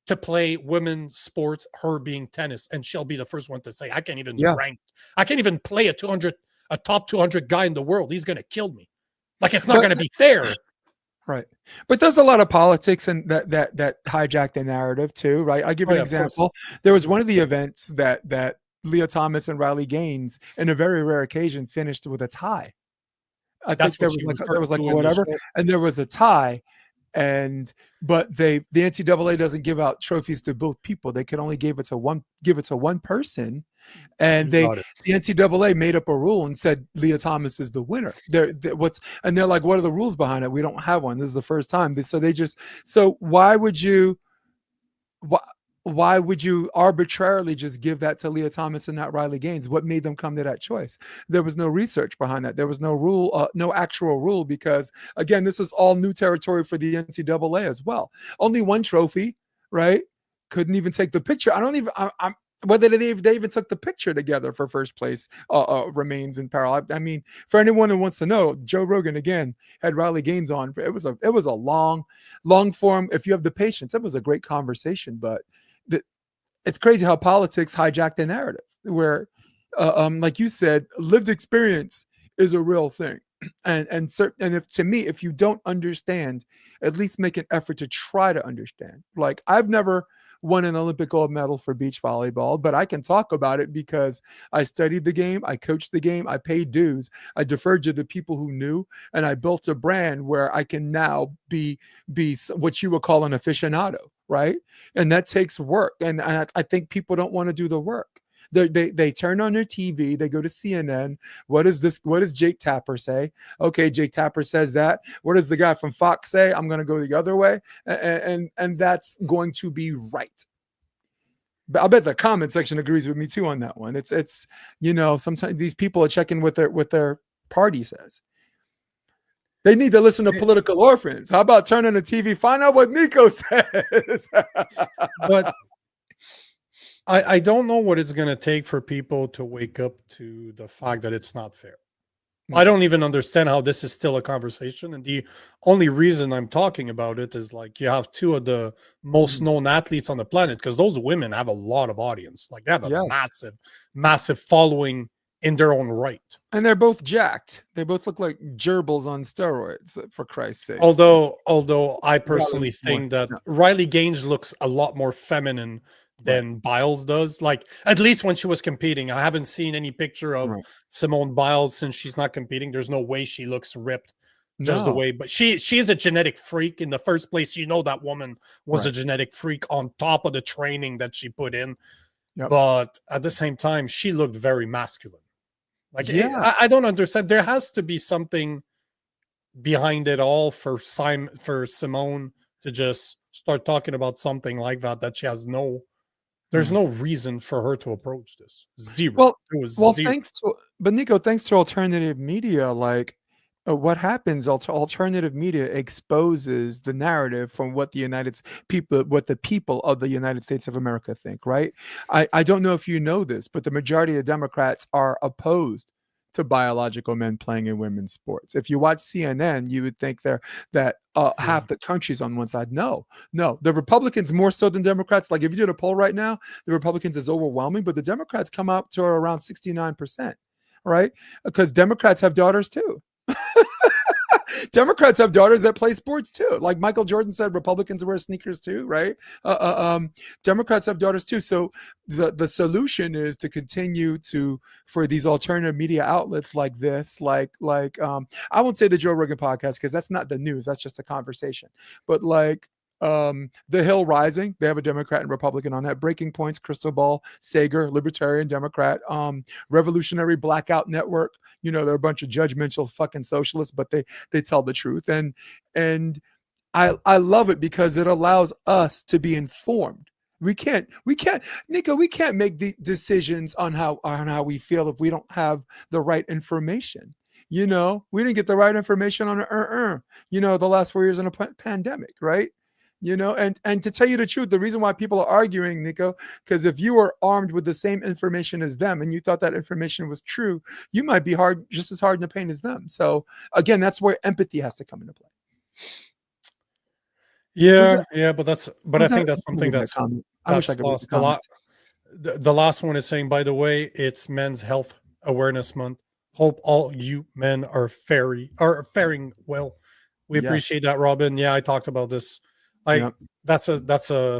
to play women's sports, her being tennis, and she'll be the first one to say, I can't even rank. I can't even play a top 200 guy in the world. He's going to kill me. Like, it's not going to be fair. Right. But there's a lot of politics and that hijack the narrative too, right? I'll give you an example. There was one of the events that Leah Thomas and Riley Gaines, in a very rare occasion, finished with a tie. I think there was like whatever, and there was a tie. But the NCAA doesn't give out trophies to both people. They can only give it to one person. And the NCAA made up a rule and said Leah Thomas is the winner. They're like, what are the rules behind it? We don't have one. This is the first time. So why would you arbitrarily just give that to Leah Thomas and not Riley Gaines? What made them come to that choice? There was no research behind that. There was no rule, no actual rule, because again, this is all new territory for the NCAA as well. Only one trophy, right? Couldn't even take the picture. Whether they even took the picture together for first place remains in peril. I mean, for anyone who wants to know, Joe Rogan again had Riley Gaines on. It was a long form. If you have the patience, it was a great conversation, but it's crazy how politics hijack the narrative, where, like you said, lived experience is a real thing. And if you don't understand, at least make an effort to try to understand. Like, I've never won an Olympic gold medal for beach volleyball, but I can talk about it because I studied the game, I coached the game, I paid dues, I deferred to the people who knew, and I built a brand where I can now be what you would call an aficionado, right? And that takes work, and I think people don't want to do the work. They turn on their TV, they go to CNN. What does Jake Tapper say? Okay, Jake Tapper says that. What does the guy from Fox say? I'm going to go the other way. And that's going to be right. But I'll bet the comment section agrees with me too on that one. It's sometimes these people are checking what their party says. They need to listen to Political Orphans. How about turning the TV, find out what Nico says? But I don't know what it's going to take for people to wake up to the fact that it's not fair. I don't even understand how this is still a conversation. And the only reason I'm talking about it is, like, you have two of the most known athletes on the planet, because those women have a lot of audience. Like, they have a massive following in their own right. And they're both jacked. They both look like gerbils on steroids, for Christ's sake. Although I personally think that Riley Gaines looks a lot more feminine than Biles does. Like, at least when she was competing. I haven't seen any picture of Simone Biles since she's not competing. There's no way she looks ripped just the way. But she is a genetic freak in the first place. That woman was a genetic freak on top of the training that she put in. But at the same time, she looked very masculine. Like, I don't understand. There has to be something behind it all for Simone to just start talking about something like that she has there's no reason for her to approach this. Zero. Zero. Nico, thanks to alternative media, like, what happens? Alternative media exposes the narrative from what the people of the United States of America think. Right? I don't know if you know this, but the majority of Democrats are opposed to biological men playing in women's sports. If you watch CNN, you would think that half the country's on one side. No, the Republicans more so than Democrats. Like, if you did a poll right now, the Republicans is overwhelming, but the Democrats come up to around 69%, right? Because Democrats have daughters too. Democrats have daughters that play sports too. Like Michael Jordan said, Republicans wear sneakers too, right? Democrats have daughters too. So the solution is to continue for these alternative media outlets like this, I won't say the Joe Rogan podcast, because that's not the news. That's just a conversation. But like The Hill Rising, they have a Democrat and Republican on that. Breaking Points, Crystal Ball, Sager, Libertarian, Democrat. Revolutionary Blackout Network, they're a bunch of judgmental fucking socialists, but they tell the truth. And I love it because it allows us to be informed. We can't, Nico, we can't make the decisions on how we feel if we don't have the right information. We didn't get the right information on the last 4 years in a pandemic, right? And to tell you the truth, the reason why people are arguing, Nico, because if you were armed with the same information as them and you thought that information was true, you might be just as hard in the pain as them. So again, that's where empathy has to come into play. Yeah, but I think that's something that's lost. The last one is saying, by the way, it's Men's Health Awareness Month. Hope all you men are faring well. We appreciate that, Robin. Yeah, I talked about this. That's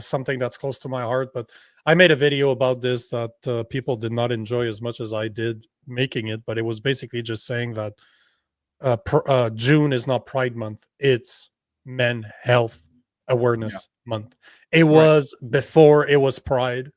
something that's close to my heart. But I made a video about this that people did not enjoy as much as I did making it. But it was basically just saying that June is not Pride Month; it's Men Health Awareness Month. It was before it was Pride,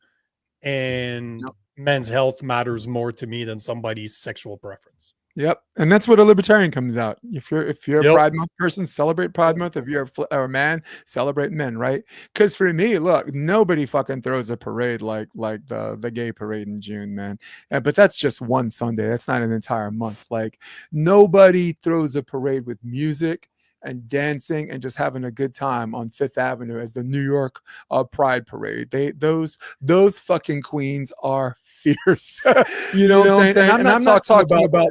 and men's health matters more to me than somebody's sexual preference. Yep, and that's what a libertarian comes out. If you're a Pride Month person, celebrate Pride Month. If you're a man, celebrate men, right? Because for me, look, nobody fucking throws a parade like the gay parade in June, man. But that's just one Sunday. That's not an entire month. Like nobody throws a parade with music and dancing and just having a good time on Fifth Avenue as the New York Pride Parade. Those fucking queens are fierce. You know what I'm saying? And I'm not talking about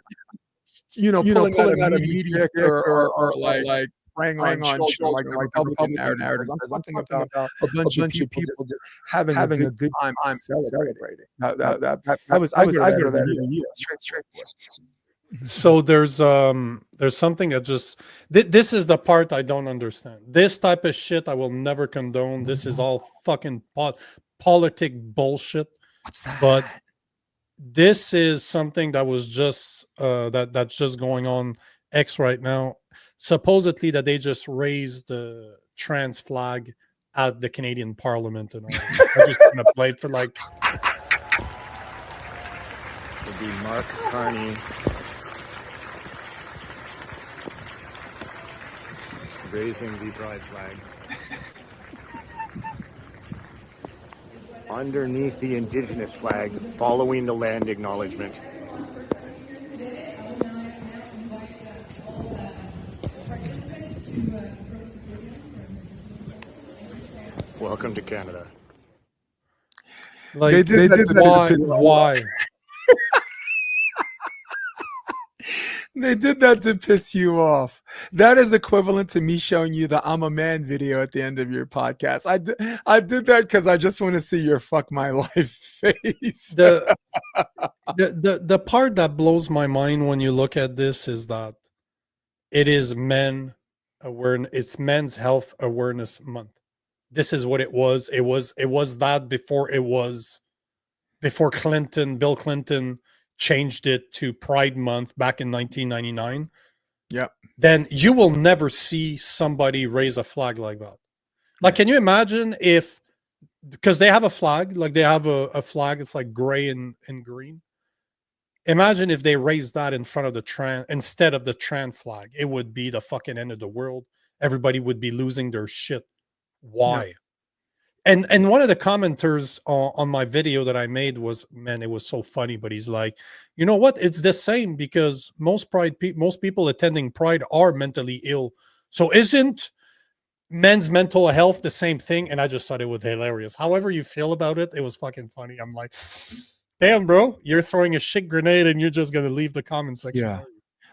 pulling out a media or like preying on children like Republican narratives. I'm talking about a bunch of people just having a good time celebrating. I go to that every year. Straight. So there's something that just this is the part I don't understand. This type of shit I will never condone. This is all fucking politic bullshit. What's that? But this is something that was just that's just going on X right now. Supposedly that they just raised the trans flag at the Canadian Parliament and all. I'm just gonna play it for like. Would be Marx Carney. Raising the pride flag underneath the indigenous flag, following the land acknowledgement. Welcome to Canada. Like they did why? They did that to piss you off. That is equivalent to me showing you the I'm a man video at the end of your podcast. I did that because I just want to see your fuck my life face. The part that blows my mind when you look at this is that it is it's Men's Health Awareness Month. This is what it was. It was that before Bill Clinton changed it to Pride Month back in 1999. Yep. Then you will never see somebody raise a flag like that. Like, can you imagine if, because they have a flag, like they have a flag, it's like gray and green. Imagine if they raised that in front of instead of the trans flag, it would be the fucking end of the world. Everybody would be losing their shit. Why? Yeah. And one of the commenters on my video that I made was, man, it was so funny, but he's like, you know what? It's the same because most people attending Pride are mentally ill. So isn't men's mental health the same thing? And I just thought it was hilarious. However you feel about it, it was fucking funny. I'm like, damn, bro, you're throwing a shit grenade and you're just going to leave the comment section. Yeah.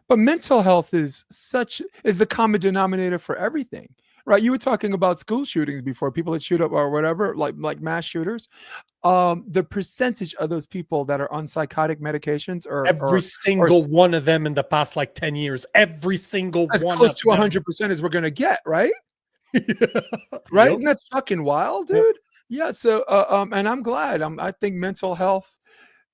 But mental health is the common denominator for everything. Right, you were talking about school shootings before, people that shoot up or whatever, like mass shooters. The percentage of those people that are on psychotic medications, every single one of them in the past like 10 years, every single as one, close to 100% as we're gonna get, right? Right, yep. Isn't that fucking wild, dude? Yeah. So, and I'm glad. I think mental health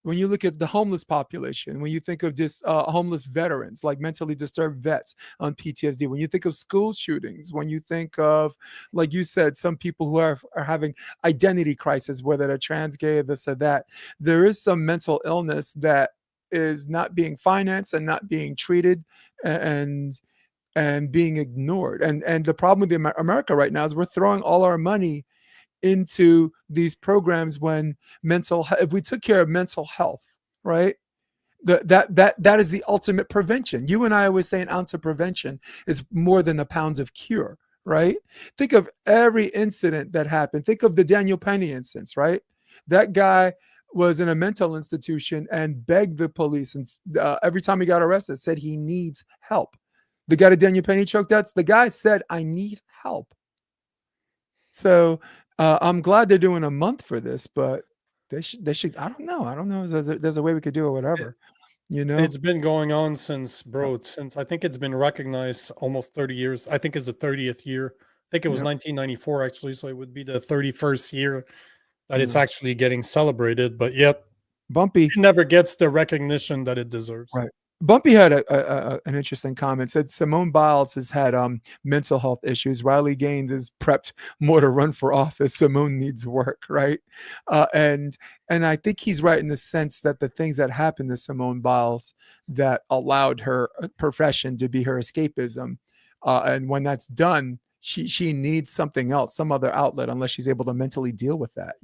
when you look at the homeless population, when you think of just homeless veterans, like mentally disturbed vets on PTSD, when you think of school shootings, when you think of, like you said, some people who are having identity crisis, whether they're trans, gay, this or that, there is some mental illness that is not being financed and not being treated and being ignored. And the problem with America right now is we're throwing all our money into these programs when if we took care of mental health, right? That is the ultimate prevention. You and I always say an ounce of prevention is more than a pound of cure, right? Think of every incident that happened. Think of the Daniel Penny instance, right? That guy was in a mental institution and begged the police, and every time he got arrested, said he needs help. The guy that Daniel Penny choked, the guy said, I need help. So I'm glad they're doing a month for this, but they should. I don't know. There's a way we could do it, whatever. It's been going on since I think it's been recognized almost 30 years. I think it's the 30th year. I think it was 1994 actually, so it would be the 31st year that it's actually getting celebrated. But yet, Bumpy it never gets the recognition that it deserves. Right. Bumpy had an interesting comment. Said Simone Biles has had mental health issues. Riley Gaines is prepped more to run for office. Simone needs work, right? And I think he's right in the sense that the things that happened to Simone Biles that allowed her profession to be her escapism, and when that's done, she needs something else, some other outlet, unless she's able to mentally deal with that.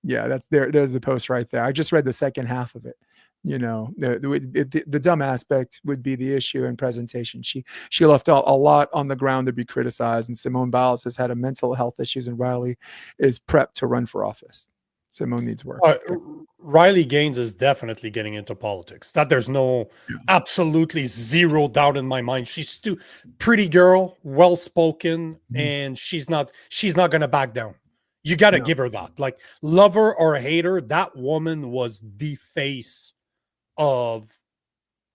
Yeah, there's the post right there. I just read the second half of it. The dumb aspect would be the issue in presentation. She left a lot on the ground to be criticized, and Simone Biles has had a mental health issues, and Riley is prepped to run for office. Simone needs work. Riley Gaines is definitely getting into politics. That there's absolutely zero doubt in my mind. She's pretty girl, well spoken, and she's not going to back down. You got to give her that. Like, love her or hate her, that woman was the face of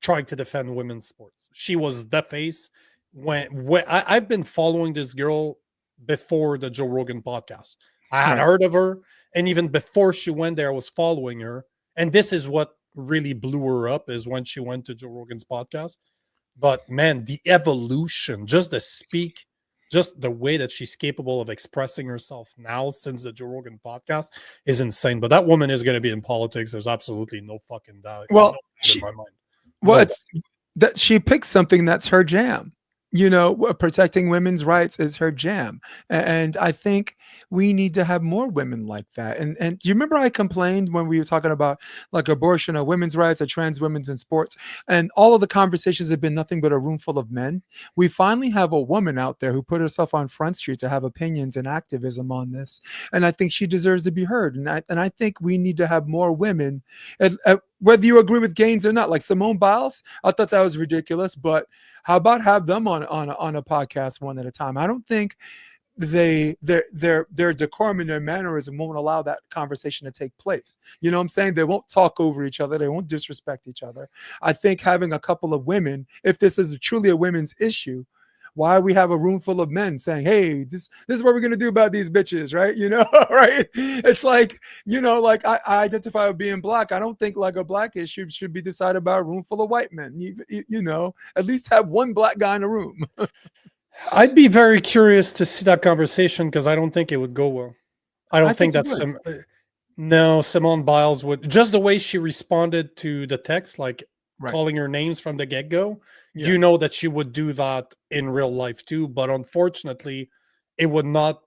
trying to defend women's sports. She was the face. When I've been following this girl before the Joe Rogan podcast. I had heard of her, and even before she went there, I was following her. And this is what really blew her up, is when she went to Joe Rogan's podcast. But man, the evolution, just the way that she's capable of expressing herself now since the Joe Rogan podcast is insane. But that woman is going to be in politics. There's absolutely no fucking doubt. Well, in my mind. It's that she picks something that's her jam. Protecting women's rights is her jam. And I think we need to have more women like that. And do you remember I complained when we were talking about like abortion or women's rights or trans women's in sports? And all of the conversations have been nothing but a room full of men. We finally have a woman out there who put herself on Front Street to have opinions and activism on this. And I think she deserves to be heard. And I think we need to have more women, whether you agree with Gaines or not. Like Simone Biles, I thought that was ridiculous, but how about have them on a podcast one at a time? I don't think their decorum and their mannerism won't allow that conversation to take place. You know what I'm saying? They won't talk over each other. They won't disrespect each other. I think having a couple of women, if this is truly a women's issue, why we have a room full of men saying, hey, this is what we're going to do about these bitches, right? Right? It's like, like I identify with being black. I don't think like a black issue should be decided by a room full of white men. At least have one black guy in the room. I'd be very curious to see that conversation, because I don't think it would go well. I don't think that's Simone Biles would, just the way she responded to the text, like calling her names from the get-go. Yeah. That she would do that in real life too, but unfortunately it would not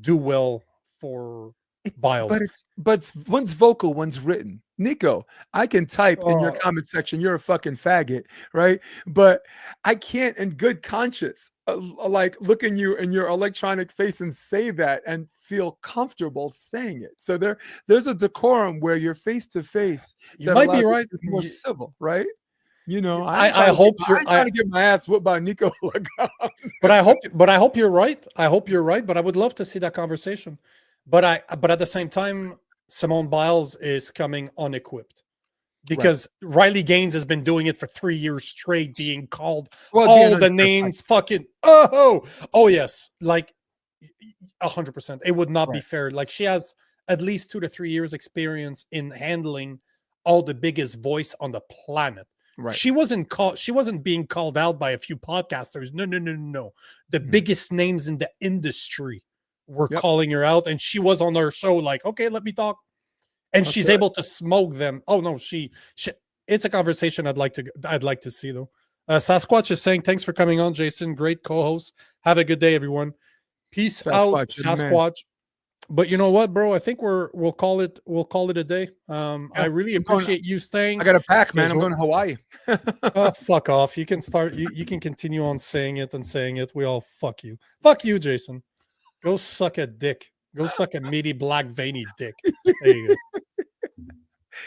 do well for Biles. But one's vocal, one's written. Nico, I can type in your comment section, you're a fucking faggot, right? But I can't in good conscience like look in you in your electronic face and say that and feel comfortable saying it. So there's a decorum where you're face to face. You might be right. More civil, right? I hope I'm trying to get my ass whooped by Nico. But I hope you're right. I hope you're right. But I would love to see that conversation. But at the same time, Simone Biles is coming unequipped, because Riley Gaines has been doing it for 3 years straight, being called all the names. Fucking yes, like 100%. It would not be fair. Like, she has at least 2 to 3 years experience in handling all the biggest voice on the planet. Right. She wasn't being called out by a few podcasters. No. The biggest names in the industry were calling her out, and she was on her show like, okay, let me talk. And she's able to smoke them. Oh no, she it's a conversation I'd like to see though. Sasquatch is saying, thanks for coming on, Jason. Great co-host. Have a good day, everyone. Peace out, Sasquatch. But you know what, bro? I think we'll call it a day. I really appreciate you staying. I got a pack, man. I'm going to Hawaii. Oh, fuck off. You can start. You can continue on saying it. We all fuck you. Fuck you, Jason. Go suck a dick. Go suck a meaty black veiny dick. There you go.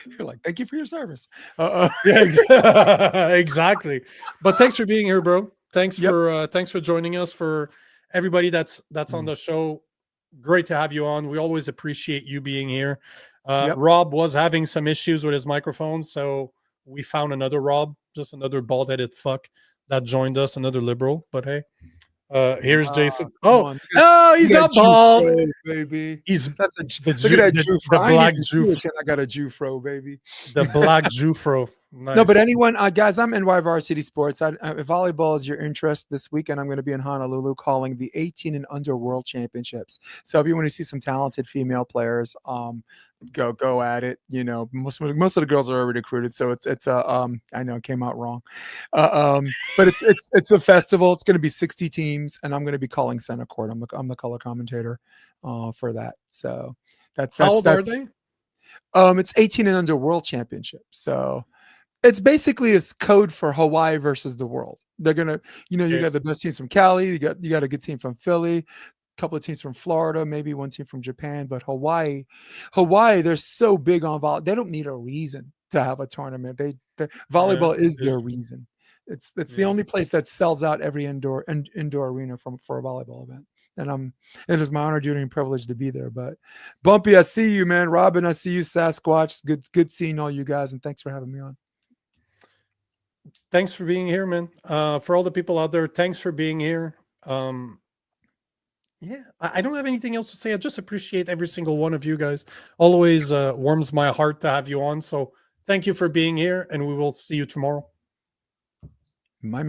You're like, thank you for your service. Yeah, exactly. But thanks for being here, bro. Thanks for joining us. For everybody that's on the show, great to have you on. We always appreciate you being here. Rob was having some issues with his microphone, so we found another Rob, just another bald-headed fuck that joined us, another liberal. But hey, here's Jason. Oh, no, he's not bald, baby. He's look at that Jufro. The black Jufro. I got a Jufro, baby. The black Jufro. Nice. No, but anyone, guys, I'm NY Varsity Sports. If volleyball is your interest, this weekend I'm going to be in Honolulu calling the 18 and under World Championships. So if you want to see some talented female players, go at it. You know, most of the girls are already recruited, so it's I know it came out wrong, but it's a festival. It's going to be 60 teams, and I'm going to be calling center court. I'm the color commentator for that. So that's how old are they? It's 18 and under World Championship. So it's basically a code for Hawaii versus the world. They're gonna, you got the best teams from Cali, you got a good team from Philly, a couple of teams from Florida, maybe one team from Japan, but Hawaii, they're so big on volleyball. They don't need a reason to have a tournament. Volleyball is their reason. It's the only place that sells out every indoor arena for a volleyball event. And it is my honor, duty, and privilege to be there. But Bumpy, I see you, man. Robin, I see you. Sasquatch, good seeing all you guys, and thanks for having me on. Thanks for being here, man. For all the people out there, thanks for being here. I don't have anything else to say. I just appreciate every single one of you guys. Always warms my heart to have you on. So thank you for being here, and we will see you tomorrow. My man.